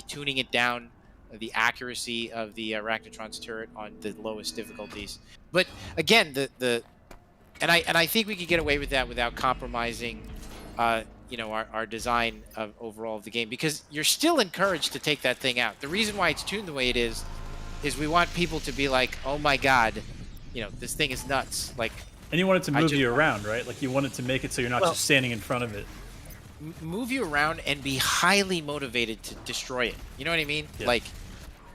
Speaker 4: tuning it down, the accuracy of the Arachnotron's turret on the lowest difficulties. But again, and I think we could get away with that without compromising, you know, our design of overall of the game, because you're still encouraged to take that thing out. The reason why it's tuned the way it is we want people to be like, oh my god, you know, this thing is nuts. Like,
Speaker 3: and you want it to move you around, right? Like you want it to make it so you're not just standing in front of it.
Speaker 4: Move you around and be highly motivated to destroy it. You know what I mean?
Speaker 3: Yeah.
Speaker 4: Like,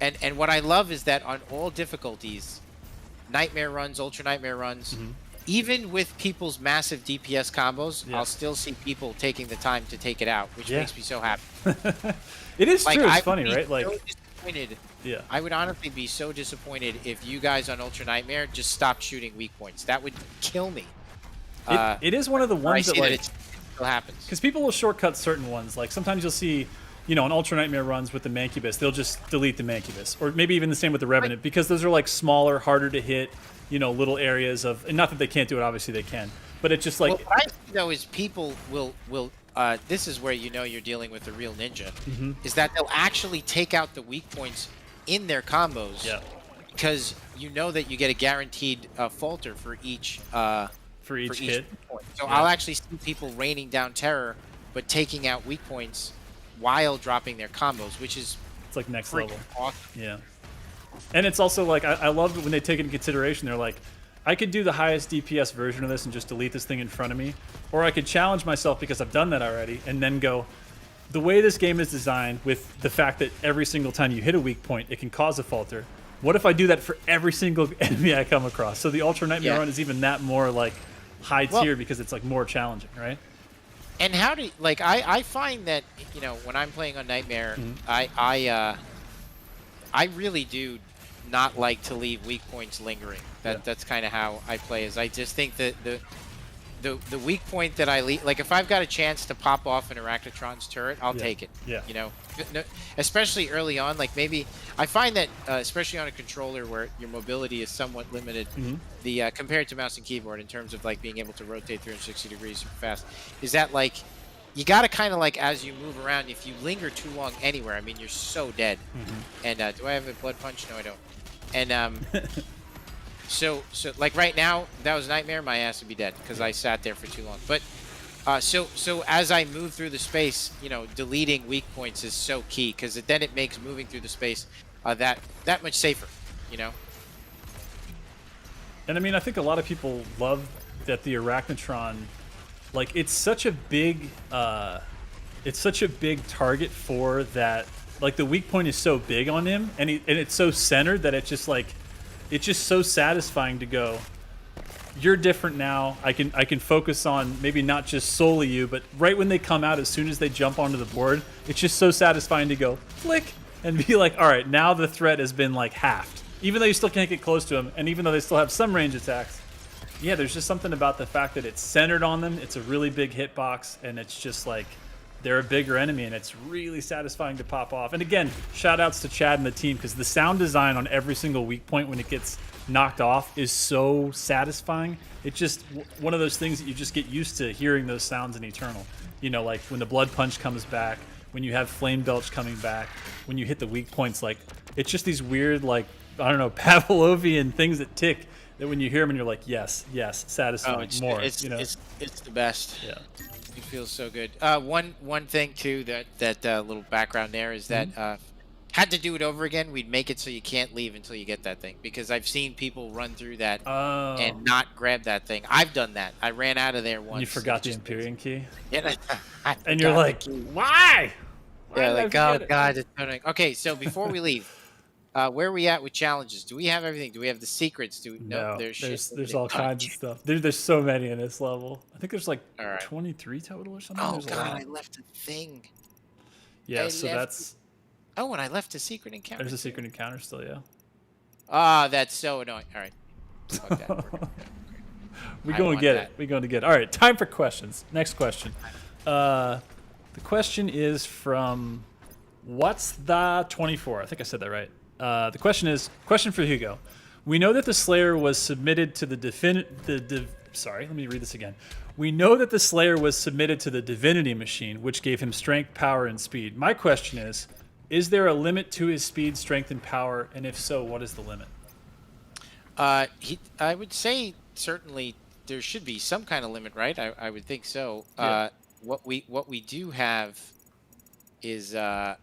Speaker 4: and what I love is that on all difficulties, nightmare runs, ultra nightmare runs, even with people's massive DPS combos, I'll still see people taking the time to take it out, which makes me so happy.
Speaker 3: It is
Speaker 4: like,
Speaker 3: true. It's funny, right? Like,
Speaker 4: so disappointed.
Speaker 3: Yeah.
Speaker 4: I would honestly be so disappointed if you guys on Ultra Nightmare just stopped shooting weak points. That would kill me.
Speaker 3: It is one of the ones that, like,
Speaker 4: it still happens.
Speaker 3: Because people will shortcut certain ones. Like sometimes you'll see, you know, on Ultra Nightmare runs with the Mancubus, they'll just delete the Mancubus, or maybe even the same with the Revenant, because those are like smaller, harder to hit, you know, little areas of. And not that they can't do it, obviously they can, but it's just like.
Speaker 4: Well, what I see though is people will. This is where you know you're dealing with a real ninja. Is that they'll actually take out the weak points in their combos.
Speaker 3: Yeah.
Speaker 4: Because you know that you get a guaranteed falter for each.
Speaker 3: For each hit.
Speaker 4: Point. So I'll actually see people raining down terror, but taking out weak points while dropping their combos, which is
Speaker 3: it's like next level.
Speaker 4: Awesome.
Speaker 3: Yeah. And it's also like I love it when they take it into consideration. They're like, I could do the highest DPS version of this and just delete this thing in front of me, or I could challenge myself because I've done that already, and then go. The way this game is designed, with the fact that every single time you hit a weak point, it can cause a falter. What if I do that for every single enemy I come across? So the Ultra Nightmare run is even that more like high tier because it's like more challenging, right?
Speaker 4: And how do like I find that, you know, when I'm playing on Nightmare, I really do not like to leave weak points lingering. That's kind of how I play. Is I just think that the weak point that I leave, like if I've got a chance to pop off an Arachnotron's turret, I'll
Speaker 3: Yeah.
Speaker 4: take it.
Speaker 3: Yeah.
Speaker 4: You know, especially early on. Like maybe I find that especially on a controller where your mobility is somewhat limited, the compared to mouse and keyboard in terms of like being able to rotate 360 degrees super fast, is that like you got to kind of like as you move around, if you linger too long anywhere, I mean you're so dead. And do I have a blood punch? No, I don't. And So like right now, if that was a nightmare, my ass would be dead because I sat there for too long. But so as I move through the space, you know, deleting weak points is so key because then it makes moving through the space that much safer, you know.
Speaker 3: And I mean, I think a lot of people love that the Arachnotron, like it's such a big target for that. Like the weak point is so big on him, and it's so centered that it's just like. It's just so satisfying to go, you're different now. I can focus on maybe not just solely you, but right when they come out, as soon as they jump onto the board, it's just so satisfying to go flick and be like, all right, now the threat has been like halved. Even though you still can't get close to them, and even though they still have some range attacks, yeah, there's just something about the fact that it's centered on them. It's a really big hitbox, and it's just like they're a bigger enemy, and it's really satisfying to pop off. And again, shout outs to Chad and the team, because the sound design on every single weak point when it gets knocked off is so satisfying. It's just one of those things that you just get used to hearing those sounds in Eternal. You know, like when the blood punch comes back, when you have flame belch coming back, when you hit the weak points, like it's just these weird, like, I don't know, Pavlovian things that tick that when you hear them and you're like, yes, satisfying, more.
Speaker 4: It's the best.
Speaker 3: Yeah.
Speaker 4: It feels so good. One thing too that little background there is that had to do it over again, we'd make it so you can't leave until you get that thing, because I've seen people run through that and not grab that thing. I've done that. I ran out of there once.
Speaker 3: You forgot the Empyrean key?
Speaker 4: Yeah,
Speaker 3: and you're like, why?
Speaker 4: Yeah, like, oh god, it's annoying. Okay, so before we leave, where are we at with challenges? Do we have everything? Do we have the secrets?
Speaker 3: No, there's all kinds of stuff. There's so many in this level. I think there's like 23 total or something.
Speaker 4: Oh god, I left a thing.
Speaker 3: Yeah, so that's...
Speaker 4: Oh, and I left a secret encounter.
Speaker 3: There's a secret encounter still, yeah.
Speaker 4: Ah, that's so annoying. All right. Fuck that.
Speaker 3: We're going to get it. We're going to get it. All right, time for questions. Next question. The question is from What's the 24? I think I said that right. The question is, question for Hugo. We know that the Slayer was submitted to sorry, let me read this again. We know that the Slayer was submitted to the Divinity Machine, which gave him strength, power, and speed. My question is there a limit to his speed, strength, and power? And if so, what is the limit?
Speaker 4: I would say certainly there should be some kind of limit, right? I would think so. Yeah. What we do have is
Speaker 3: oh,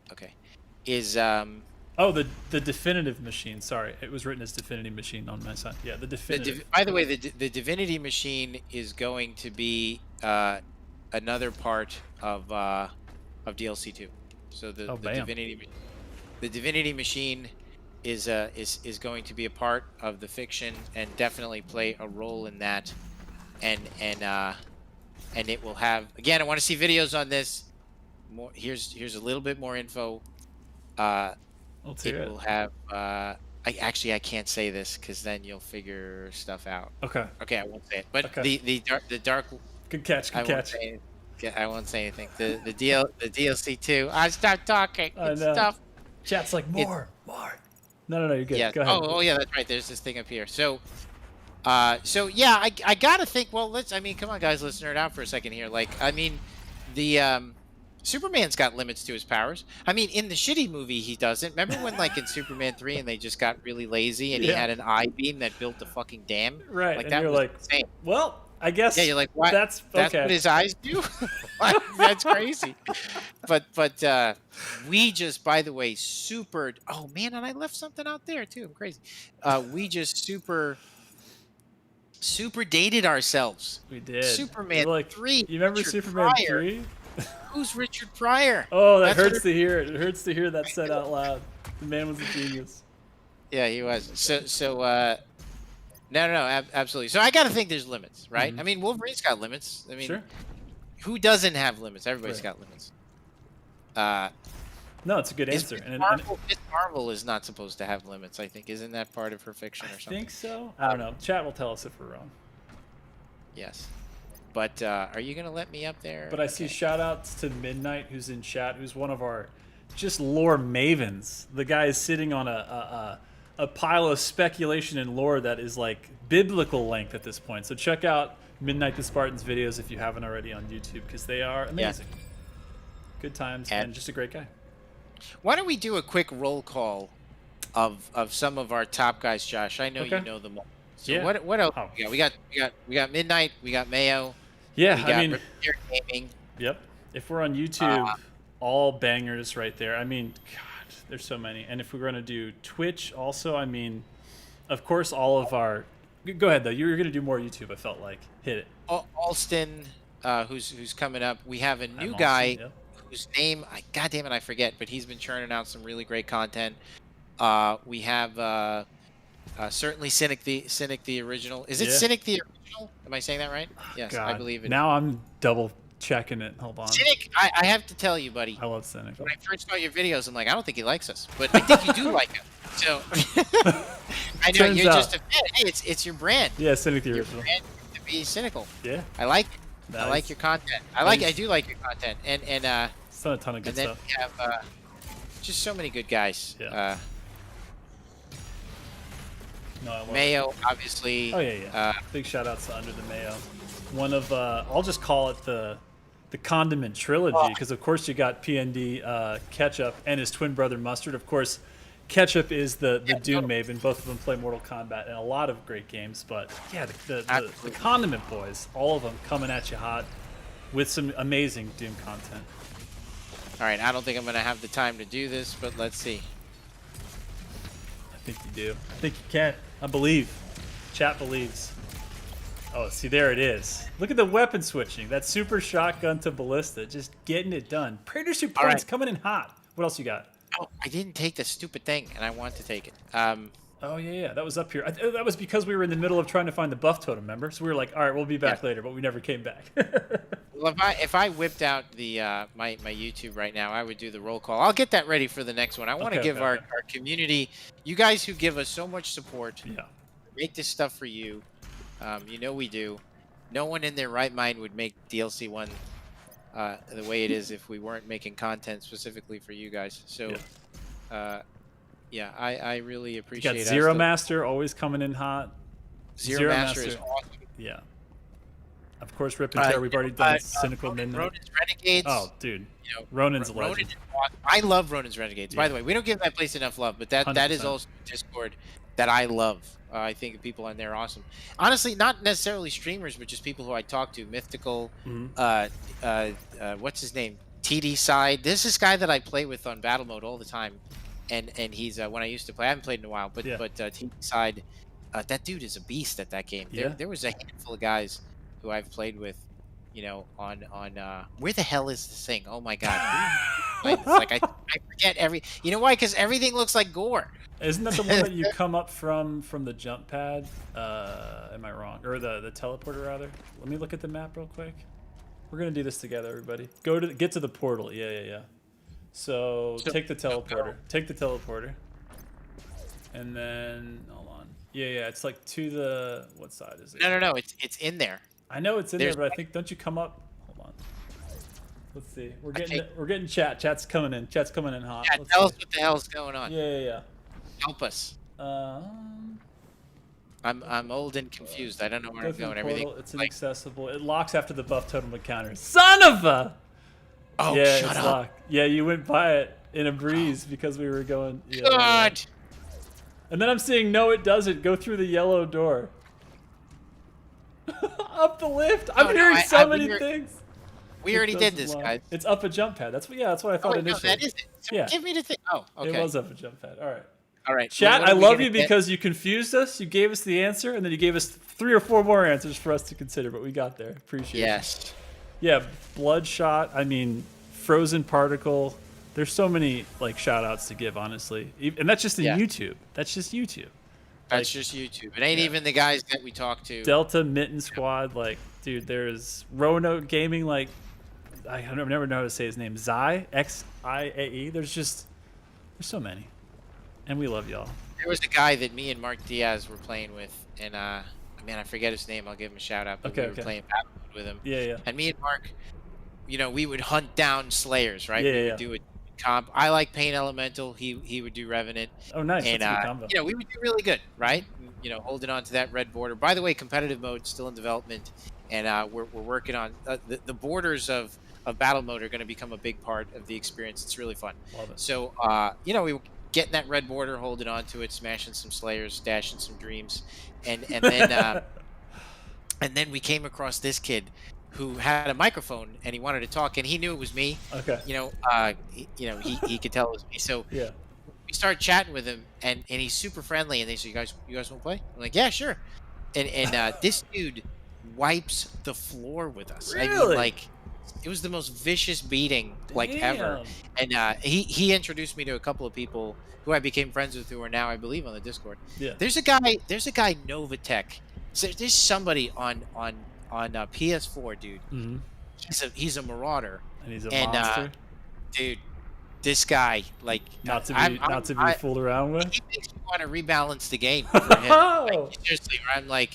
Speaker 3: the definitive machine. Sorry, it was written as Divinity Machine on my side. Yeah, the definitive.
Speaker 4: By the way, the Divinity Machine is going to be another part of DLC 2. So the Divinity Machine is going to be a part of the fiction and definitely play a role in that, and it will have, again, I want to see videos on this. More here's a little bit more info.
Speaker 3: Let's hear it.
Speaker 4: Will have I can't say this because then you'll figure stuff out.
Speaker 3: Okay,
Speaker 4: I won't say it. But the dark.
Speaker 3: Good catch.
Speaker 4: I won't say anything. The DLC 2. I start talking. It's stuff.
Speaker 3: Chat's like more. No, you're good.
Speaker 4: Yeah.
Speaker 3: Go ahead.
Speaker 4: Oh yeah, that's right. There's this thing up here. So yeah, I gotta think. Well, come on, guys, let's nerd out for a second here. Like, I mean, the Superman's got limits to his powers. I mean, in the shitty movie, he doesn't. Remember when, like, in Superman 3, and they just got really lazy, and he had an I-beam that built the fucking dam?
Speaker 3: Right.
Speaker 4: Like,
Speaker 3: and
Speaker 4: that
Speaker 3: you're
Speaker 4: was
Speaker 3: like,
Speaker 4: insane.
Speaker 3: Well, I guess.
Speaker 4: Yeah, you're like, what?
Speaker 3: That's okay.
Speaker 4: What his eyes do? That's crazy. But we just, by the way, oh man, and I left something out there too. I'm crazy. We just super dated ourselves.
Speaker 3: We did.
Speaker 4: Superman 3.
Speaker 3: You remember
Speaker 4: Richard
Speaker 3: Superman
Speaker 4: Pryor.
Speaker 3: 3?
Speaker 4: Who's Richard Pryor?
Speaker 3: Oh, that hurts to hear. It hurts to hear that said out loud. The man was a genius.
Speaker 4: Yeah, he was. No, absolutely. So I got to think there's limits, right?
Speaker 3: Mm-hmm.
Speaker 4: I mean, Wolverine's got limits. I mean,
Speaker 3: sure.
Speaker 4: Who doesn't have limits? Everybody's got limits.
Speaker 3: No, it's a good answer.
Speaker 4: Miss Marvel is not supposed to have limits, I think. Isn't that part of her fiction or something?
Speaker 3: I think so. I don't know. Chat will tell us if we're wrong.
Speaker 4: Yes. But are you gonna let me up there?
Speaker 3: But I see shout outs to Midnight, who's in chat, who's one of our just lore mavens. The guy is sitting on a pile of speculation and lore that is like biblical length at this point. So check out Midnight the Spartan's videos if you haven't already on YouTube, because they are amazing. Good times and just a great guy.
Speaker 4: Why don't we do a quick roll call of some of our top guys, Josh? I know you know them all. So
Speaker 3: Yeah.
Speaker 4: what else? We got Midnight. We got Mayo.
Speaker 3: Yeah,
Speaker 4: We got
Speaker 3: I mean,
Speaker 4: Revere Gaming.
Speaker 3: yep. If we're on YouTube, all bangers right there. I mean, God, there's so many. And if we're going to do Twitch also, I mean, of course, all of our... Go ahead, though. You were going to do more YouTube, I felt like. Hit it.
Speaker 4: Alston, who's coming up. We have a new
Speaker 3: Alston,
Speaker 4: guy
Speaker 3: yep.
Speaker 4: whose name, God damn it, I forget, but he's been churning out some really great content. We have certainly Cynic the original. Is it Cynic the original? Am I saying that right? Yes,
Speaker 3: God.
Speaker 4: I believe it.
Speaker 3: Now I'm double checking it. Hold on.
Speaker 4: Cynic, I have to tell you, buddy.
Speaker 3: I love Cynic.
Speaker 4: When I first saw your videos, I'm like, I don't think he likes us, but I think you do like him. So I know
Speaker 3: Turns
Speaker 4: you're
Speaker 3: out.
Speaker 4: just a fan. Hey, it's your brand.
Speaker 3: Yeah, Cynic the
Speaker 4: Your
Speaker 3: original.
Speaker 4: brand is to be cynical.
Speaker 3: Yeah.
Speaker 4: I like it. I
Speaker 3: Nice.
Speaker 4: like your content. I do like your content, and
Speaker 3: It's done a ton of good
Speaker 4: then
Speaker 3: stuff.
Speaker 4: we have just so many good guys.
Speaker 3: Yeah. No, I love it.
Speaker 4: Mayo, obviously.
Speaker 3: Oh, yeah. Big shout outs to Under the Mayo. One of, I'll just call it the condiment trilogy, because of course you got PND Ketchup and his twin brother Mustard. Of course, Ketchup is the Doom Maven. Both of them play Mortal Kombat and a lot of great games. But yeah, the condiment boys, all of them coming at you hot with some amazing Doom content.
Speaker 4: All right, I don't think I'm going to have the time to do this, but let's see.
Speaker 3: I think you do. I think you can. I believe. Chat believes. Oh, see, there it is. Look at the weapon switching. That super shotgun to ballista, just getting it done. Praetor Suit points coming in hot. What else you got?
Speaker 4: Oh, I didn't take the stupid thing, and I want to take it.
Speaker 3: Oh, yeah, that was up here. That was because we were in the middle of trying to find the buff totem, remember? So we were like, all right, we'll be back later, but we never came back.
Speaker 4: Well, if I whipped out the my YouTube right now, I would do the roll call. I'll get that ready for the next one. I want to give our community, you guys who give us so much support, make this stuff for you. You know we do. No one in their right mind would make DLC 1 the way it is if we weren't making content specifically for you guys. So, yeah, I really appreciate it.
Speaker 3: You got Zero Master always coming in hot.
Speaker 4: Zero Master is awesome.
Speaker 3: Yeah. Of course, Rip and Tear. We've already done Cynical Midnight.
Speaker 4: Ronin's Renegades.
Speaker 3: Oh, dude.
Speaker 4: You know,
Speaker 3: Ronin's a legend.
Speaker 4: I love Ronin's Renegades. By the way, we don't give that place enough love, but that is
Speaker 3: 100%.
Speaker 4: also Discord that I love. I think people on there are awesome. Honestly, not necessarily streamers, but just people who I talk to. Mythical, what's his name? TD Side. This is this guy that I play with on Battle Mode all the time, and he's when I used to play. I haven't played in a while, but TD Side, that dude is a beast at that game. There was a handful of guys who I've played with, you know, on where the hell is this thing? Oh my god! It's like I forget You know why? Because everything looks like Gore.
Speaker 3: Isn't that the one that you come up from the jump pad? Am I wrong? Or the teleporter rather? Let me look at the map real quick. We're gonna do this together, everybody. Get to the portal. Yeah. So take the teleporter. Take the teleporter. And then hold on. Yeah. It's like to the what side is it?
Speaker 4: No. It's in there.
Speaker 3: I know it's in there, but I think don't you come up? Hold on. Let's see. We're getting chat. Chat's coming in. Chat's coming in hot.
Speaker 4: Yeah, tell us what the hell's going on.
Speaker 3: Yeah.
Speaker 4: Help us. I'm old and confused. I don't know where I'm going. Everything.
Speaker 3: It's inaccessible. It locks after the buff totem encounter. Son of a!
Speaker 4: Oh,
Speaker 3: yeah,
Speaker 4: shut
Speaker 3: it's
Speaker 4: up.
Speaker 3: locked. Yeah, you went by it in a breeze because we were going.
Speaker 4: God.
Speaker 3: And then I'm seeing no, it doesn't. Go through the yellow door. Up the lift. I'm hearing so many things.
Speaker 4: We already did this, guys.
Speaker 3: It's up a jump pad. That's what I thought initially.
Speaker 4: No, that is it. So give me the thing. Oh, okay.
Speaker 3: It was up a jump pad. All right.
Speaker 4: All right.
Speaker 3: Chat, I love you because you confused us. You gave us the answer, and then you gave us 3 or 4 more answers for us to consider, but we got there. Appreciate it.
Speaker 4: Yes.
Speaker 3: Yeah, Bloodshot. I mean, Frozen Particle. There's so many like shout outs to give, honestly. And that's just in YouTube. That's just YouTube.
Speaker 4: That's just YouTube. It ain't even the guys that we talk to.
Speaker 3: Delta Mitten Squad. Like, dude, there's Roanoke Gaming. Like, I never know how to say his name. Xi, Xiae. There's so many. And we love y'all.
Speaker 4: There was a guy that me and Mark Diaz were playing with, and man, I forget his name. I'll give him a shout out. But we were playing Battle Mode with him.
Speaker 3: Yeah, yeah.
Speaker 4: And me and Mark, we would hunt down Slayers, right?
Speaker 3: Yeah,
Speaker 4: We
Speaker 3: yeah,
Speaker 4: would
Speaker 3: yeah.
Speaker 4: do a comp. I like Pain Elemental. He would do Revenant.
Speaker 3: Oh, nice.
Speaker 4: And
Speaker 3: That's a good combo.
Speaker 4: we would do really good, right? Holding on to that red border. By the way, competitive mode still in development, and we're working on the borders of battle mode are going to become a big part of the experience. It's really fun.
Speaker 3: Love it.
Speaker 4: So we were getting that red border, holding on to it, smashing some Slayers, dashing some Dreams, and then and then we came across this kid who had a microphone and he wanted to talk and he knew it was me.
Speaker 3: Okay.
Speaker 4: He could tell it was me. So
Speaker 3: Yeah.
Speaker 4: we started chatting with him and he's super friendly and they said, you guys want to play? I'm like, yeah, sure. And this dude wipes the floor with us. I mean,
Speaker 3: Really?
Speaker 4: like, it was the most vicious beating ever.
Speaker 3: Damn.
Speaker 4: And he introduced me to a couple of people who I became friends with who are now, I believe, on the Discord.
Speaker 3: Yeah.
Speaker 4: There's a guy Novatech. So there's somebody on PS4, dude.
Speaker 3: Mhm.
Speaker 4: He's a marauder.
Speaker 3: And he's a
Speaker 4: And,
Speaker 3: monster.
Speaker 4: Dude, this guy, like,
Speaker 3: Not to be
Speaker 4: I-
Speaker 3: fooled around with.
Speaker 4: he makes me want to rebalance the game for him. Like, seriously, where I'm like,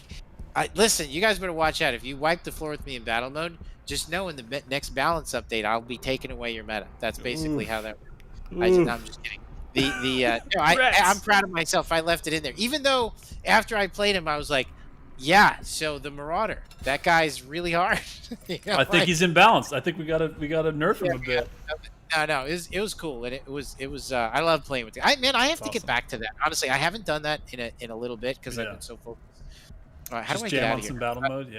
Speaker 4: listen, you guys better watch out. If you wipe the floor with me in battle mode, just know in the next balance update, I'll be taking away your meta. That's basically how that works. I'm just kidding. I'm proud of myself. I left it in there, even though after I played him, I was like, yeah. So the Marauder, that guy's really hard.
Speaker 3: I think he's imbalanced. I think we gotta nerf him a bit.
Speaker 4: No, it was cool, and it was. I love playing with the. I have to
Speaker 3: awesome.
Speaker 4: get back to that. Honestly, I haven't done that in a little bit because I've
Speaker 3: Yeah.
Speaker 4: been so focused. All right, how
Speaker 3: Just
Speaker 4: do I get
Speaker 3: jam
Speaker 4: out
Speaker 3: on
Speaker 4: of
Speaker 3: some
Speaker 4: here?
Speaker 3: battle mode. Yeah.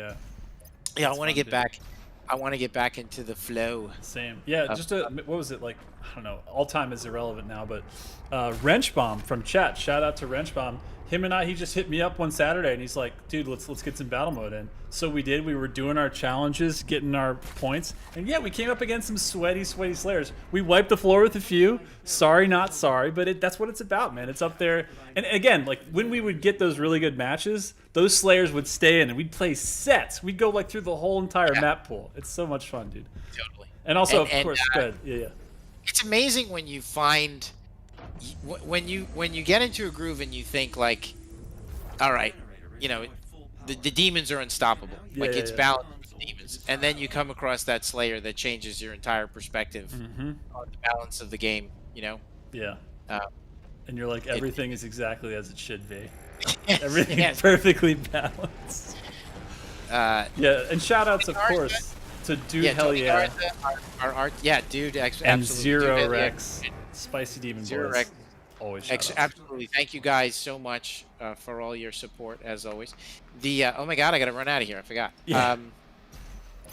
Speaker 4: Yeah, I
Speaker 3: That's
Speaker 4: want to
Speaker 3: fun,
Speaker 4: get
Speaker 3: dude.
Speaker 4: back. I want to get back into the flow.
Speaker 3: Same. Yeah, just what was it like? I don't know. All time is irrelevant now, but Wrench Bomb from chat. Shout out to Wrench Bomb. Him and he just hit me up one Saturday, and he's like, "Dude, let's get some battle mode in." So we did. We were doing our challenges, getting our points, and yeah, we came up against some sweaty Slayers. We wiped the floor with a few. Sorry, not sorry, but that's what it's about, man. It's up there. And again, like when we would get those really good matches, those Slayers would stay in, and we'd play sets. We'd go like through the whole entire map pool. It's so much fun, dude.
Speaker 4: Totally.
Speaker 3: And also,
Speaker 4: And-
Speaker 3: of course, good. Yeah.
Speaker 4: It's amazing when you find when you get into a groove and you think like, all right, the demons are unstoppable.
Speaker 3: Yeah,
Speaker 4: Like
Speaker 3: yeah,
Speaker 4: it's
Speaker 3: yeah.
Speaker 4: balanced with demons, and then you come across that Slayer that changes your entire perspective
Speaker 3: Mm-hmm.
Speaker 4: on the balance of the game.
Speaker 3: Yeah.
Speaker 4: Uh,
Speaker 3: And you're like, everything is exactly as it should be. Everything
Speaker 4: yes.
Speaker 3: is perfectly balanced. Yeah, and shout outs, of
Speaker 4: Garza.
Speaker 3: course, to Dude
Speaker 4: Yeah,
Speaker 3: Hell
Speaker 4: Tony
Speaker 3: Yeah
Speaker 4: Garza, our art, yeah, dude,
Speaker 3: and
Speaker 4: absolutely.
Speaker 3: Zero
Speaker 4: Dude, yeah,
Speaker 3: Rex, Spicy Demon
Speaker 4: Zero
Speaker 3: Boys.
Speaker 4: Rex.
Speaker 3: Always shout outs.
Speaker 4: Absolutely. Thank you guys so much for all your support as always. Oh my god, I gotta run out of here. I forgot.
Speaker 3: Yeah.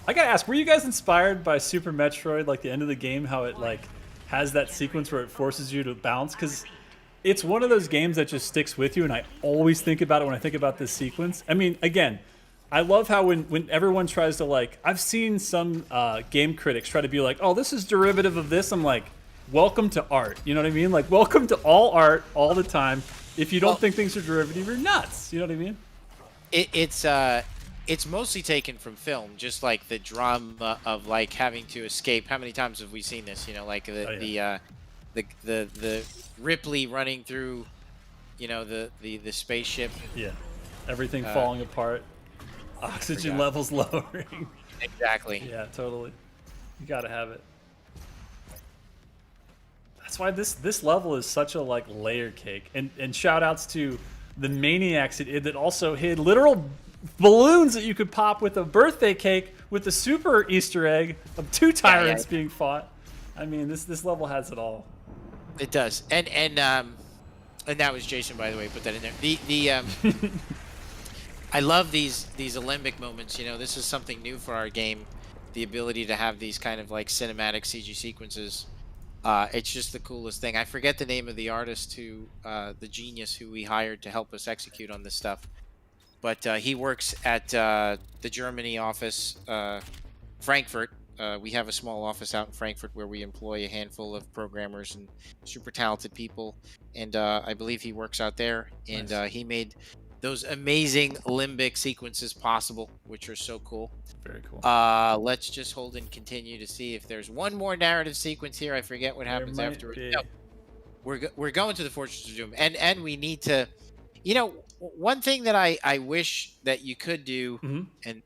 Speaker 3: I gotta ask, were you guys inspired by Super Metroid, like the end of the game, how it like has that sequence where it forces you to bounce? Because it's one of those games that just sticks with you, and I always think about it when I think about this sequence. I mean, again, I love how when everyone tries to like, I've seen some game critics try to be like, oh, this is derivative of this. I'm like, welcome to art. You know what I mean? Like, welcome to all art all the time. If you don't think things are derivative, you're nuts. You know what I mean?
Speaker 4: It's mostly taken from film, just like the drama of like having to escape. How many times have we seen this? Like the Ripley running through, the spaceship.
Speaker 3: Yeah. Everything falling apart. Oxygen
Speaker 4: forgot.
Speaker 3: levels lowering.
Speaker 4: Exactly.
Speaker 3: Yeah, totally. You gotta have it. That's why this level is such a like layer cake. And shout outs to the maniacs that also hid literal balloons that you could pop with a birthday cake with the super Easter egg of two tyrants being fought. I mean, this level has it all.
Speaker 4: It does. And that was Jason, by the way. Put that in there. I love these Olympic moments. This is something new for our game. The ability to have these kind of like cinematic CG sequences. It's just the coolest thing. I forget the name of the artist the genius who we hired to help us execute on this stuff. But he works at the Germany office, Frankfurt. We have a small office out in Frankfurt where we employ a handful of programmers and super talented people. And I believe he works out there. And
Speaker 3: Nice.
Speaker 4: He made those amazing limbic sequences possible, which are so cool.
Speaker 3: Very cool.
Speaker 4: Let's just hold and continue to see if there's one more narrative sequence here. I forget what happens
Speaker 3: might
Speaker 4: afterwards.
Speaker 3: be.
Speaker 4: No, we're going to the Fortress of Doom, and we need to. One thing that I wish that you could do,
Speaker 3: Mhm.
Speaker 4: and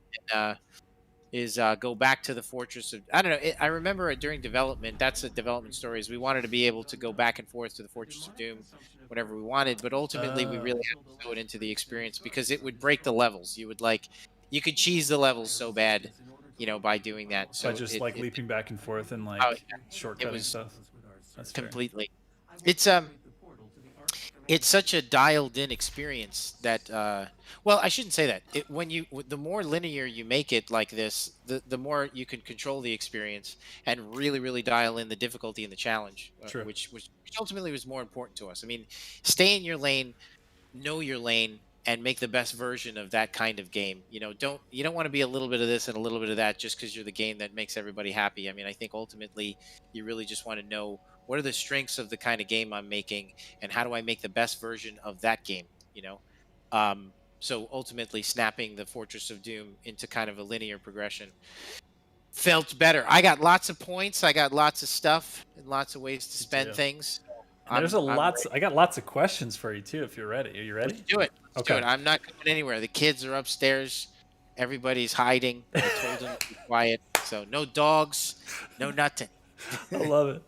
Speaker 4: is go back to the fortress of, I don't know. I remember it during development. That's the development stories. We wanted to be able to go back and forth to the fortress of doom whenever we wanted, but ultimately we really had to throw it into the experience because it would break the levels. You could cheese the levels so bad, by doing that.
Speaker 3: By
Speaker 4: So
Speaker 3: just like leaping back and forth and
Speaker 4: oh,
Speaker 3: like
Speaker 4: it
Speaker 3: shortcutting
Speaker 4: was
Speaker 3: stuff. That's fair.
Speaker 4: completely. It's such a dialed in experience that well, I shouldn't say that. The more linear you make it like this, the more you can control the experience and really dial in the difficulty and the challenge,
Speaker 3: True.
Speaker 4: which ultimately was more important to us. I mean, stay in your lane, know your lane, and make the best version of that kind of game. You don't want to be a little bit of this and a little bit of that just because you're the game that makes everybody happy. I mean, I think ultimately you really just want to know what are the strengths of the kind of game I'm making, and how do I make the best version of that game. You know, so ultimately snapping the Fortress of Doom into kind of a linear progression felt better. I got lots of points. I got lots of stuff and lots of ways to spend
Speaker 3: too.
Speaker 4: things.
Speaker 3: And there's I got lots of questions for you too if you're ready. Are you ready?
Speaker 4: Let's do it. Let's do it. I'm not going anywhere. The kids are upstairs. Everybody's hiding. I told them to be quiet. So no dogs, no nothing.
Speaker 3: I love it.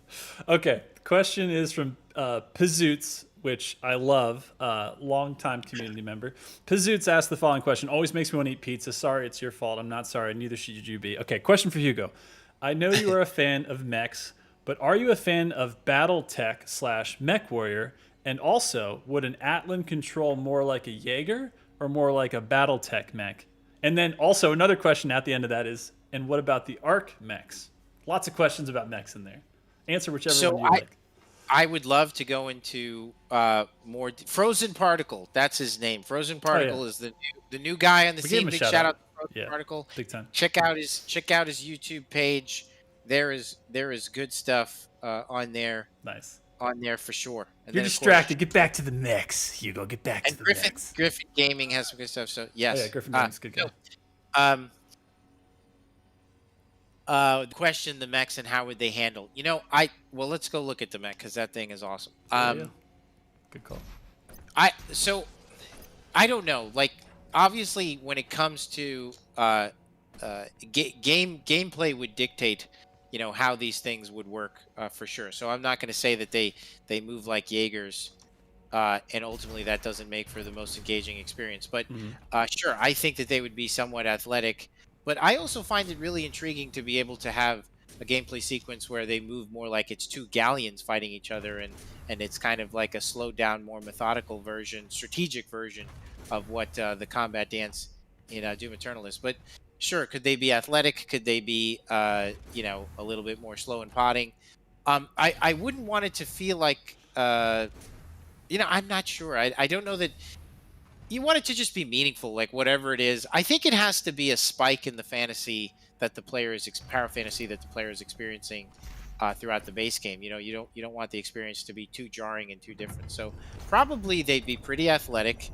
Speaker 3: Okay. Question is from Pizoots, which I love, longtime community member. Pizoots asked the following question. Always makes me want to eat pizza. Sorry, it's your fault. I'm not sorry. Neither should you be. Okay, question for Hugo. I know you are a fan of mechs, but are you a fan of Battletech / Mech Warrior? And also, would an Atlan control more like a Jaeger or more like a Battletech mech? And then also another question at the end of that is, and what about the Arc mechs? Lots of questions about mechs in there. Answer whichever one you like.
Speaker 4: I would love to go into more Frozen Particle. That's his name. Frozen Particle is the new guy on the scene. Big shout out to Frozen Particle.
Speaker 3: Big time.
Speaker 4: Check out his YouTube page. There is good stuff on there.
Speaker 3: Nice.
Speaker 4: On there for sure. And
Speaker 3: You're distracted. Get back to the mechs, Hugo. Get back to the mechs.
Speaker 4: Griffin Gaming has some good stuff. So yes.
Speaker 3: Oh, yeah, Griffin Gaming's good guy.
Speaker 4: Question the mechs and how would they handle? Let's go look at the mech because that thing is awesome.
Speaker 3: Good call.
Speaker 4: I don't know. Like, obviously, when it comes to gameplay would dictate, how these things would work for sure. So I'm not going to say that they move like Jaegers, and ultimately that doesn't make for the most engaging experience. But sure, I think that they would be somewhat athletic. But I also find it really intriguing to be able to have a gameplay sequence where they move more like it's two galleons fighting each other, and it's kind of like a slowed down, more methodical version, strategic version of what the combat dance in Doom Eternal is. But sure, could they be athletic? Could they be, a little bit more slow and potting? I wouldn't want it to feel like, I'm not sure. I don't know that. You want it to just be meaningful, like whatever it is. I think it has to be a spike in the fantasy that the player is power fantasy that the player is experiencing throughout the base game. You don't want the experience to be too jarring and too different. So probably they'd be pretty athletic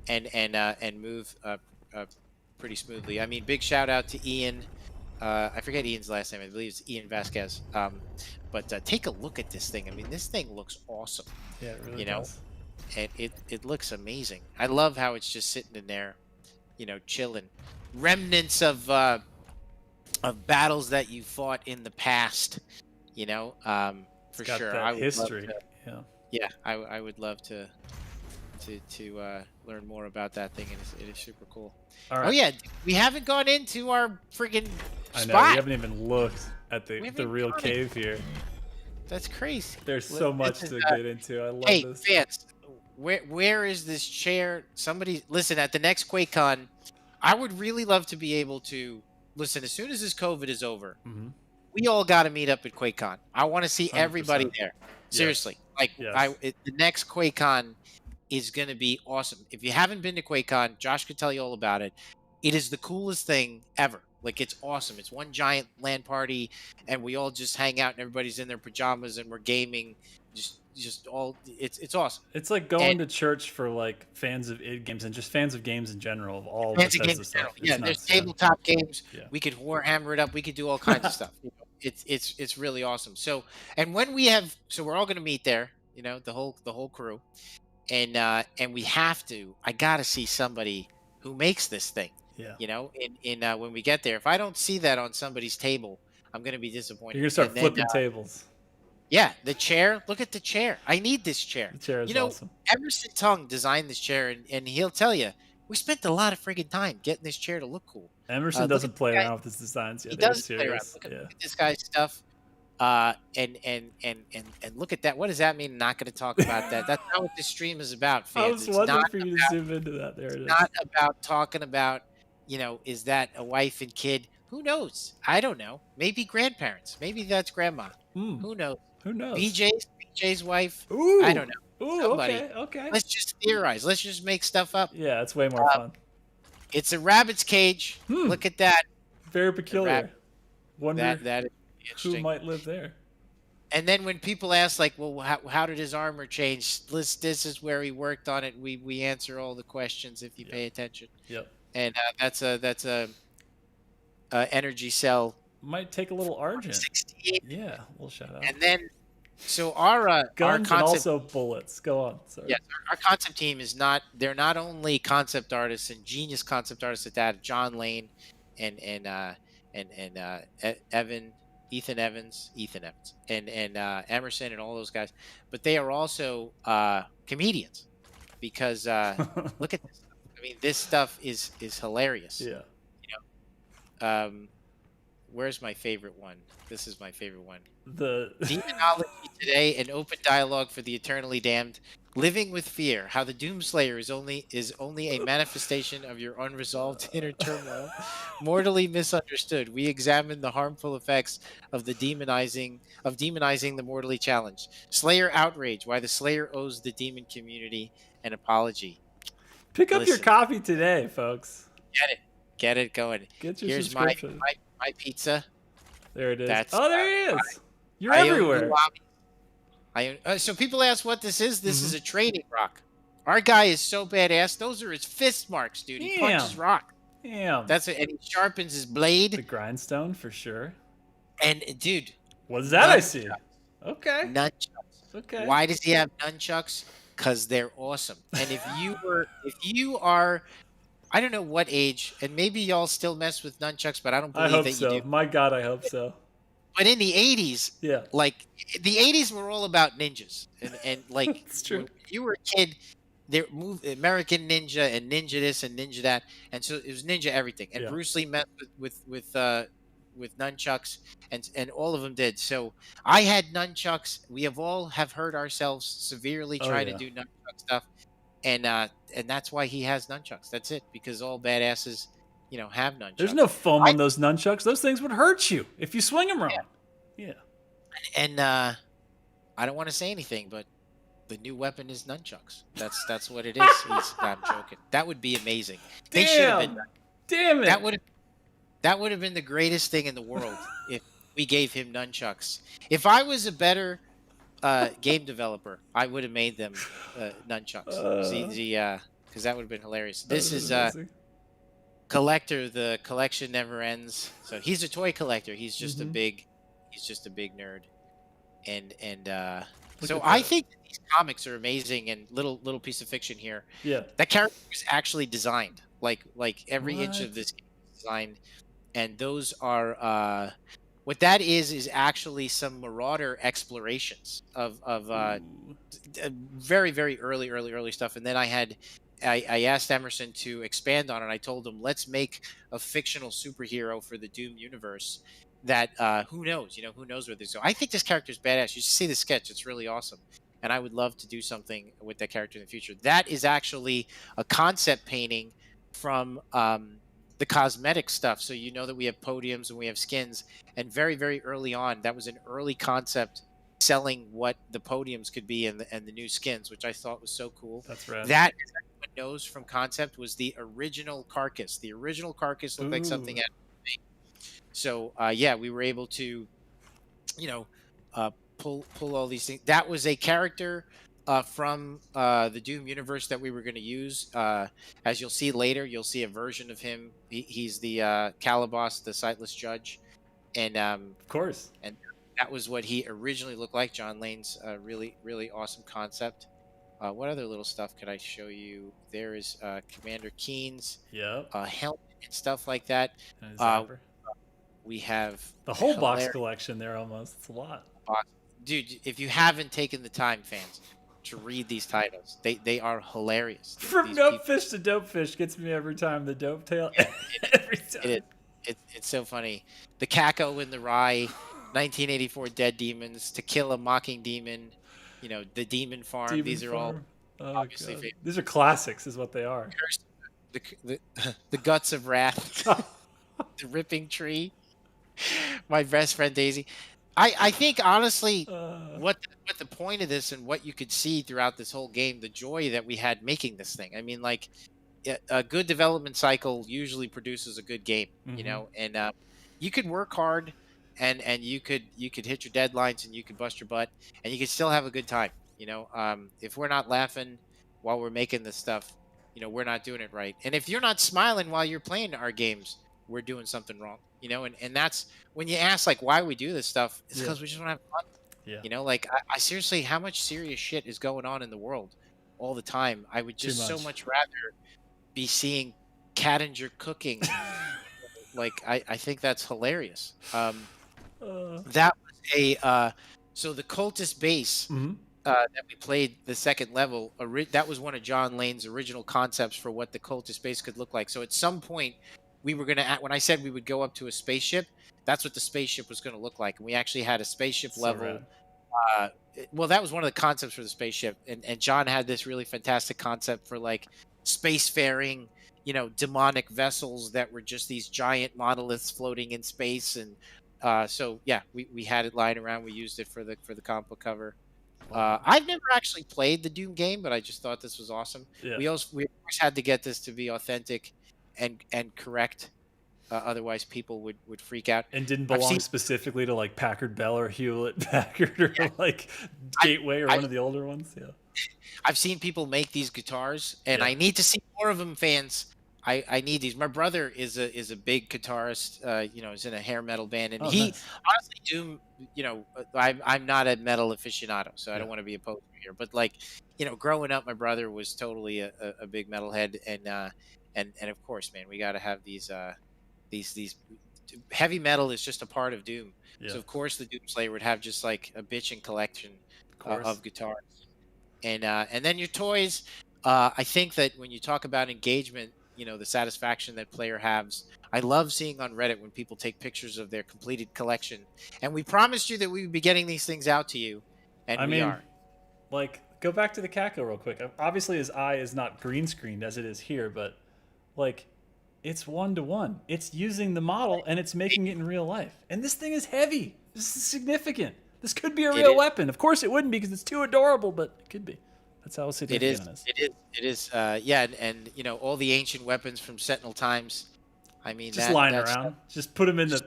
Speaker 4: and move pretty smoothly. I mean, big shout out to Ian. I forget Ian's last name. I believe it's Ian Vasquez. But take a look at this thing. I mean, this thing looks awesome.
Speaker 3: Yeah, it really does.
Speaker 4: And it looks amazing. I love how it's just sitting in there, chilling. Remnants of battles that you fought in the past, for
Speaker 3: got
Speaker 4: sure.
Speaker 3: That history.
Speaker 4: I would love to learn more about that thing. It is super cool.
Speaker 3: All right.
Speaker 4: Oh yeah, we haven't gone into our friggin' spot.
Speaker 3: I know, we haven't even looked at the real cave here.
Speaker 4: That's crazy.
Speaker 3: There's so much to get into. I love this.
Speaker 4: Hey, fans, where is this chair? Somebody listen at the next QuakeCon. I would really love to be able to listen as soon as this COVID is over. We all got to meet up at QuakeCon. I want to see 100%. Everybody there. Seriously, the next QuakeCon is going to be awesome. If you haven't been to QuakeCon, Josh could tell you all about it. It is the coolest thing ever. Like, it's awesome. It's one giant LAN party, and we all just hang out, and everybody's in their pajamas, and we're gaming. Just all. It's awesome.
Speaker 3: It's like going to church for like fans of id games and just fans of games in general. Of all fans of games in general.
Speaker 4: Yeah, there's tabletop games. Yeah. We could Warhammer it up. We could do all kinds of stuff. It's really awesome. So, and when we have, we're all going to meet there. The whole crew, and we have to. I got to see somebody who makes this thing.
Speaker 3: Yeah.
Speaker 4: You know, in when we get there, if I don't see that on somebody's table, I'm gonna be
Speaker 3: You're
Speaker 4: disappointed.
Speaker 3: gonna start
Speaker 4: And then
Speaker 3: flipping tables.
Speaker 4: yeah, the chair. Look at the chair. I need this chair.
Speaker 3: The chair
Speaker 4: You
Speaker 3: is
Speaker 4: know,
Speaker 3: awesome.
Speaker 4: Emerson Tung designed this chair, and he'll tell you we spent a lot of friggin' time getting this chair to look cool.
Speaker 3: Emerson
Speaker 4: Look at
Speaker 3: doesn't play
Speaker 4: this guy.
Speaker 3: around with his designs. Yeah,
Speaker 4: He
Speaker 3: they were
Speaker 4: doesn't play around.
Speaker 3: serious. Yeah.
Speaker 4: Look at this guy's stuff. And look at that. What does that mean? Not going to talk about that. That's not what this stream is about,
Speaker 3: I
Speaker 4: fans.
Speaker 3: was
Speaker 4: It's not
Speaker 3: wondering for you to zoom into that. There it is.
Speaker 4: not about talking about, is that a wife and kid? Who knows? I don't know. Maybe grandparents. Maybe that's grandma.
Speaker 3: Hmm.
Speaker 4: Who knows?
Speaker 3: Who knows?
Speaker 4: BJ's wife.
Speaker 3: Ooh.
Speaker 4: I don't know.
Speaker 3: Ooh.
Speaker 4: Somebody.
Speaker 3: Okay. Okay.
Speaker 4: Let's just theorize. Let's just make stuff up.
Speaker 3: Yeah, it's way more fun.
Speaker 4: It's a rabbit's cage.
Speaker 3: Hmm.
Speaker 4: Look at that.
Speaker 3: Very peculiar.
Speaker 4: rabbit.
Speaker 3: Wonder
Speaker 4: That is
Speaker 3: who
Speaker 4: interesting.
Speaker 3: might live there.
Speaker 4: And then when people ask, like, well, how did his armor change? This is where he worked on it. We answer all the questions if you pay attention.
Speaker 3: Yep.
Speaker 4: And that's a energy cell
Speaker 3: Might take a little Argent.
Speaker 4: 68.
Speaker 3: Yeah, we'll shout out.
Speaker 4: And then so our
Speaker 3: Guns and
Speaker 4: concept,
Speaker 3: also bullets. Go on. Sorry.
Speaker 4: yes, our concept team is not. They're not only concept artists and genius concept artists at that. John Lane and Ethan Evans, and Emerson and all those guys, but they are also comedians because look at this. I mean, this stuff is hilarious.
Speaker 3: Yeah.
Speaker 4: Where's my favorite one? This is my favorite one.
Speaker 3: The
Speaker 4: Demonology Today, an open dialogue for the eternally damned. Living with fear, how the Doomslayer is only a manifestation of your unresolved inner turmoil, mortally misunderstood. We examine the harmful effects of demonizing the mortally challenged. Slayer outrage, why the Slayer owes the demon community an apology.
Speaker 3: pick up your
Speaker 4: Listen.
Speaker 3: copy today, folks.
Speaker 4: Get it going.
Speaker 3: Get your
Speaker 4: Here's my
Speaker 3: subscription.
Speaker 4: pizza.
Speaker 3: There it is.
Speaker 4: That's-
Speaker 3: Oh, there he is. You're
Speaker 4: I own
Speaker 3: everywhere.
Speaker 4: So people ask what this is. This
Speaker 3: Mm-hmm.
Speaker 4: is a trading rock. Our guy is so badass. Those are his fist marks, dude. He
Speaker 3: Damn.
Speaker 4: punches rock.
Speaker 3: Damn.
Speaker 4: That's it. And he sharpens his
Speaker 3: the
Speaker 4: blade.
Speaker 3: grindstone for sure.
Speaker 4: And dude,
Speaker 3: What is that I
Speaker 4: Nunchucks.
Speaker 3: see? Okay.
Speaker 4: nunchucks.
Speaker 3: Okay.
Speaker 4: Why does he have nunchucks? Because they're awesome. And if you are, I don't know what age, and maybe y'all still mess with nunchucks, but I don't
Speaker 3: I
Speaker 4: believe
Speaker 3: hope
Speaker 4: that
Speaker 3: so.
Speaker 4: you do.
Speaker 3: My God, I hope so.
Speaker 4: But in the 80s,
Speaker 3: Yeah.
Speaker 4: like the 80s were all about ninjas, and like
Speaker 3: It's true.
Speaker 4: when you were a kid, there moved American Ninja and Ninja this and Ninja that, and so it was Ninja everything. And
Speaker 3: Yeah.
Speaker 4: Bruce Lee met with nunchucks, and all of them did. So I had nunchucks. We have all hurt ourselves severely
Speaker 3: Oh,
Speaker 4: trying
Speaker 3: yeah.
Speaker 4: to do nunchuck stuff, and that's why he has nunchucks. That's it, because all badasses, have nunchucks.
Speaker 3: There's no foam on those nunchucks. Those things would hurt you if you swing them wrong. Yeah.
Speaker 4: And I don't want to say anything, but the new weapon is nunchucks. That's what it is. I'm joking. That would be amazing. They should have been.
Speaker 3: Damn it.
Speaker 4: That would have been the greatest thing in the world if we gave him nunchucks. If I was a better game developer, I would have made them nunchucks. Because that would have been hilarious. This is Collector. The collection never ends. So he's a toy collector. He's just a big nerd. And
Speaker 3: Look
Speaker 4: so
Speaker 3: at
Speaker 4: I
Speaker 3: that.
Speaker 4: think that these comics are amazing. And little piece of fiction here.
Speaker 3: Yeah.
Speaker 4: That character was actually designed. Like every inch
Speaker 3: What?
Speaker 4: of this game is designed. And those are what that is actually some Marauder explorations of
Speaker 3: Ooh.
Speaker 4: very, very early stuff. And then I asked Emerson to expand on it. I told him, let's make a fictional superhero for the Doom universe that who knows where this goes. I think this character is badass. You should see the sketch. It's really awesome. And I would love to do something with that character in the future. That is actually a concept painting from the cosmetic stuff. So that we have podiums and we have skins. And very, very early on, that was an early concept selling what the podiums could be and the new skins, which I thought was so cool.
Speaker 3: That's rad.
Speaker 4: That, as everyone knows from concept, was the original carcass. The original carcass looked like something
Speaker 3: Ooh.
Speaker 4: out of a movie. So we were able to, pull all these things. That was a character from the Doom universe that we were going to use. As you'll see later, you'll see a version of him. He's the Calabas, the sightless judge, and
Speaker 3: Of course.
Speaker 4: that was what he originally looked like. John Lane's really, really awesome concept. What other little stuff could I show you? There is Commander Keen's
Speaker 3: Yep.
Speaker 4: helmet and stuff like that.
Speaker 3: And a
Speaker 4: Uh,
Speaker 3: zapper.
Speaker 4: we have
Speaker 3: The whole box
Speaker 4: hilarious
Speaker 3: collection there almost. It's a lot.
Speaker 4: box. Dude, if you haven't taken the time, fans, to read these titles, they are hilarious.
Speaker 3: From
Speaker 4: These
Speaker 3: Nope
Speaker 4: people,
Speaker 3: Fish to Dope Fish gets me every time. The Dope Tail.
Speaker 4: yeah,
Speaker 3: Every
Speaker 4: it is.
Speaker 3: time.
Speaker 4: It's so funny. The Kako in the Rye, 1984 Dead Demons, To Kill a Mocking Demon, the Demon Farm.
Speaker 3: Demon
Speaker 4: These are all
Speaker 3: Farm. Oh,
Speaker 4: obviously
Speaker 3: God.
Speaker 4: famous.
Speaker 3: These are classics, is what they are.
Speaker 4: Curse, the Guts of Wrath, The Ripping Tree, My Best Friend Daisy. I think honestly, what the point of this and what you could see throughout this whole game, the joy that we had making this thing. I mean, like, a good development cycle usually produces a good game, and you could work hard and you could hit your deadlines and you could bust your butt and you could still have a good time. If we're not laughing while we're making this stuff, we're not doing it right. And if you're not smiling while you're playing our games, we're doing something wrong. And that's when you ask, like, why we do this stuff. It's because we just want to have fun.
Speaker 3: Yeah.
Speaker 4: Like, I seriously, how much serious shit is going on in the world all the time? I would just so much rather be seeing Cattinger cooking. Like, I think that's hilarious. That was so the cultist base that we played the second level, that was one of John Lane's original concepts for what the cultist base could look like. So at some point we were going to, when I said we would go up to a spaceship, that's what the spaceship was going to look like. And we actually had a spaceship level. Well, that was one of the concepts for the spaceship. And John had this really fantastic concept for, like, spacefaring, demonic vessels that were just these giant monoliths floating in space. And so yeah, we had it lying around. We used it for the comic book cover. I've never actually played the Doom game, but I just thought this was awesome.
Speaker 3: Yeah.
Speaker 4: We of course had to get this to be authentic and correct. Otherwise people would freak out.
Speaker 3: And didn't belong specifically to, like, Packard Bell or Hewlett Packard or like Gateway or one of the older ones. Yeah.
Speaker 4: I've seen people make these guitars, and I need to see more of them, fans. I need these. My brother is a big guitarist. Is in a hair metal band, and he honestly Doom. I'm not a metal aficionado, so I don't want to be a poser here. But, like, growing up, my brother was totally a big metalhead, and of course, man, we got to have these heavy metal is just a part of Doom.
Speaker 3: Yeah.
Speaker 4: So of course the Doom Slayer would have just like a bitchin' collection of guitars, and then your toys. I think that when you talk about engagement, the satisfaction that player has. I love seeing on Reddit when people take pictures of their completed collection, and we promised you that we would be getting these things out to you, and we are.
Speaker 3: Like, go back to the Kako real quick. Obviously his eye is not green screened as it is here, but, like, it's 1-to-1. It's using the model and it's making it in real life. And this thing is heavy. This is significant. This could be a real weapon. Of course it wouldn't be because it's too adorable, but it could be. That's how significant it is.
Speaker 4: It is. Yeah, and all the ancient weapons from Sentinel times. I mean,
Speaker 3: just lying around. Just put them in the.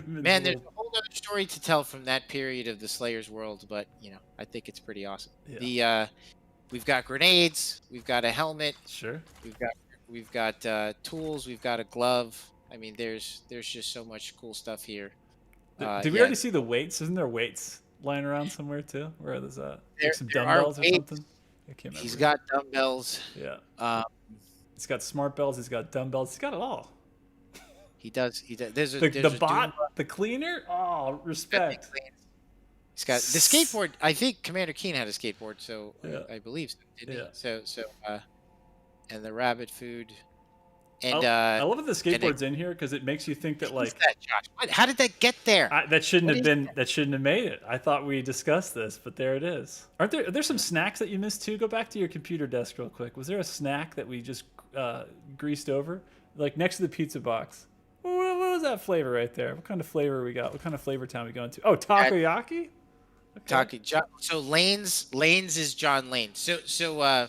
Speaker 4: Man, there's a whole other story to tell from that period of the Slayer's world, but I think it's pretty awesome. Yeah. We've got grenades. We've got a helmet.
Speaker 3: Sure.
Speaker 4: We've got tools. We've got a glove. I mean, there's just so much cool stuff here.
Speaker 3: Did we already see the weights? Isn't there weights lying around somewhere too? Where are those at? Like some dumbbells or something? I can't remember.
Speaker 4: He's got dumbbells.
Speaker 3: Yeah. He's got smart bells. He's got dumbbells. He's got it all.
Speaker 4: He does. There's
Speaker 3: the bot, the cleaner. Oh, respect.
Speaker 4: He's got the skateboard. I think Commander Keen had a skateboard, so I believe so, didn't he? So and the rabbit food. And
Speaker 3: I love that the skateboard's in here because it makes you think that, like,
Speaker 4: that, Josh? How did that get there?
Speaker 3: That shouldn't have been. That shouldn't have made it. I thought we discussed this, but there it is. Are there some snacks that you missed too? Go back to your computer desk real quick. Was there a snack that we just greased over, like next to the pizza box? What was that flavor right there? What kind of flavor we got? What kind of flavor town we going to? Oh, takoyaki.
Speaker 4: Okay. So Lane's is John Lane. So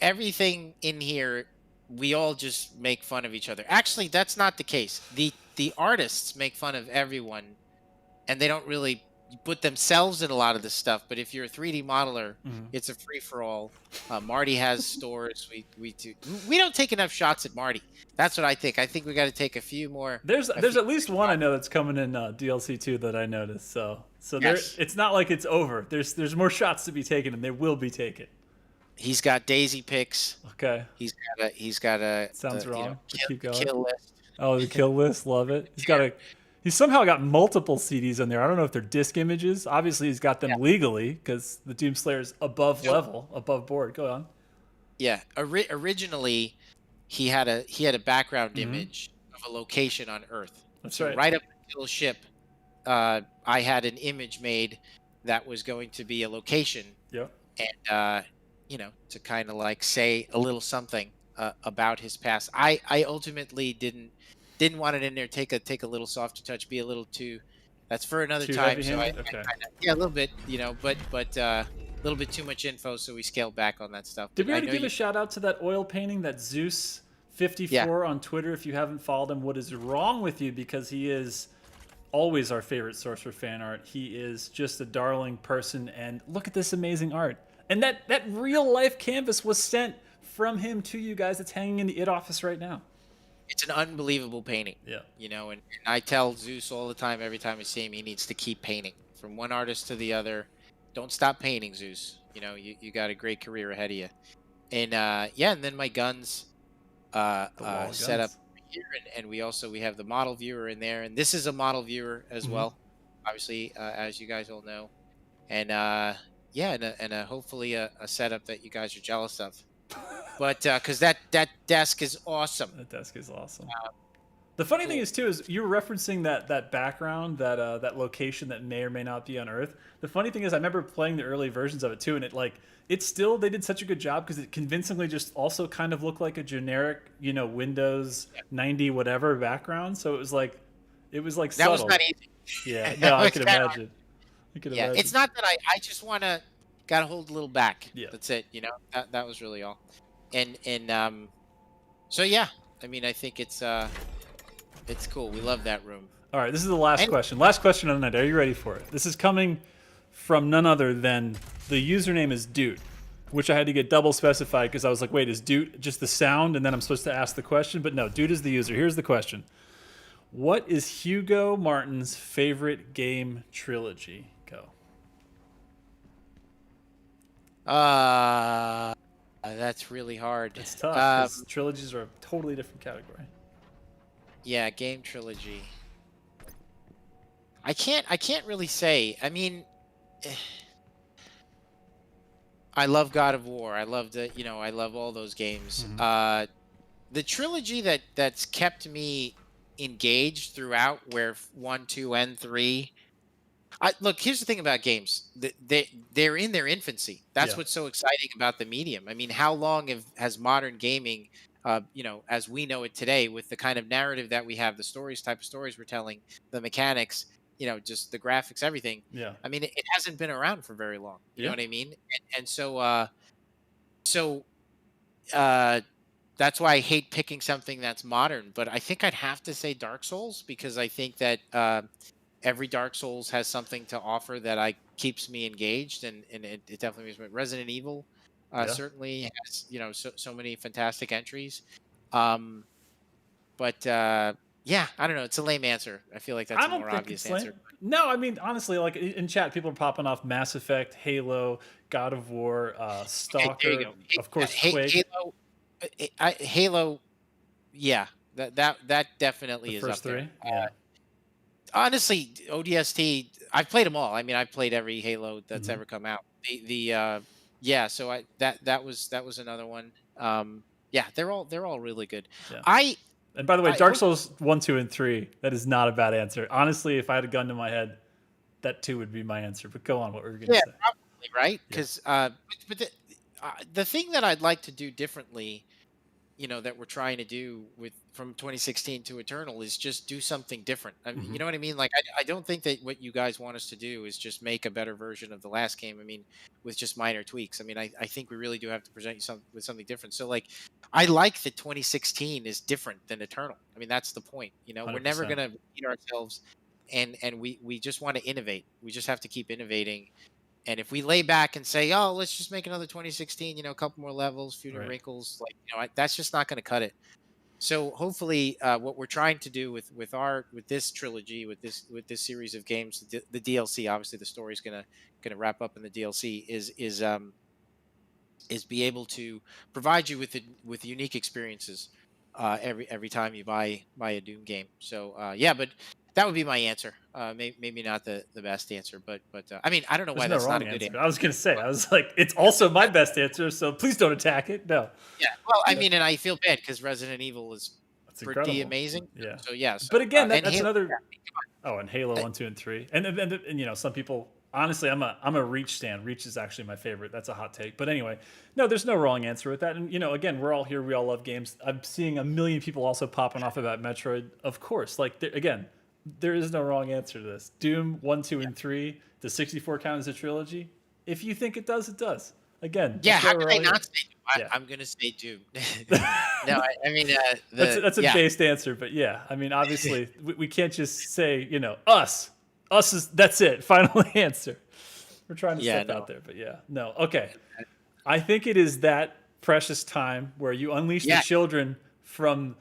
Speaker 4: everything in here, we all just make fun of each other. Actually, that's not the case. The artists make fun of everyone, and they don't really put themselves in a lot of this stuff. But if you're a 3D modeler, it's a free for all. Marty has stores. We don't take enough shots at Marty. That's what I think. I think we got to take a few more.
Speaker 3: There's at least one I know that's coming in DLC 2 that I noticed. So yes. It's not like it's over. There's more shots to be taken, and they will be taken.
Speaker 4: He's got Daisy picks.
Speaker 3: Okay,
Speaker 4: He's got a
Speaker 3: sounds wrong, but keep
Speaker 4: the
Speaker 3: going.
Speaker 4: kill list.
Speaker 3: Oh, the kill list, love it. He's somehow got multiple CDs in there. I don't know if they're disc images. Obviously, he's got them
Speaker 4: Yeah.
Speaker 3: legally because the Doomslayer's above
Speaker 4: So,
Speaker 3: level, above board. Go on.
Speaker 4: yeah. Originally, he had a background
Speaker 3: Hmm.
Speaker 4: image of a location on Earth.
Speaker 3: That's
Speaker 4: So
Speaker 3: right.
Speaker 4: right up until ship, I had an image made that was going to be a location,
Speaker 3: Yep.
Speaker 4: and to kind of like say a little something about his past. I ultimately didn't want it in there. Take a little softer touch. Be a little too. That's for another
Speaker 3: Too
Speaker 4: time. So
Speaker 3: heavy-handed. Okay.
Speaker 4: yeah, a little bit. But a little bit too much info. So we scaled back on that stuff.
Speaker 3: Did
Speaker 4: But
Speaker 3: we
Speaker 4: I
Speaker 3: already
Speaker 4: know
Speaker 3: give
Speaker 4: you.
Speaker 3: a shout out to that oil painting, that Zeus
Speaker 4: Yeah.
Speaker 3: 54 on Twitter? If you haven't followed him, what is wrong with you? Because he is always our favorite source for fan art. He is just a darling person, and look at this amazing art. And that real life canvas was sent from him to you guys. It's hanging in the IT office right now.
Speaker 4: It's an unbelievable painting.
Speaker 3: Yeah.
Speaker 4: And I tell Zeus all the time, every time I see him, he needs to keep painting from one artist to the other. Don't stop painting, Zeus. You got a great career ahead of you. And and then my guns
Speaker 3: The wall of
Speaker 4: set up
Speaker 3: guns.
Speaker 4: here, and we have the model viewer in there, and this is a model viewer as
Speaker 3: Mhm.
Speaker 4: well, obviously, as you guys all know. And hopefully a setup that you guys are jealous of. But because that desk is awesome.
Speaker 3: That desk is awesome. The funny thing
Speaker 4: Cool.
Speaker 3: is too is you were referencing that background, that location that may or may not be on Earth. The funny thing is I remember playing the early versions of it too, and it's still, they did such a good job because it convincingly just also kind of looked like a generic Windows 90 whatever background. So it was like
Speaker 4: That was
Speaker 3: subtle.
Speaker 4: not easy.
Speaker 3: Yeah,
Speaker 4: That
Speaker 3: no, I
Speaker 4: was
Speaker 3: can
Speaker 4: kinda-
Speaker 3: imagine. I can
Speaker 4: Yeah,
Speaker 3: imagine.
Speaker 4: it's not that I just want to gotta hold a little back.
Speaker 3: Yeah.
Speaker 4: That's it. That was really all. And so yeah, I mean, I think it's cool. We love that room.
Speaker 3: All right, this is the last
Speaker 4: And-
Speaker 3: question. Last question of the night. Are you ready for it? This is coming from none other than the username is Dude, which I had to get double specified because I was like, wait, is Dude just the sound and then I'm supposed to ask the question? But no, Dude is the user. Here's the question. What is Hugo Martin's favorite game trilogy? Go.
Speaker 4: That's really hard.
Speaker 3: It's tough because trilogies are a totally different category.
Speaker 4: Yeah, game trilogy. I can't really say. I mean, I love God of War. I love I love all those games. The trilogy that's kept me engaged throughout, where 1, 2, and 3. Look, here's the thing about games. They're in their infancy. That's
Speaker 3: Yeah.
Speaker 4: what's so exciting about the medium. I mean, how long has modern gaming, as we know it today, with the kind of narrative that we have, the type of stories we're telling, the mechanics, just the graphics, everything.
Speaker 3: Yeah.
Speaker 4: I mean, it hasn't been around for very long. You know
Speaker 3: Yeah.
Speaker 4: what I mean? And so that's why I hate picking something that's modern. But I think I'd have to say Dark Souls, because I think that every Dark Souls has something to offer that keeps me engaged, and it definitely is. Resident Evil
Speaker 3: Yeah.
Speaker 4: certainly has so many fantastic entries. But yeah, I don't know. It's a lame answer. I feel like that's
Speaker 3: I
Speaker 4: a
Speaker 3: don't
Speaker 4: more
Speaker 3: think
Speaker 4: obvious
Speaker 3: it's lame.
Speaker 4: answer.
Speaker 3: No, I mean honestly, like in chat, people are popping off Mass Effect, Halo, God of War,
Speaker 4: There
Speaker 3: Stalker,
Speaker 4: you go.
Speaker 3: of course,
Speaker 4: Ha-
Speaker 3: Quake.
Speaker 4: Halo, yeah, that definitely
Speaker 3: The
Speaker 4: is up
Speaker 3: first
Speaker 4: there.
Speaker 3: three. Yeah.
Speaker 4: Honestly, ODST, I've played them all. I mean, I've played every Halo that's
Speaker 3: Mhm.
Speaker 4: ever come out. Yeah, so that was another one. Yeah, they're all really good.
Speaker 3: Yeah.
Speaker 4: I
Speaker 3: And by the way,
Speaker 4: I
Speaker 3: Dark
Speaker 4: hope-
Speaker 3: Souls 1, 2, and 3, that is not a bad answer. Honestly, if I had a gun to my head, that 2 would be my answer. But go on, what were you going to
Speaker 4: Yeah,
Speaker 3: say?
Speaker 4: probably, right? Because but the thing that I'd like to do differently, that we're trying to do from 2016 to Eternal, is just do something different. I mean,
Speaker 3: Mhm.
Speaker 4: you know what I mean? Like, I don't think that what you guys want us to do is just make a better version of the last game. I mean, with just minor tweaks. I mean, I think we really do have to present you with something different. So, like, I like that 2016 is different than Eternal. I mean, that's the point. We're never
Speaker 3: 100%.
Speaker 4: gonna repeat ourselves, and we just want to innovate. We just have to keep innovating. And if we lay back and say, "Oh, let's just make another 2016," a couple more levels, few new
Speaker 3: Right.
Speaker 4: wrinkles, like, that's just not going to cut it. So hopefully, what we're trying to do with this trilogy, with this series of games, the DLC, obviously the story's gonna wrap up in the DLC, is is be able to provide you with unique experiences every time you buy a Doom game. So yeah, but that would be my answer. Maybe not the best answer, but I mean, I don't know
Speaker 3: There's
Speaker 4: why
Speaker 3: no
Speaker 4: that's not
Speaker 3: wrong
Speaker 4: a good
Speaker 3: answer.
Speaker 4: answer.
Speaker 3: I was gonna say, I was like, it's also my best answer, so please don't attack it. No,
Speaker 4: Yeah, well, I
Speaker 3: no,
Speaker 4: mean, and I feel bad because Resident Evil is
Speaker 3: that's
Speaker 4: pretty
Speaker 3: incredible.
Speaker 4: amazing.
Speaker 3: Yeah,
Speaker 4: So yeah,
Speaker 3: but again,
Speaker 4: and
Speaker 3: that's
Speaker 4: Halo,
Speaker 3: another.
Speaker 4: yeah, I mean,
Speaker 3: Oh, and Halo
Speaker 4: come on.
Speaker 3: 1, 2, and 3, and you know, some people. Honestly, I'm a Reach stan. Reach is actually my favorite. That's a hot take, but anyway, no, there's no wrong answer with that. And you know, again, we're all here. We all love games. I'm seeing a million people also popping off about Metroid. Of course, like again, there is no wrong answer to this. Doom 1, 2, and 3. Does 64 count as a trilogy? If you think it does, it does. Again,
Speaker 4: Yeah,
Speaker 3: that's
Speaker 4: how
Speaker 3: why
Speaker 4: can
Speaker 3: we're
Speaker 4: I
Speaker 3: all here.
Speaker 4: not say Doom?
Speaker 3: Yeah.
Speaker 4: I'm gonna say Doom. No, I mean
Speaker 3: That's a
Speaker 4: yeah,
Speaker 3: based answer, but yeah, I mean, obviously, we can't just say, you know, us is that's it, final answer. We're trying to
Speaker 4: yeah,
Speaker 3: step
Speaker 4: no,
Speaker 3: out there, but yeah, no, okay. I think it is that precious time where you unleash the
Speaker 4: yeah,
Speaker 3: children from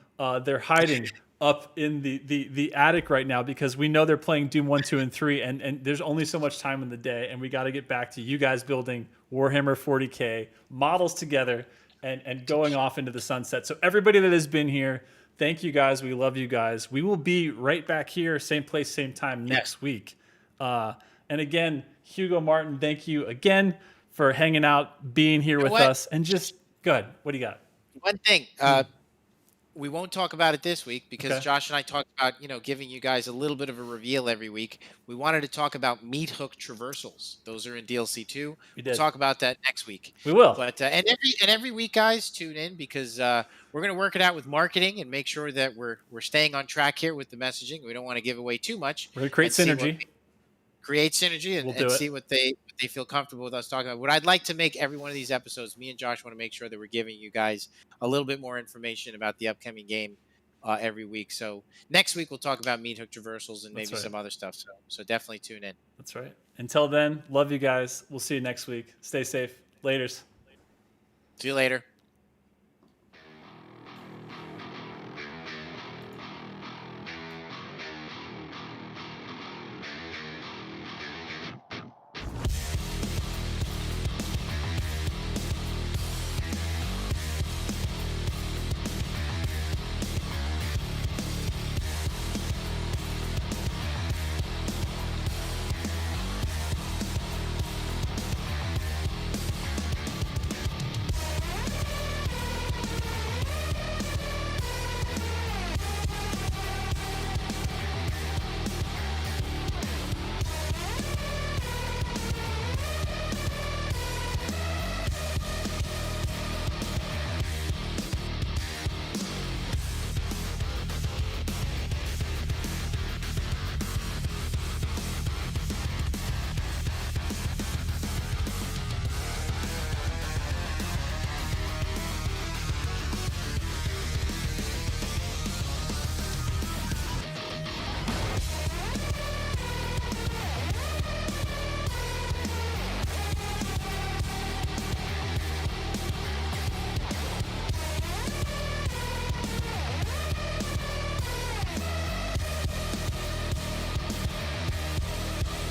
Speaker 3: their hiding up in the attic right now, because we know they're playing Doom 1, 2, and 3, and there's only so much time in the day, and we got to get back to you guys building Warhammer 40K models together and going off into the sunset. So everybody that has been here, thank you guys. We love you guys. We will be right back here, same place, same time
Speaker 4: yes.
Speaker 3: next week. And again, Hugo Martin, thank you again for hanging out, being here
Speaker 4: You know
Speaker 3: with
Speaker 4: what?
Speaker 3: us, and just good. What do you got?
Speaker 4: One thing, we won't talk about it this week because
Speaker 3: Okay.
Speaker 4: Josh and I talked about, giving you guys a little bit of a reveal every week. We wanted to talk about meat hook traversals. Those are in DLC 2.
Speaker 3: We
Speaker 4: We'll
Speaker 3: did.
Speaker 4: talk about that next week.
Speaker 3: We will.
Speaker 4: But and every week, guys, tune in because we're going to work it out with marketing and make sure that we're staying on track here with the messaging. We don't want to give away too much
Speaker 3: We're gonna create
Speaker 4: and see what
Speaker 3: synergy.
Speaker 4: create synergy
Speaker 3: We'll
Speaker 4: and
Speaker 3: do it.
Speaker 4: see what they feel comfortable with us talking about. What I'd like to make every one of these episodes, me and Josh want to make sure that we're giving you guys a little bit more information about the upcoming game every week. So next week we'll talk about meat hook traversals and
Speaker 3: That's
Speaker 4: maybe
Speaker 3: right.
Speaker 4: some other stuff. So definitely tune in.
Speaker 3: That's right. Until then, love you guys. We'll see you next week. Stay safe. Laters.
Speaker 4: See you later.